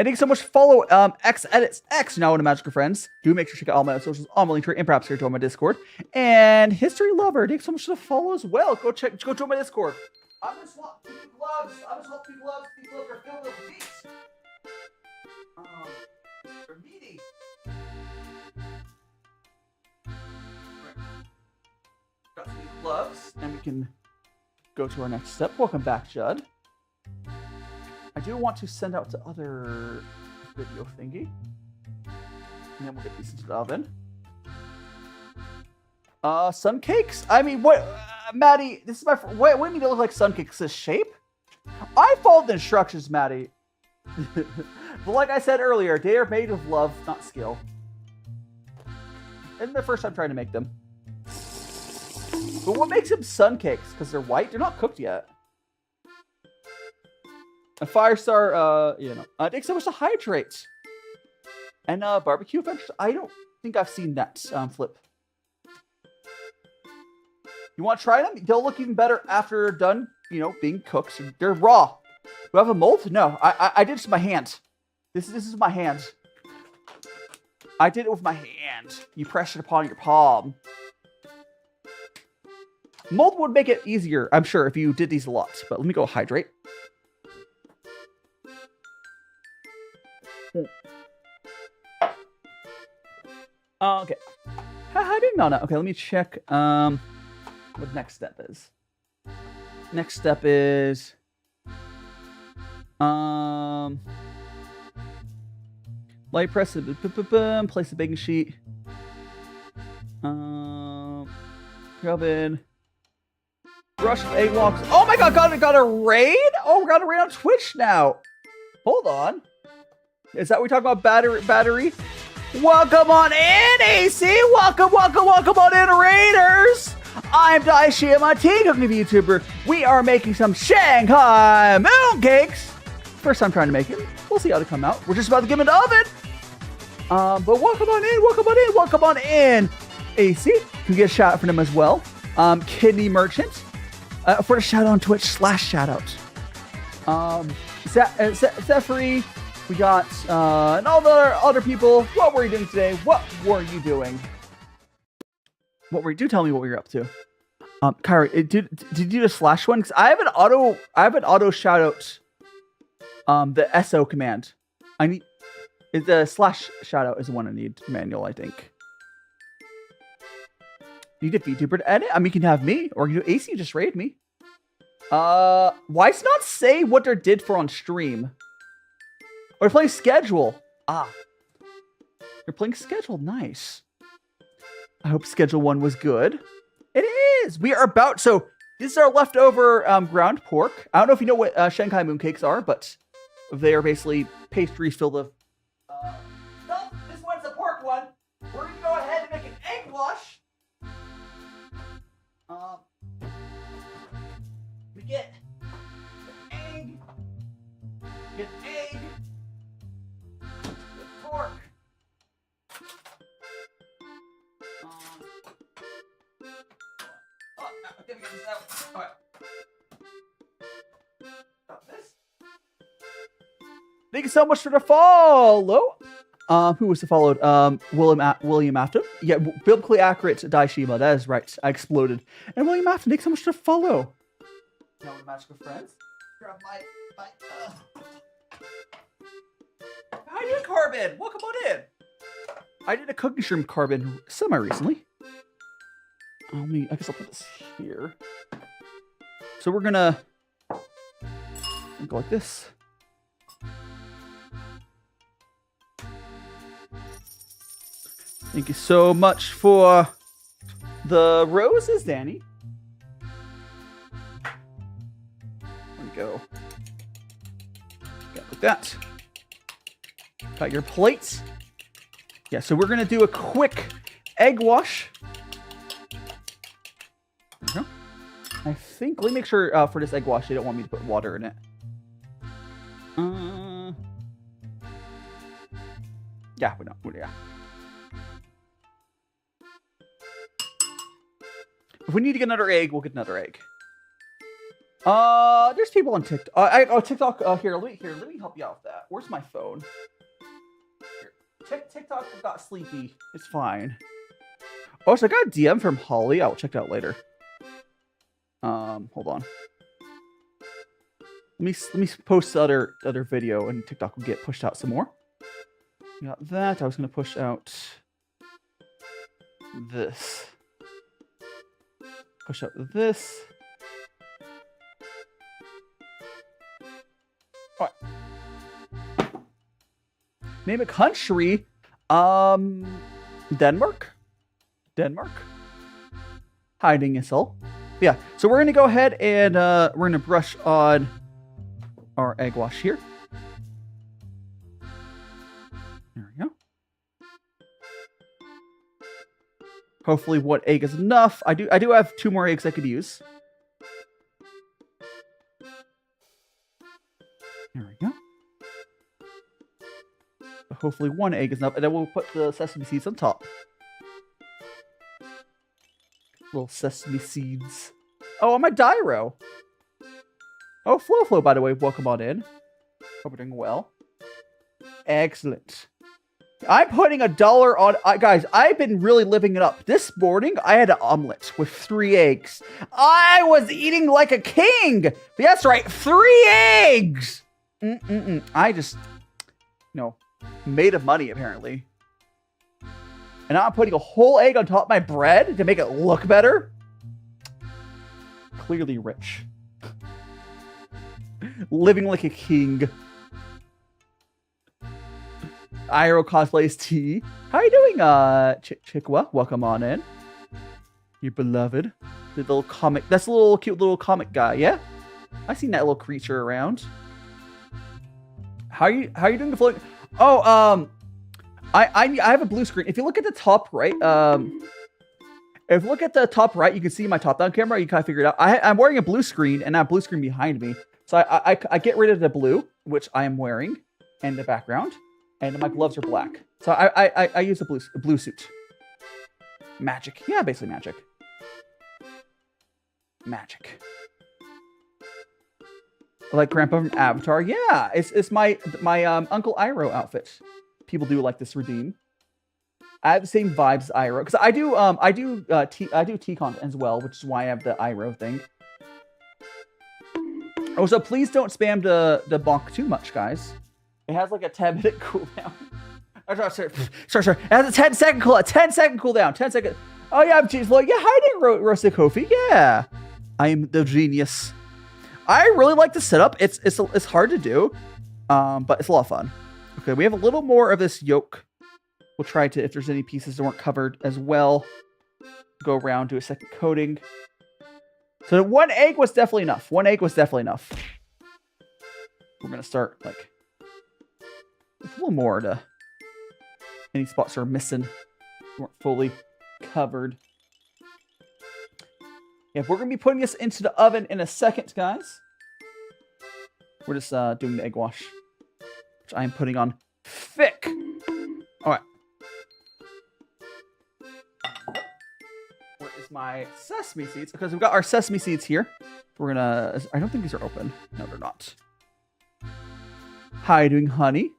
thanks so much for follow X Edits X, now one of Magical Friends. Do make sure to check out all my socials, all my link tree, and perhaps here join my Discord. And History Lover, thanks so much for the follow as well. Go join my Discord. I'm gonna swap two gloves. These gloves are filled with meat. They're meaty. Got some new gloves, and we can go to our next step. Welcome back, Judd. I do want to send out to other video thingy. And then we'll get these into the oven. Sun cakes? I mean, what? Maddie, this is my... What do you mean they look like sun cakes? This shape? I followed the instructions, Maddie. But like I said earlier, they are made with love, not skill. And the first time trying to make them. But what makes them sun cakes? Because they're white? They're not cooked yet. A Firestar, thanks so much to Hydrate. And barbecue adventures. I don't think I've seen that flip. You want to try them? They'll look even better after they're done, being cooked. So they're raw. Do I have a mold? No, I did it with my hand. This is my hand. I did it with my hand. You press it upon your palm. Mold would make it easier, I'm sure, if you did these a lot. But let me go hydrate. Okay. How do you know that? Okay, let me check what next step is. Next step is light press it, place the baking sheet. Oven. Brush of egg walks. Oh my god, got a raid? Oh, we got a raid on Twitch now. Hold on. Is that what we talk about battery? Welcome on in, AC! Welcome on in, Raiders! I'm DaiShimaVT, EnVtuber. We are making some Shanghai Mooncakes. First time trying to make it. We'll see how they come out. We're just about to get them in the oven. But welcome on in, AC. You can get a shout out for them as well. Kidney Merchant. For the shout out on Twitch /shoutout. Zephyr. We got and all the other people. What were you doing today? What were you doing? Tell me what you're up to. Kyra, did you do the slash one? Because I have an auto shout out. The SO command. The slash shout out is the one I need manual, I think. You need a VTuber to edit? I mean, you can have me, or you do AC, just raid me. Why does it not say what they did for on stream? Or play schedule. You're playing schedule. Nice. I hope schedule 1 was good. It is. We are about. So this is our leftover ground pork. I don't know if you know what Shanghai mooncakes are, but they are basically pastries filled with. No, this one's a pork one. We're gonna go ahead and make an egg wash. We get an egg, pork. I'm gonna get this out. All right. Got this. Thank you so much for the follow. Who was the followed? William Afton. Yeah, biblically accurate Daishima. That is right. I exploded. And William Afton, thanks so much for the follow. Now we're magical friends. Grab my. How you doing, Carbon? Welcome on in. I did a cookie shroom Carbon semi recently. I guess I'll put this here. So we're gonna go like this. Thank you so much for the roses, Danny. There we go. Yeah, like that. Got your plates. Yeah, so we're gonna do a quick egg wash. There we go. I think, let me make sure for this egg wash, they don't want me to put water in it. Yeah, we don't. Yeah. If we need to get another egg, we'll get another egg. There's people on TikTok. TikTok. Here, let me help you out with that. Where's my phone? Here. TikTok got sleepy. It's fine. Oh, so I got a DM from Holly. I'll check it out later. Hold on. Let me post the other video, and TikTok will get pushed out some more. We got that. I was gonna push out this. Push out this. All right. Name a country. Denmark. Hiding us all. Yeah. So we're gonna go ahead and we're gonna brush on our egg wash here. There we go. Hopefully one egg is enough. I do have 2 more eggs I could use. There we go. But hopefully 1 egg is enough, and then we'll put the sesame seeds on top. Little sesame seeds. Oh, I'm a Dyro. Oh, Flo, by the way, welcome on in. Hope we're doing well. Excellent. I'm putting $1 on... guys, I've been really living it up. This morning, I had an omelet with 3 eggs. I was eating like a king. That's right, 3 eggs. I just, made of money, apparently. And now I'm putting a whole egg on top of my bread to make it look better. Clearly rich. Living like a king. Iro cosplays T. How are you doing, Chikwa? Welcome on in. Your beloved. The little comic. That's a little cute little comic guy, yeah? I've seen that little creature around. How are you doing the floating? Oh, I have a blue screen. If you look at the top right, if you look at the top right, you can see my top-down camera. You kind of figure it out. I'm wearing a blue screen, and I have blue screen behind me. So I get rid of the blue, which I am wearing, in the background. And my gloves are black. So I use a blue suit. Magic. Yeah, basically magic. Magic. Like Grandpa from Avatar. Yeah, it's my Uncle Iroh outfit. People do like this redeem. I have the same vibes as Iroh, because I do T-Con as well, which is why I have the Iroh thing. Oh, so please don't spam the bonk too much, guys. It has like a 10-minute cooldown. Sorry. It has a 10-second cooldown. 10-second cooldown. 10 seconds. Oh yeah, I'm cheese. Like, yeah, hiding roasted Kofi. Yeah, I am the genius. I really like the setup. It's hard to do, but it's a lot of fun. Okay, we have a little more of this yolk. We'll try to, if there's any pieces that weren't covered as well. go around, do a second coating. So 1 egg was definitely enough. 1 egg was definitely enough. We're going to start, like, with a little more to... Any spots are missing. Weren't fully covered. Yeah, we're going to be putting this into the oven in a second, guys. We're just doing the egg wash, which I'm putting on thick. All right. Where is my sesame seeds? Because we've got our sesame seeds here. We're gonna... I don't think these are open. No, they're not. How are you doing, honey?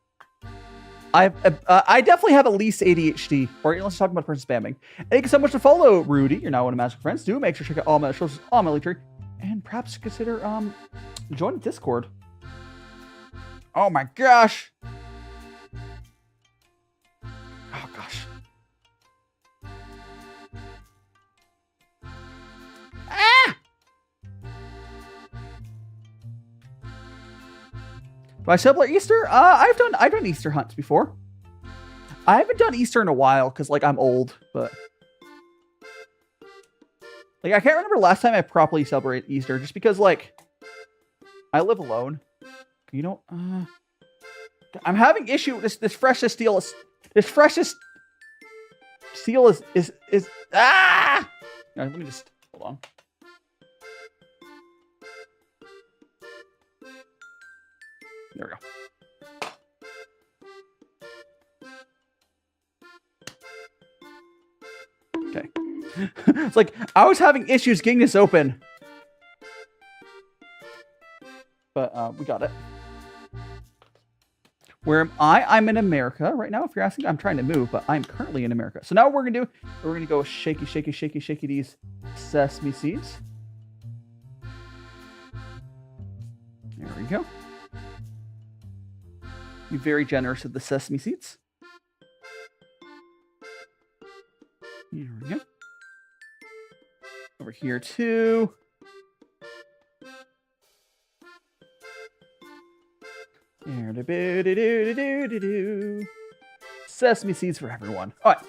I definitely have at least ADHD, or let's talk about person spamming. And thank you so much to follow, Rudy. You're now one of my magic friends. Do make sure to check out all my socials, all my link tree, and perhaps consider joining Discord. Oh my gosh! Oh gosh! Ah! Do I celebrate Easter? I've done Easter hunts before. I haven't done Easter in a while because, like, I'm old, but like I can't remember last time I properly celebrated Easter just because, like, I live alone. You know, I'm having issue with this freshest steel is ah! No, let me just hold on. There we go. Okay. It's like I was having issues getting this open. But we got it. Where am I? I'm in America right now. If you're asking, I'm trying to move, but I'm currently in America. So now what we're gonna do, we're gonna go shaky, shaky, shaky, shaky these sesame seeds. There we go. Be very generous with the sesame seeds. Here we go. Over here too. Sesame seeds for everyone. All right.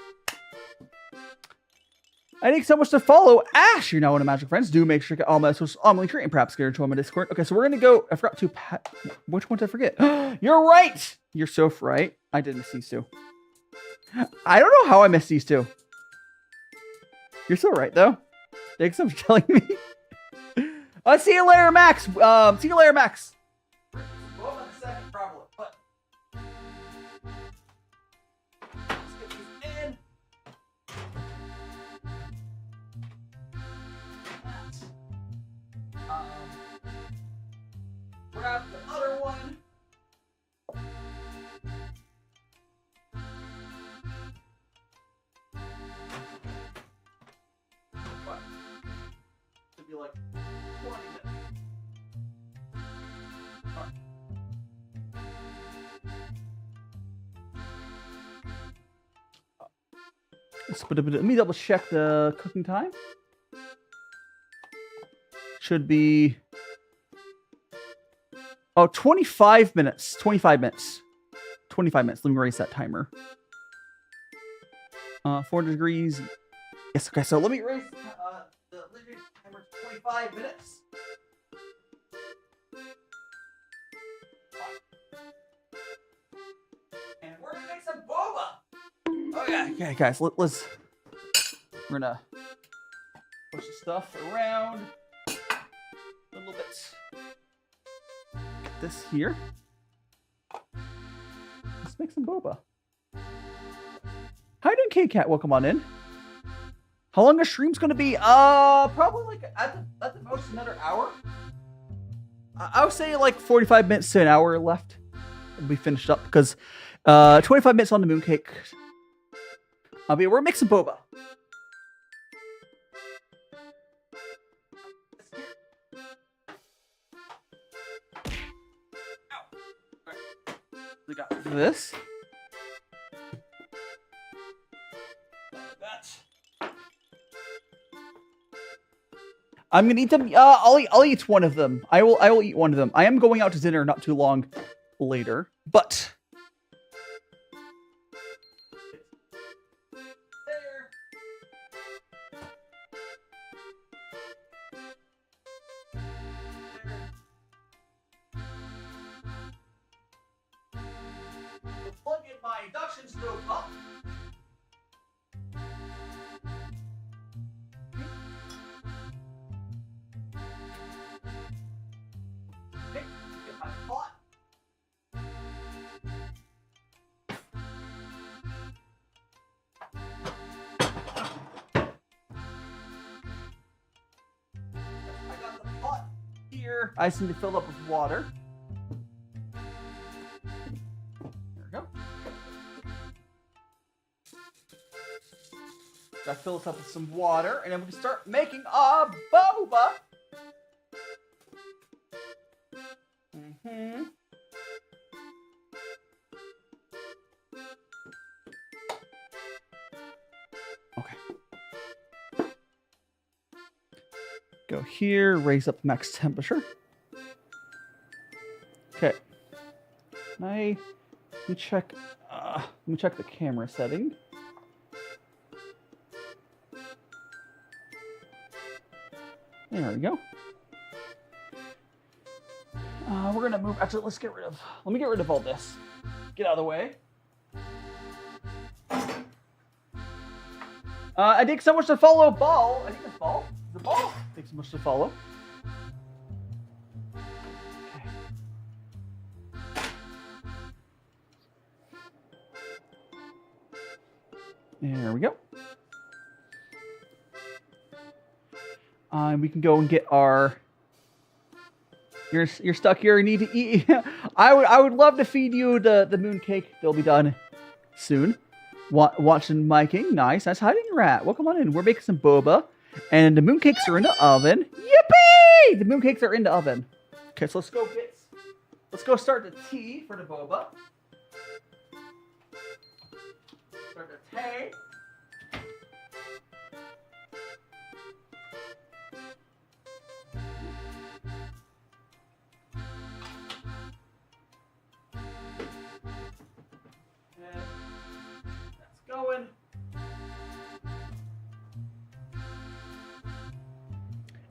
I thank you so much to follow Ash. You're now one of Magic Friends. Do make sure to get all my socials on my link and perhaps get join my Discord. Okay, so we're gonna go. I forgot to. Which one did I forget? You're right. You're so right. I did miss these two. I don't know how I missed these two. You're so right though. Thanks so much for telling me. See you later, Max. See you later, Max. Grab the other one. What? Should be like 20 minutes. All right. Let me double check the cooking time. Should be 25 minutes. 25 minutes. 25 minutes. Let me raise that timer. 400 degrees. Yes, okay, so let me raise the timer to 25 minutes. And we're gonna make some boba. Oh yeah, okay, guys, let's. We're gonna push the stuff around a little bit. Get this here. Let's make some boba. How you doing, K-Cat? Welcome on in. How long a stream's gonna be? Probably like at the most another hour. I would say like 45 minutes to an hour left. We'll be finished up because 25 minutes on the mooncake. We're mixing boba. We got this. I'm gonna eat them. I'll eat one of them. I will eat one of them. I am going out to dinner not too long later, but there. here. I just need to fill it up with water. There we go. Gotta fill this up with some water, and then we can start making a boba. Okay. Go here, raise up max temperature. Okay. Let me check the camera setting. There we go. We're gonna move. Actually, let me get rid of all this. Get out of the way. I think so much to follow. Ball. I think it's ball. The ball. Thanks so much to follow. Okay. There we go. We can go and get our. You're stuck here. You need to eat. I would love to feed you the mooncake. They'll be done soon. Watching Miking. Nice. That's hiding your rat. Welcome on in. We're making some boba. And the mooncakes are in the oven. Yippee! The mooncakes are in the oven. Okay, so let's go start the tea for the boba. Start the tea. Going.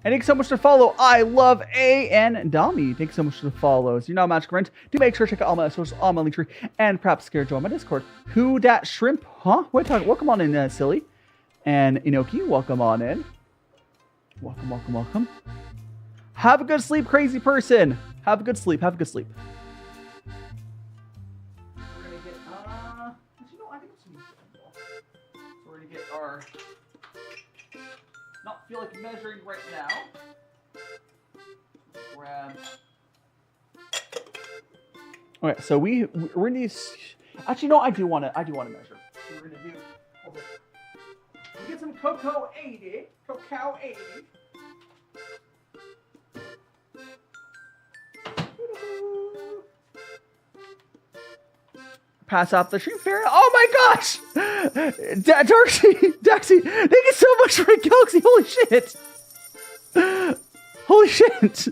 And thanks so much to follow. I love A and Dami. Thanks so much for the follows. You're not magic friends. Do make sure to check out all my socials, all my link tree, and perhaps scare Joe on my Discord. Who dat shrimp? Huh? What talking? Welcome on in, silly. And Inoki, welcome on in. Welcome, welcome, welcome. Have a good sleep, crazy person. Have a good sleep. Have a good sleep. Not feel like measuring right now. Grab. Okay, so we're in these. Actually, no, I do want to measure. So we're gonna do. Hold it. We get some cocoa 80. Cocoa 80. Pass off the shrimp fairy. Oh my gosh! Daxy, thank you so much for a galaxy. Holy shit! Holy shit!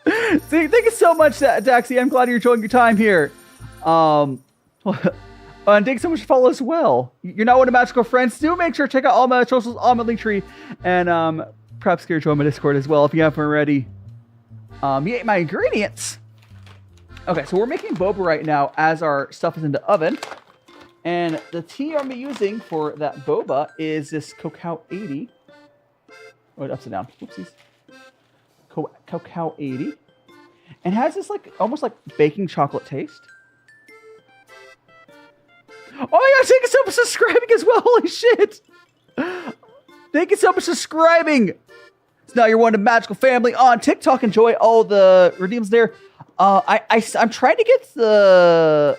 Thank you so much, Daxy. I'm glad you're enjoying your time here. And thank you so much for following as well. You're not one of magical friends. Do make sure to check out all my socials, all my link tree, and perhaps join my Discord as well if you haven't already. You ate my ingredients. Okay, so we're making boba right now as our stuff is in the oven. And the tea I'm using for that boba is this Cocoa 80. Oh, upside down. Whoopsies. Cocoa 80. And has this like almost like baking chocolate taste. Oh my gosh, thank you so much for subscribing as well. Holy shit. Thank you so much for subscribing. So now you're one of the magical family on TikTok. Enjoy all the redeems there. I'm trying to get the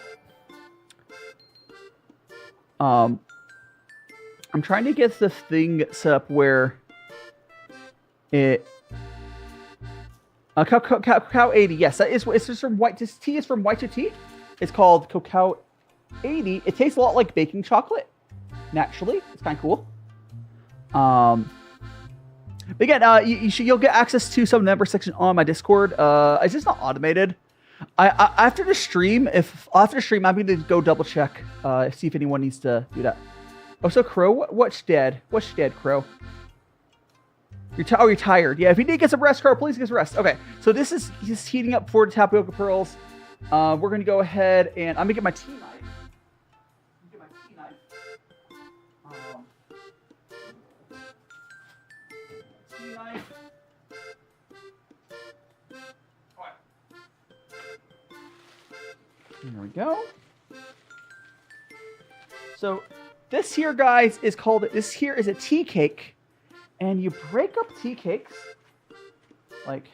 I'm trying to get the thing set up where it Cocoa 80. Yes, that is. It's just from white. This tea is from white to tea. It's called Cocoa 80. It tastes a lot like baking chocolate. Naturally, it's kind of cool. But again, you'll get access to some member section on my Discord. It's just not automated. After the stream, I'm going to go double check, see if anyone needs to do that. Oh, so Crow, what's dead? What's dead, Crow? You're tired. Yeah, if you need to get some rest, Crow, please get some rest. Okay, so this is just heating up for the tapioca pearls. We're going to go ahead and I'm going to get my tea knife. There we go. So this here, guys, is called, this here is a tea cake. And you break up tea cakes like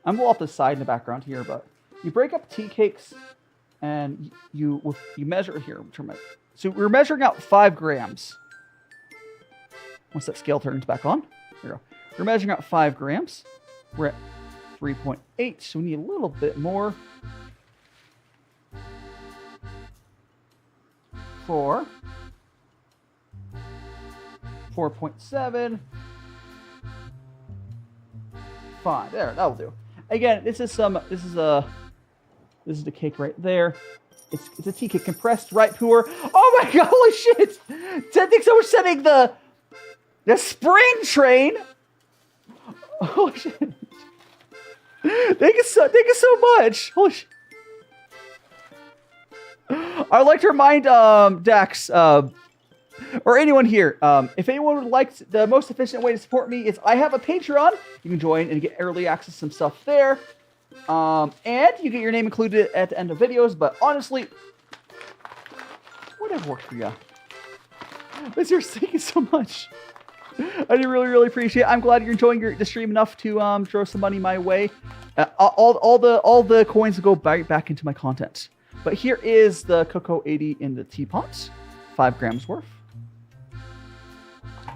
I'm a little off the side in the background here, but you break up tea cakes and you measure here. So we're measuring out 5 grams. Once that scale turns back on, here we go. We're measuring out 5 grams. We're at 3.8, so we need a little bit more. 4. 4.7. 5. There, that'll do. Again, this is the cake right there. It's a tea cake compressed, right? Pure. Oh my god! Holy shit! Thanks so much for sending the spring train. Holy shit! Thank you so much. Holy shit! I'd like to remind Dax or anyone here, if anyone would like the most efficient way to support me is I have a Patreon. You can join and get early access to some stuff there. And you get your name included at the end of videos, but honestly, whatever works for you. But seriously, thank you so much. I do really appreciate it. I'm glad you're enjoying the stream enough to throw some money my way. All the coins will go back into my content. But here is the cocoa 80 in the teapot, 5 grams worth.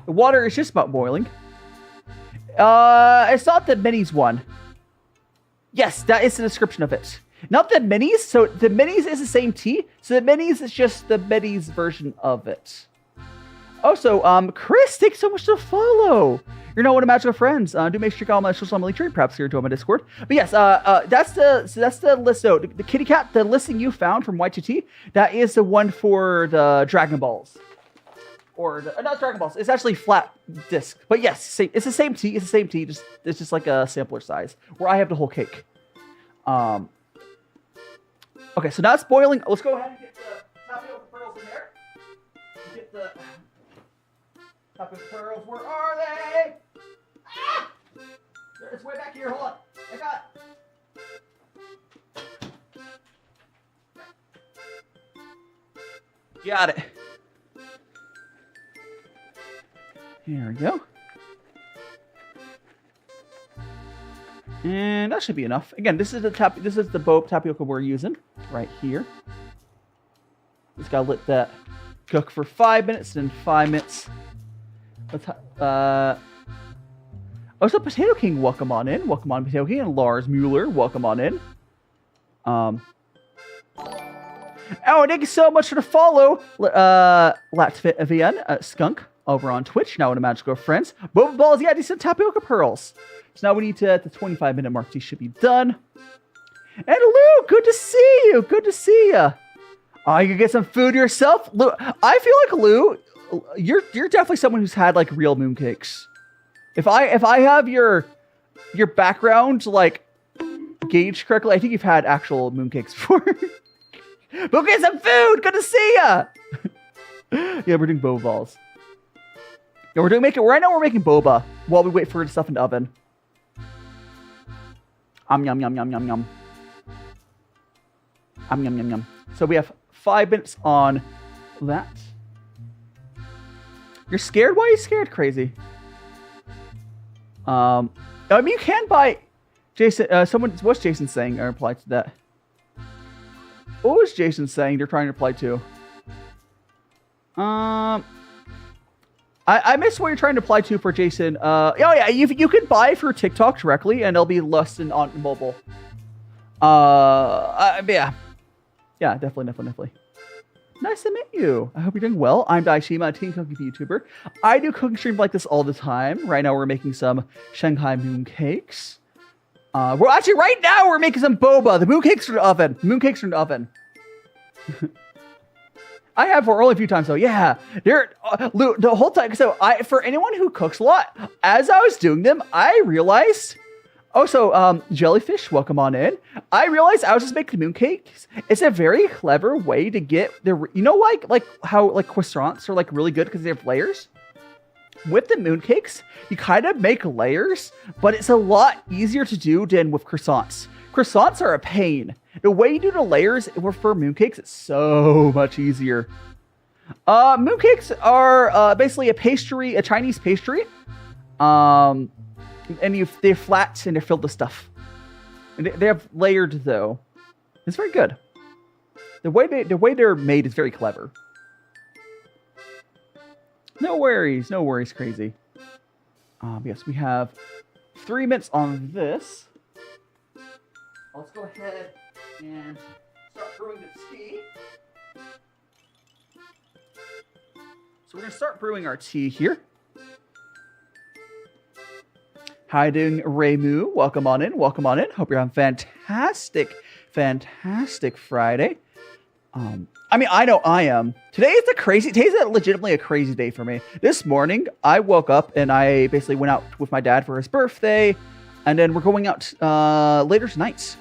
The water is just about boiling. It's not the minis one. Yes, that is the description of it. Not the minis. So the minis is the same tea. So the minis is just the minis version of it. Also, Chris, thanks so much to follow. You're not one of magical friends. Do make sure you call my social media tree, perhaps here to my Discord. But yes, that's the list. So the kitty cat, the listing you found from Y2T, that is the one for the Dragon Balls. Or not Dragon Balls. It's actually flat disc. But yes, it's the same tea. It's the same tea. It's just like a sampler size. Where I have the whole cake. Okay, so now it's boiling. Let's go ahead and get the tapioca pearls in there. Get the tapioca pearls. Where are they? Ah! It's way back here. Hold on. I got it. Got it. Here we go. And that should be enough. Again, this is the boba tapioca we're using right here. Just gotta let that cook for 5 minutes, and 5 minutes. Oh, so Potato King, welcome on in. Welcome on, Potato King, and Lars Mueller, welcome on in. Oh, thank you so much for the follow, Latvian Skunk over on Twitch. Now in a Magical Friends. Boba balls, yeah, decent tapioca pearls. So now we need to, at the 25-minute mark, these should be done. And Lou, good to see you. Good to see you. Oh, you can get some food yourself? Lou, I feel like Lou, you're definitely someone who's had like real mooncakes. If I have your background like gauged correctly, I think you've had actual mooncakes before. Go get some food. Good to see ya. Yeah, we're doing boba balls. Yeah, right now we're making boba while we wait for the stuff in the oven. Yum yum yum yum yum. Yum yum yum. So we have 5 minutes on that. You're scared? Why are you scared, crazy? I mean, you can buy Jason. What's Jason saying? I reply to that. What was Jason saying? They're trying to reply to. I missed what you're trying to apply to for Jason. Oh yeah, you can buy for TikTok directly, and it'll be less than on mobile. Yeah, definitely. Nice to meet you. I hope you're doing well. I'm Daishima, a teen cooking VTuber. I do cooking streams like this all the time. Right now, we're making some Shanghai Mooncakes. Right now, we're making some boba. The mooncakes are in the oven. I have for only a few times though. Yeah, the whole time. So for anyone who cooks a lot, as I was doing them, I realized. Oh, so Jellyfish, welcome on in. I realized I was just making mooncakes. It's a very clever way to get the, like how like croissants are like really good because they have layers. With the mooncakes, you kind of make layers, but it's a lot easier to do than with croissants. Croissants are a pain. The way you do the layers for mooncakes is so much easier. Mooncakes are basically a Chinese pastry. And they're flat and they're filled with stuff. And they have layered though. It's very good. The way they're made is very clever. No worries, crazy. Yes, we have 3 minutes on this. Let's go ahead and start brewing the tea. So we're gonna start brewing our tea here. How you doing, Raymu? Welcome on in. Hope you're having fantastic Friday. I mean, I know I am. Today's legitimately a crazy day for me. This morning, I woke up and I basically went out with my dad for his birthday, and then we're going out later tonight.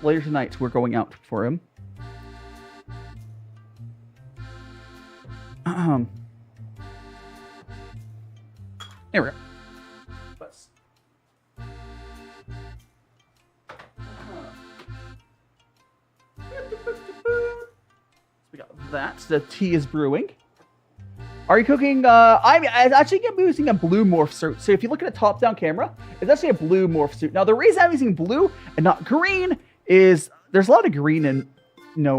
Later tonight, we're going out for him. There we go. We got that. The tea is brewing. Are you cooking? I'm actually using a blue morph suit. So if you look at a top-down camera, it's actually a blue morph suit. Now the reason I'm using blue and not green is there's a lot of green in,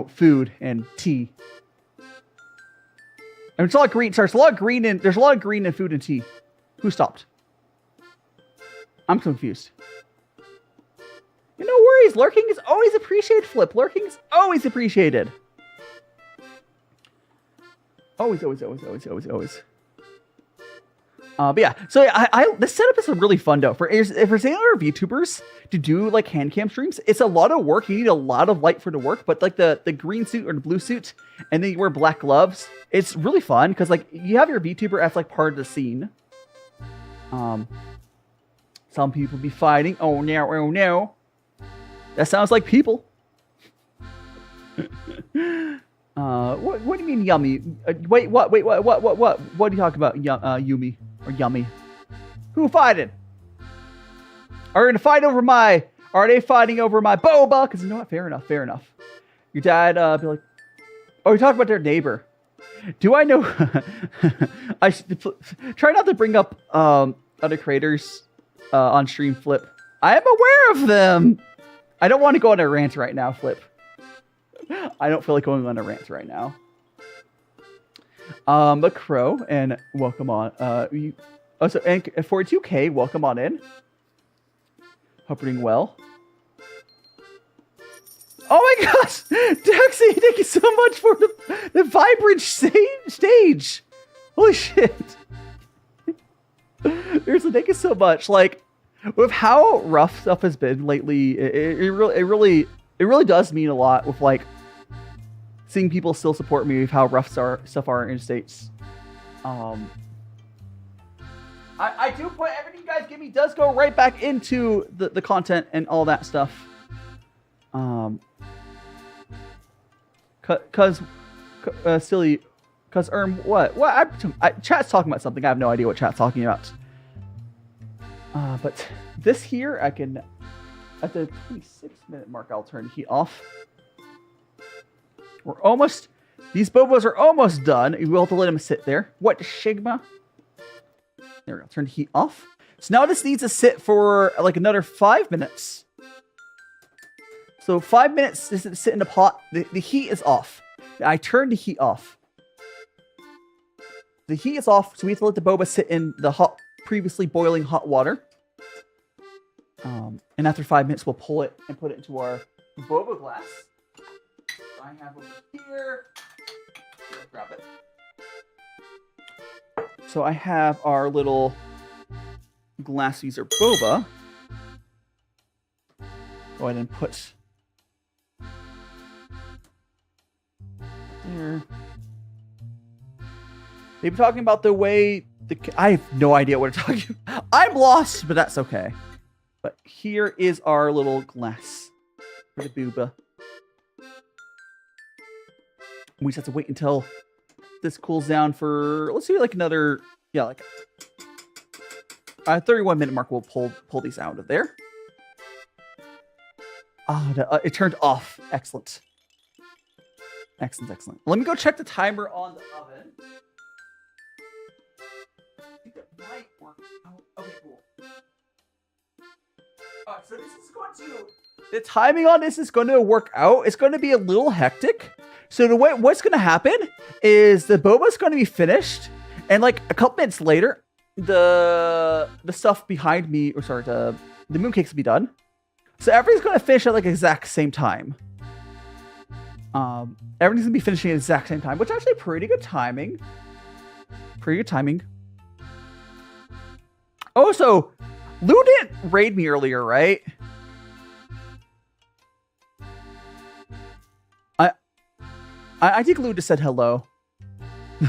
food and tea. And it's a lot of green. Sorry, there's a lot of green in food and tea. Who stopped? I'm confused. No worries. Lurking is always appreciated, Flip. Lurking is always appreciated. Always. But yeah, so this setup is really fun though. If there's any other VTubers to do like hand cam streams, it's a lot of work. You need a lot of light for it to work. But like the green suit or the blue suit, and then you wear black gloves, it's really fun because like you have your VTuber as like part of the scene. Some people be fighting. Oh no. That sounds like people. What do you mean yummy? Wait, what? What are you talking about, Yumi? Or yummy? Who fighting? Are they fighting over my boba? Because you know what? Fair enough. Your dad be like, oh, you're talking about their neighbor. Do I know? I should try not to bring up other creators on stream, Flip. I am aware of them. I don't want to go on a rant right now, Flip. I don't feel like going on a rant right now. But Crow, and welcome on. And 42K, welcome on in. Hope you're doing well. Oh my gosh! Dexy, thank you so much for the vibrant stage! Holy shit! Seriously, thank you so much. Like, with how rough stuff has been lately, it really does mean a lot with like seeing people still support me with how rough stuff are in states. I do put everything you guys give me does go right back into the content and all that stuff. What? Chat's talking about something. I have no idea what chat's talking about. But this here, I can, at the 26-minute mark, I'll turn the heat off. These bobas are almost done. We'll have to let them sit there. What, Shigma? There we go, turn the heat off. So now this needs to sit for like another 5 minutes. So 5 minutes, this is sit in the pot. The heat is off. I turned the heat off. The heat is off, so we have to let the boba sit in the previously boiling hot water. And after 5 minutes, we'll pull it and put it into our boba glass. So I have over here. Let's grab it. So I have our little glass user boba. Go ahead and put there. They've been talking about the way I have no idea what they're talking about. I'm lost, but that's okay. But here is our little glass for the booba. We just have to wait until this cools down for, let's do like another, yeah, like 31-minute mark. We'll pull these out of there. It turned off. Excellent. Excellent. Let me go check the timer on the oven. I think it might work. Oh, okay, cool. Alright, so this is going to... The timing on this is going to work out. It's going to be a little hectic. So the way what's going to happen is the boba's going to be finished, and like a couple minutes later, the stuff behind me, or sorry, the mooncakes will be done. So everything's going to finish at like exact same time. Everything's gonna be finishing at the exact same time, which is actually pretty good timing. Pretty good timing. Oh, so Lou didn't raid me earlier, right? I think Lou just said hello.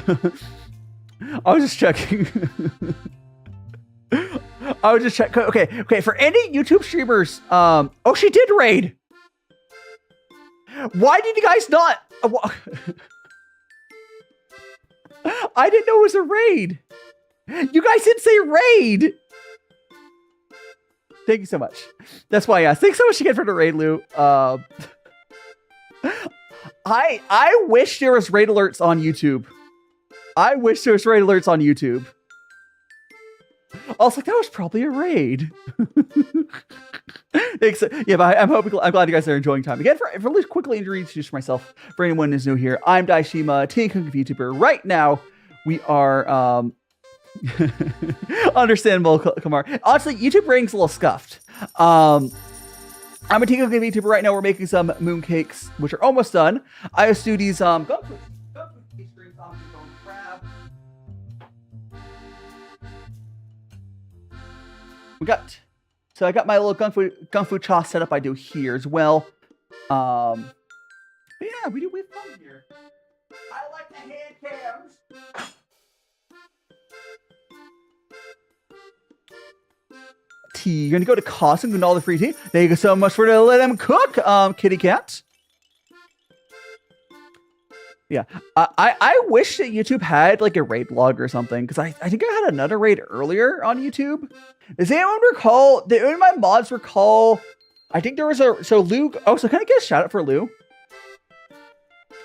I was just checking. I was just checking. Okay. For any YouTube streamers, oh, she did raid. Why did you guys not? I didn't know it was a raid. You guys didn't say raid. Thank you so much. That's why I asked. Thanks so much again for the raid, Lou. I wish there was raid alerts on YouTube. I wish there was raid alerts on YouTube. I was like, that was probably a raid. Thanks. Yeah, but I'm glad you guys are enjoying time. Again, for at least quickly introduce myself for anyone who's new here. I'm DaiShima, teen cooking VTuber. Right now, we are understandable, Kamar. Honestly, YouTube rating's a little scuffed. I'm a teen cooking VTuber right now. We're making some mooncakes, which are almost done. I just do these So I got my little kung fu cha setup I do here as well. But yeah, we have fun here. I like the hand cams. Tea. You're gonna go to Costco and all the free tea. Thank you so much for letting them cook, kitty cat. Yeah, I wish that YouTube had like a raid log or something, because I think I had another raid earlier on YouTube. Does anyone recall? Did any of my mods recall? I think there was a Lou. Oh, so can I get a shout out for Lou?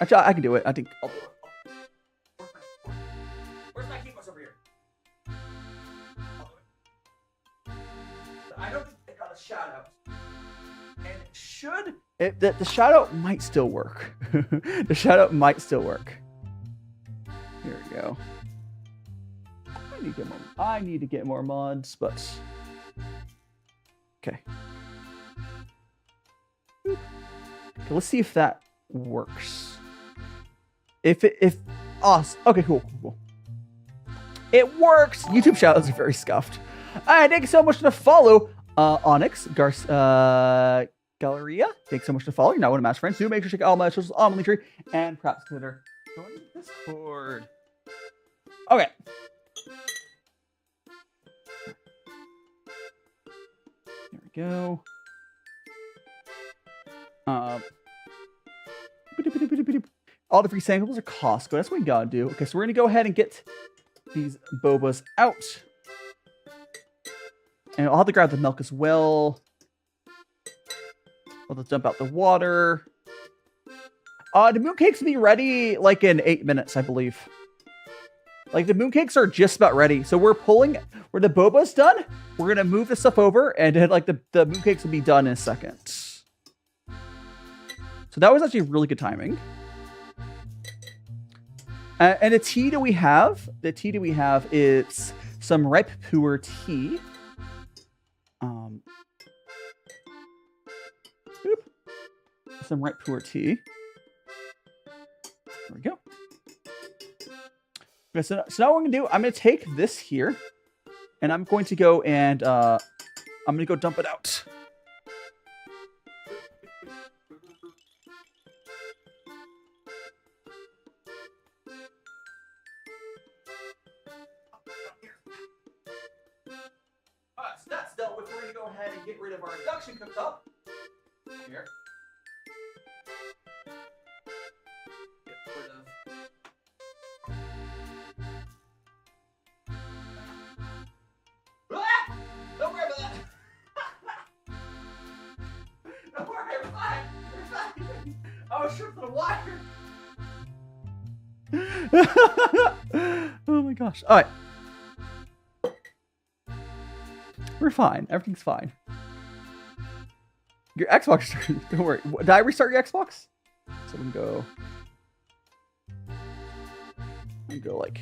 Actually, I can do it. I think I'll do it. Where's my keyboard over here? I don't think I got a shout out. And the shout out might still work. The shout out might still work. Here we go. I need to get more mods, but okay. Okay, let's see if that works. Okay, cool. It works. YouTube shoutouts are very scuffed. All right, thank you so much for the follow, Onyx Galleria. Thanks so much for the follow. You're now one of my friends. Do make sure to check out all my socials on Linktree and perhaps consider joining Discord. Okay. There we go. All the free samples are Costco. That's what we gotta do. Okay, so we're gonna go ahead and get these bobas out. And I'll have to grab the milk as well. Let's dump out the water. The mooncakes will be ready like in 8 minutes, I believe. Like the mooncakes are just about ready. So we're pulling where the boba's done. We're gonna move this stuff over, and then like the mooncakes will be done in a second. So that was actually really good timing. And the tea that we have is some ripe puer tea. Some ripe puer tea. There we go. Okay, so now what I'm gonna do, I'm gonna take this here, and I'm going to go and I'm gonna go dump it out. Alright, so that's dealt with. We're gonna go ahead and get rid of our induction cooktop. Here. Get rid of. Ah! Don't worry about that. Don't worry, we're fine. We're fine. I was tripping the wire. Oh my gosh. All right. We're fine. Everything's fine. Your Xbox. Don't worry. Did I restart your Xbox? So we can go. We can go like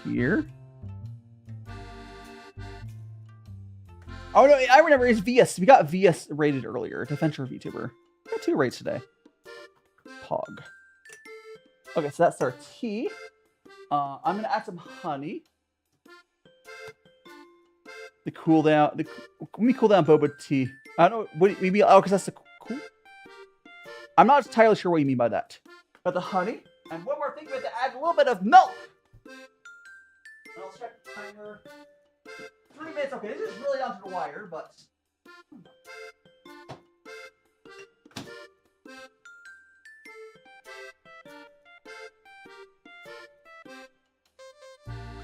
here. Oh no! I remember it's VS. We got VS rated earlier. Adventure VTuber. We got 2 rates today. Pog. Okay, so that's our tea. I'm gonna add some honey. The cool down. Let me cool down boba tea. I don't know what you mean. Oh, because that's the cool. I'm not entirely sure what you mean by that. But the honey, and one more thing, we have to add a little bit of milk. And I'll check the timer. 3 minutes. Okay, this is really down to the wire, but.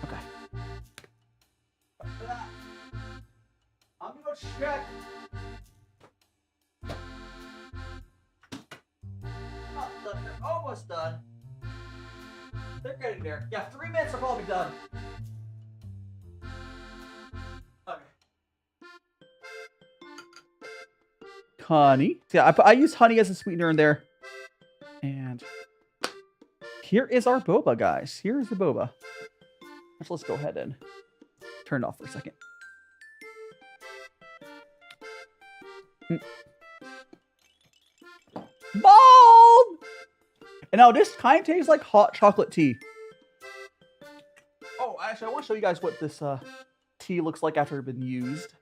Okay. After that, I'm gonna check. Not done. They're almost done. They're getting there. Yeah, 3 minutes are probably done. Okay. Honey. Yeah, I use honey as a sweetener in there. And here is our boba, guys. Here's the boba. Let's go ahead and turn it off for a second. Bald! And now this kind of tastes like hot chocolate tea. Oh, actually, I want to show you guys what this tea looks like after it's been used.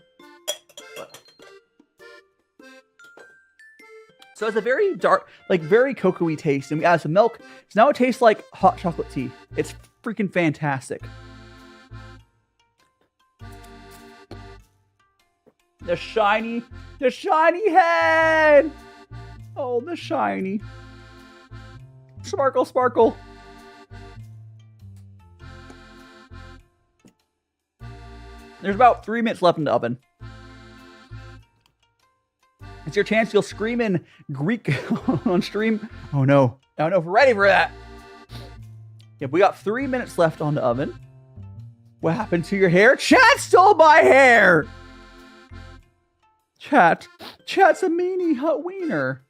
So it's a very dark, like very cocoa-y taste, and we add some milk. So now it tastes like hot chocolate tea. It's freaking fantastic. The shiny head. Oh, the shiny. Sparkle, sparkle. There's about 3 minutes left in the oven. It's your chance. You'll scream in Greek on stream. Oh no. I don't know if we're ready for that. Yep, we got 3 minutes left on the oven. What happened to your hair? Chat stole my hair! Chat's a meanie hot wiener.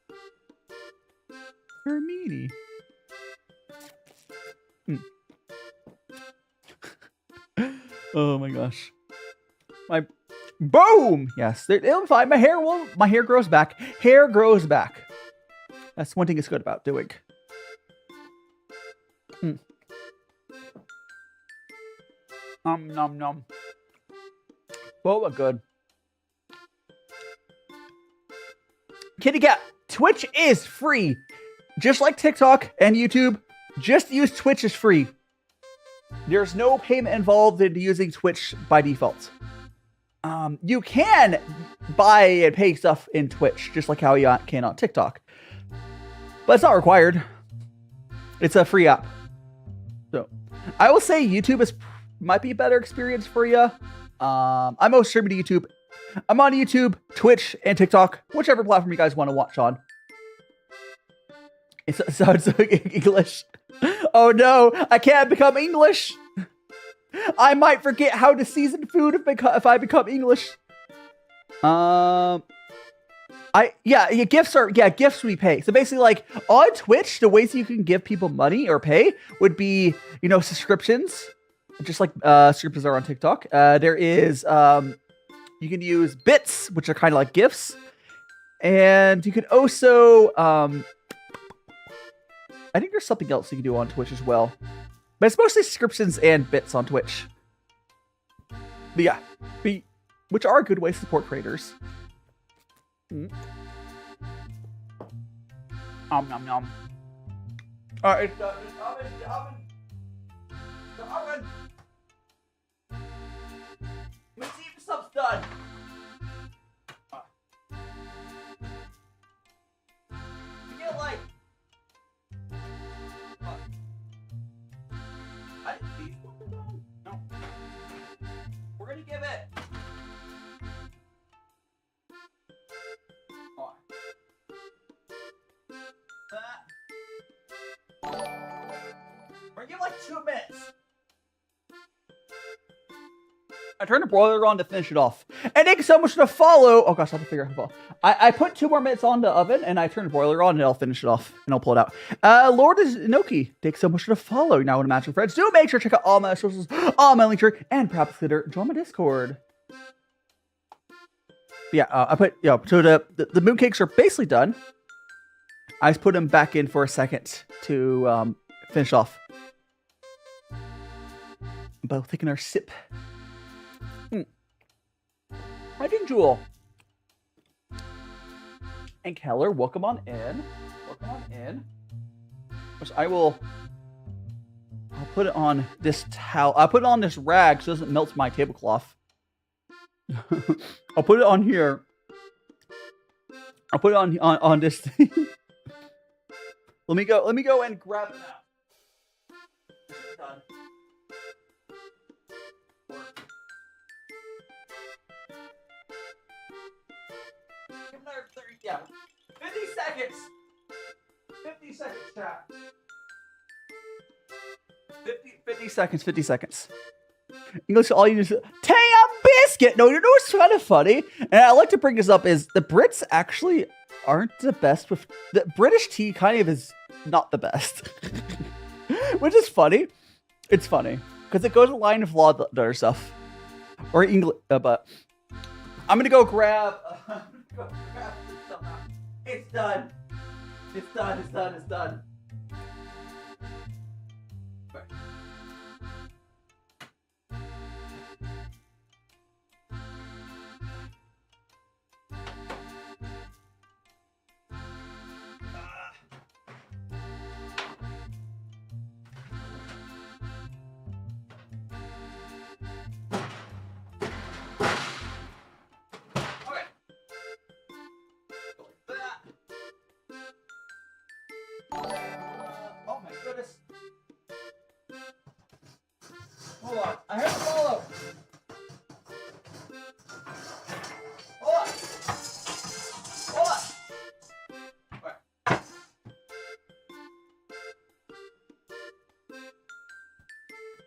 You're a meanie. Oh my gosh. Boom! Yes, it'll fine. My hair grows back. Hair grows back. That's one thing it's good about doing. Nom nom. Boba good. Kitty cat, Twitch is free. Just like TikTok and YouTube, just use Twitch is free. There's no payment involved in using Twitch by default. You can buy and pay stuff in Twitch, just like how you can on TikTok. But it's not required. It's a free app. So, I will say YouTube might be a better experience for you. I'm most streaming to YouTube. I'm on YouTube, Twitch, and TikTok, whichever platform you guys want to watch on. It sounds like English. Oh no, I can't become English. I might forget how to season food if I become English. Gifts we pay. So basically, like on Twitch, the ways you can give people money or pay would be, subscriptions, just like subscriptions are on TikTok. There is you can use bits, which are kind of like gifts, and you can also I think there's something else you can do on Twitch as well. But it's mostly subscriptions and bits on Twitch. But yeah, which are good ways to support creators. Nom nom. Alright, it's done. The oven. Let me see if the stuff's done. You get a light. I didn't see something done. No. We're gonna give it. We're gonna give like 2 minutes. I turned the broiler on to finish it off. And thank you so much to follow. Oh gosh, I have to figure out how to follow. I put 2 more minutes on the oven and I turn the boiler on and I'll finish it off and I'll pull it out. Lord is Inoki. Thanks so much to follow. Now in Magic Friends. Do make sure to check out all my socials, all my links here, and perhaps consider join my Discord. Yeah, I put so the mooncakes are basically done. I just put them back in for a second to finish off. Both taking our sip. I think Jewel. And Keller, welcome on in. Welcome on in. Which I'll put it on this towel. I'll put it on this rag so it doesn't melt my tablecloth. I'll put it on here. I'll put it on this thing. Let me go and grab it now. Done. Give another 30, yeah. 50 seconds. 50 seconds, chat. 50 seconds. English, all you do is Tang a biscuit. No, you know what's kind of funny? And I like to bring this up is the Brits actually aren't the best with the British tea. Kind of is not the best, which is funny. It's funny because it goes in line with a lot of the other stuff or English. But I'm gonna go grab. It's done. It's done. It's done. It's done. Oh my goodness. Hold on. I have to follow. Hold on. Hold on. Right.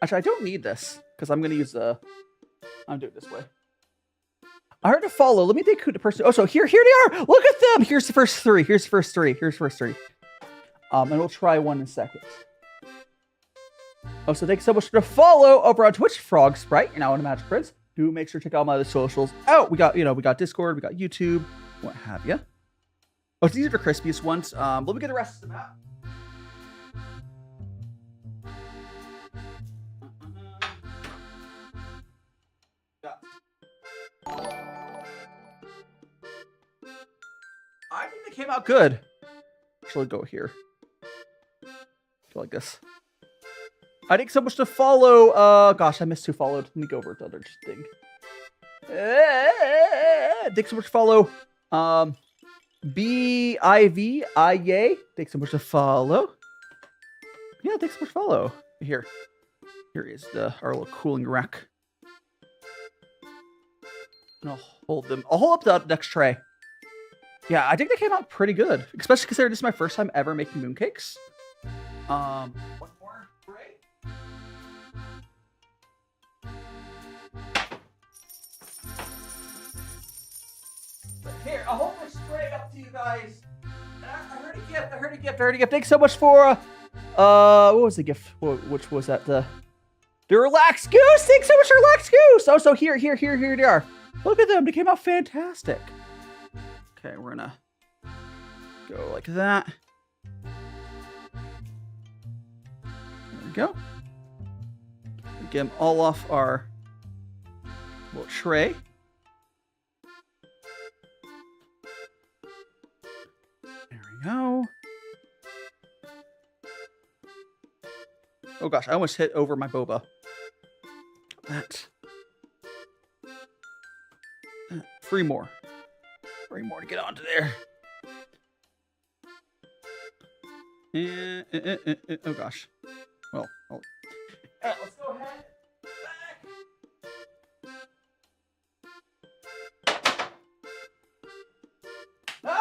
Actually, I don't need this because I'm going to use the. I'm doing it this way. I heard to follow. Let me think who the person. Oh, so here they are. Look at them. Here's the first 3. Here's the first 3. Here's the first 3. And we'll try one in a second. Oh, so thanks so much for the follow over on Twitch, Frog Sprite. You're now on Magic Prince. Do make sure to check out my other socials. Oh, we got Discord, we got YouTube, what have you. Oh, these are the crispiest ones. Let me get the rest of them out. I think they came out good. Actually, go here. Like this. I think so much to follow. Gosh, I missed who followed. Let me go over to the other thing. Thanks so much to follow. BIVIA. Thanks so much to follow. Yeah, thanks so much to follow. Here is our little cooling rack. And I'll hold them. I'll hold up the next tray. Yeah, I think they came out pretty good, especially considering this is my first time ever making mooncakes. One more tray. But here, I'll hold this tray up to you guys. I heard a gift. Thanks so much for what was the gift? Which was that? The Relaxed Goose. Thanks so much for Relaxed Goose. Oh, so here they are. Look at them. They came out fantastic. Okay, we're gonna go like that. Go. Get them all off our little tray. There we go. Oh gosh, I almost hit over my boba. That. 3 more. 3 more to get onto there. Oh gosh. Well, let's go ahead. Back.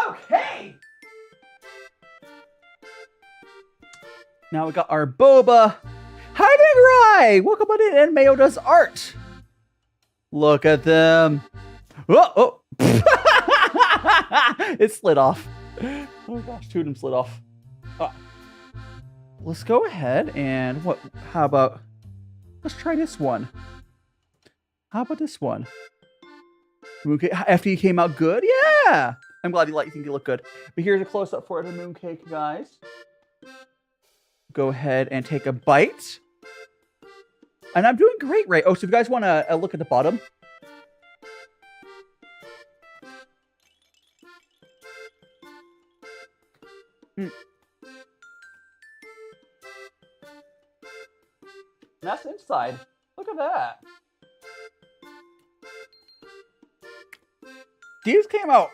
Okay. Now we got our boba. Hi, Big Rye. Welcome on in. And Mayo does art. Look at them. Oh, oh. It slid off. Oh gosh, two of them slid off. Let's go ahead and how about, let's try this one. How about this one? Mooncake, FD came out good? Yeah! I'm glad you think you look good. But here's a close-up for the mooncake, guys. Go ahead and take a bite. And I'm doing great, right? Oh, so if you guys want to look at the bottom. That's inside. Look at that. These came out.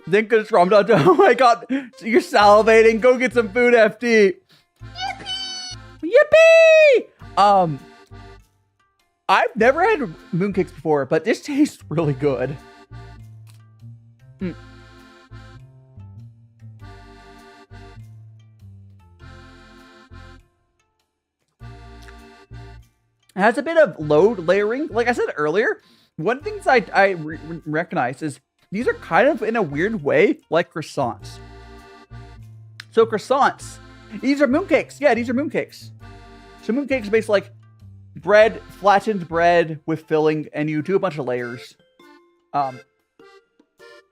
Thank goodness Ramadan. Oh my god. You're salivating. Go get some food, FD. Yippee! Yippee! I've never had mooncakes before, but this tastes really good. It has a bit of load layering. Like I said earlier, one of the things I recognize is these are kind of, in a weird way, like croissants. So croissants, these are mooncakes. Yeah, these are mooncakes. So mooncakes are basically like bread, flattened bread with filling, and you do a bunch of layers. But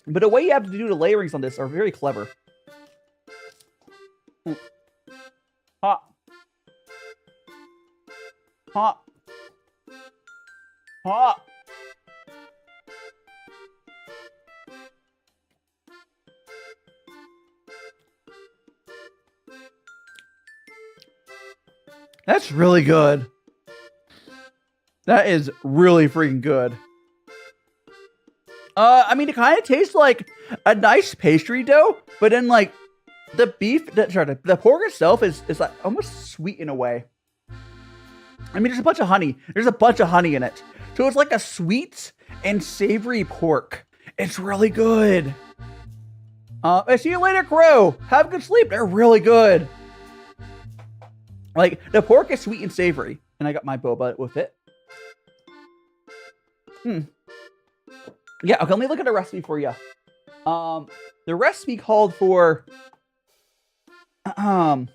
the way you have to do the layerings on this are very clever. Hot. Hot. Hot. That's really good. That is really freaking good. I mean, it kind of tastes like a nice pastry dough, but then like the the pork itself is like almost sweet in a way. I mean, there's a bunch of honey. There's a bunch of honey in it. So it's like a sweet and savory pork. It's really good. See you later, Crow. Have a good sleep. They're really good. Like, the pork is sweet and savory. And I got my boba with it. Yeah, okay, let me look at the recipe for you. The recipe called for 1/4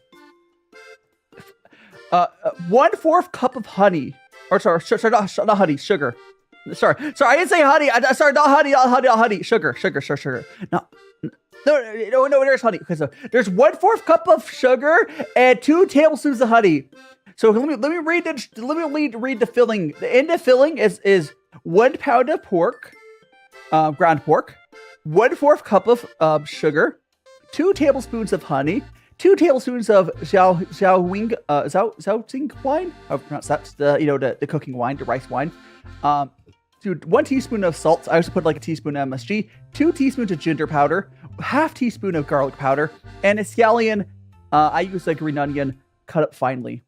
cup of honey. Or sorry, not honey, sugar. Sorry, I didn't say honey. Sorry, not honey. Sugar. No, there's honey. Okay, so there's 1/4 cup of sugar and 2 tablespoons of honey. So let me read the filling. In the filling is 1 pound of pork, ground pork, 1/4 cup of sugar, 2 tablespoons of honey, 2 tablespoons of Shaoxing wine. How to pronounce that? The cooking wine, the rice wine. 1 teaspoon of salt. I also put like a teaspoon of MSG. 2 teaspoons of ginger powder. 1/2 teaspoon of garlic powder, and a scallion. I use a green onion cut up finely,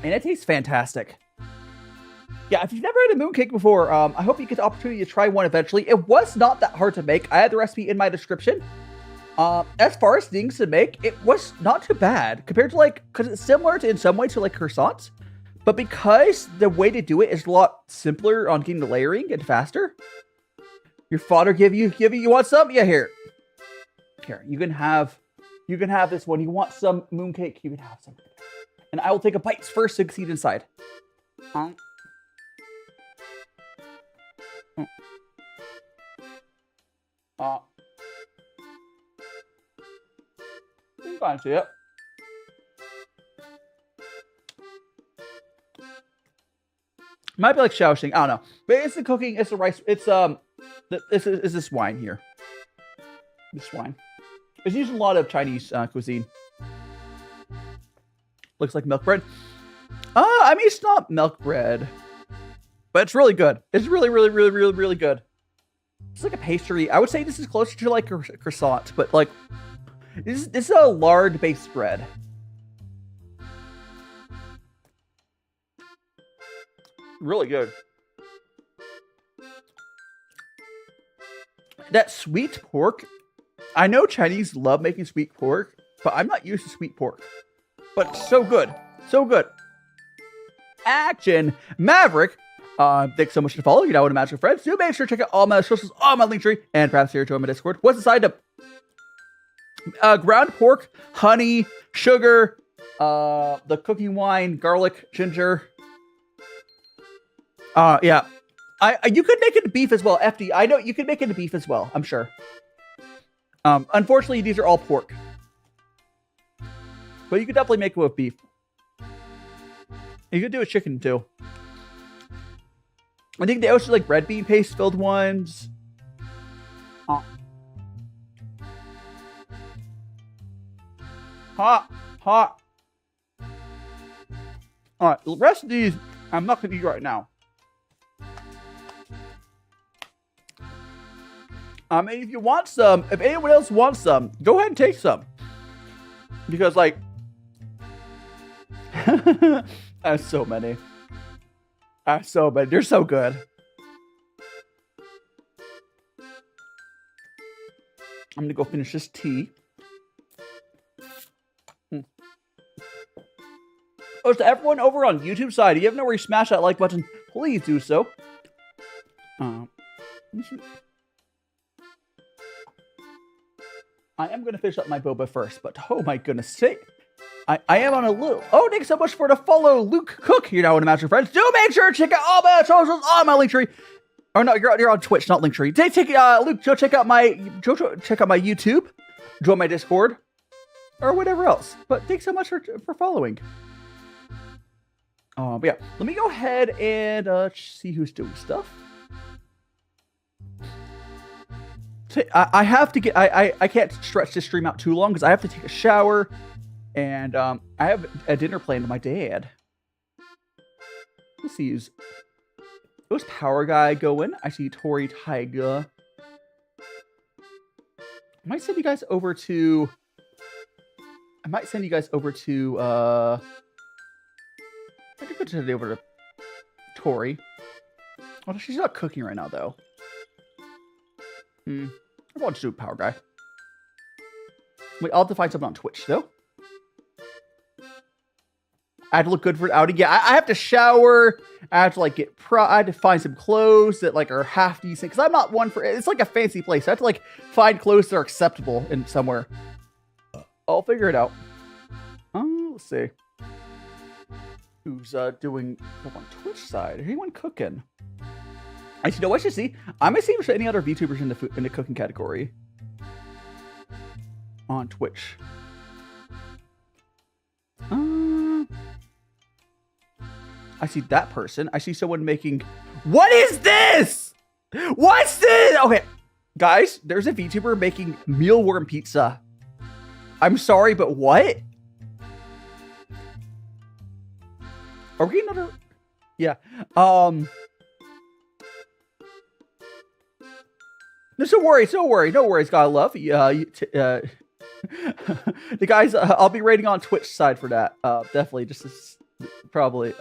and it tastes fantastic. Yeah, if you've never had a mooncake before, I hope you get the opportunity to try one eventually. It was not that hard to make. I had the recipe in my description. As far as things to make, it was not too bad compared to because it's similar in some ways to croissants, but because the way to do it is a lot simpler on getting the layering and faster. Your father give you want some? Yeah, here, you can have this one. You want some mooncake? You can have some, and I will take a bite first to see inside. You can see it. Might be like Shaoxing, I don't know. But it's the cooking, it's the rice, it's this is this wine here. This wine. It's used in a lot of Chinese cuisine. Looks like milk bread. I mean, it's not milk bread, but it's really good. It's really good. It's like a pastry. I would say this is closer to like a croissant, but like this is a lard-based bread. Really good. That sweet pork. I know Chinese love making sweet pork, but I'm not used to sweet pork. But so good. So good. Action. Maverick. Thanks so much for following. You know what, Magical Friends. Do make sure to check out all my socials, all my link tree, and perhaps here join my Discord. What's the side up? Ground pork, honey, sugar, the cooking wine, garlic, ginger. Yeah. You could make it into beef as well, FD. I know you could make it into beef as well, I'm sure. Unfortunately, these are all pork. But you could definitely make it with beef. You could do a chicken too. I think they also like red bean paste filled ones. Hot. Alright, the rest of these I'm not gonna eat right now. And if you want some, if anyone else wants some, go ahead and take some. Because like I have so many. They're so good. I'm gonna go finish this tea. Oh, so everyone over on YouTube side, if you haven't already smashed that like button, please do so. I am going to finish up my boba first, but oh my goodness sake. I am on a little... Oh, thanks so much for the follow, Luke Cook. Here now, Master Friends. Do make sure to check out all my socials, all my link tree. Oh no, you're on Twitch, not Linktree. Luke, go check out my YouTube, join my Discord, or whatever else. But thanks so much for following. But yeah, let me go ahead and see who's doing stuff. I have to get. I can't stretch this stream out too long because I have to take a shower, and I have a dinner planned with my dad. Let's see who's. Who's Power Guy going? I see Tori Taiga. I might send you guys over to... I might send you guys over to... I could send it over to Tori. Oh, she's not cooking right now, though. I want to do Power Guy. Wait, I'll have to find something on Twitch, though. I had to look good for an outing. Yeah, I have to shower. I have to like I had to find some clothes that like are half decent because I'm not one for. It's like a fancy place. I have to like find clothes that are acceptable in somewhere. I'll figure it out. Let's see. Who's doing stuff on Twitch side? Anyone cooking? I should know. I should see. I'm gonna see if there's any other VTubers in the cooking category on Twitch. I see that person. I see someone making... What is this? What's this? Okay, guys, there's a VTuber making mealworm pizza. I'm sorry, but what? Are we another... Yeah. No, don't worry. No worries, God love. The guys, I'll be rating on Twitch side for that. Definitely, just as, probably.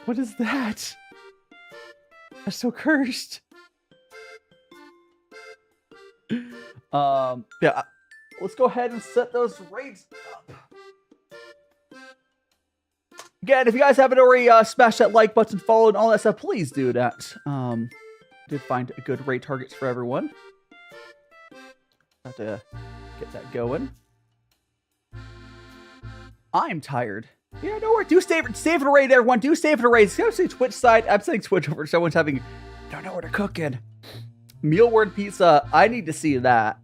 What is that? I'm so cursed. Yeah, let's go ahead and set those rates up. Again, if you guys haven't already smashed that like button, followed, and all that stuff, please do that. Did find a good rate targets for everyone. Have to get that going. I'm tired. Yeah, no worries. Do save it a raid, everyone. Do save it a raid. Go see Twitch side. I'm saying Twitch over. Someone's having. Don't know where they're cooking. Mealworm pizza. I need to see that.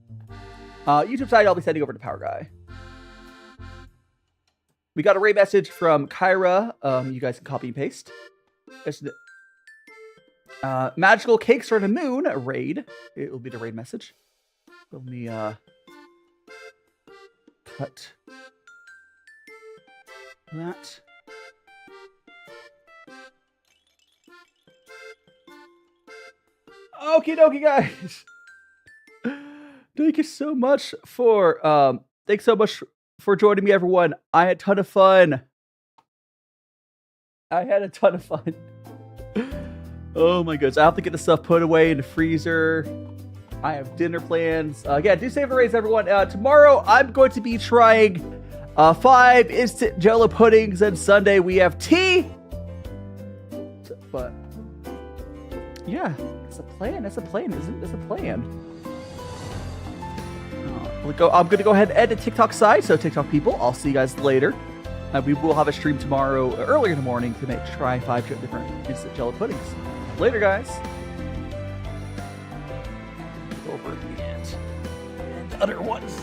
YouTube side. I'll be sending over to Power Guy. We got a raid message from Kyra. You guys can copy and paste. Magical cakes for the moon. A raid. It will be the raid message. Let me cut that. Okie dokie, guys. Thank you so much for thanks so much for joining me, everyone. I had a ton of fun. Oh my goodness. I have to get the stuff put away in the freezer. I have dinner plans. Yeah, do save the race, everyone. Tomorrow, I'm going to be trying 5 instant Jello puddings, and Sunday we have tea. but yeah, it's a plan. It's a plan. It's a plan. I'm gonna go ahead and end the TikTok side. So TikTok people, I'll see you guys later. We will have a stream tomorrow earlier in the morning to try 5 different instant jello puddings. Later, guys. Over and other ones.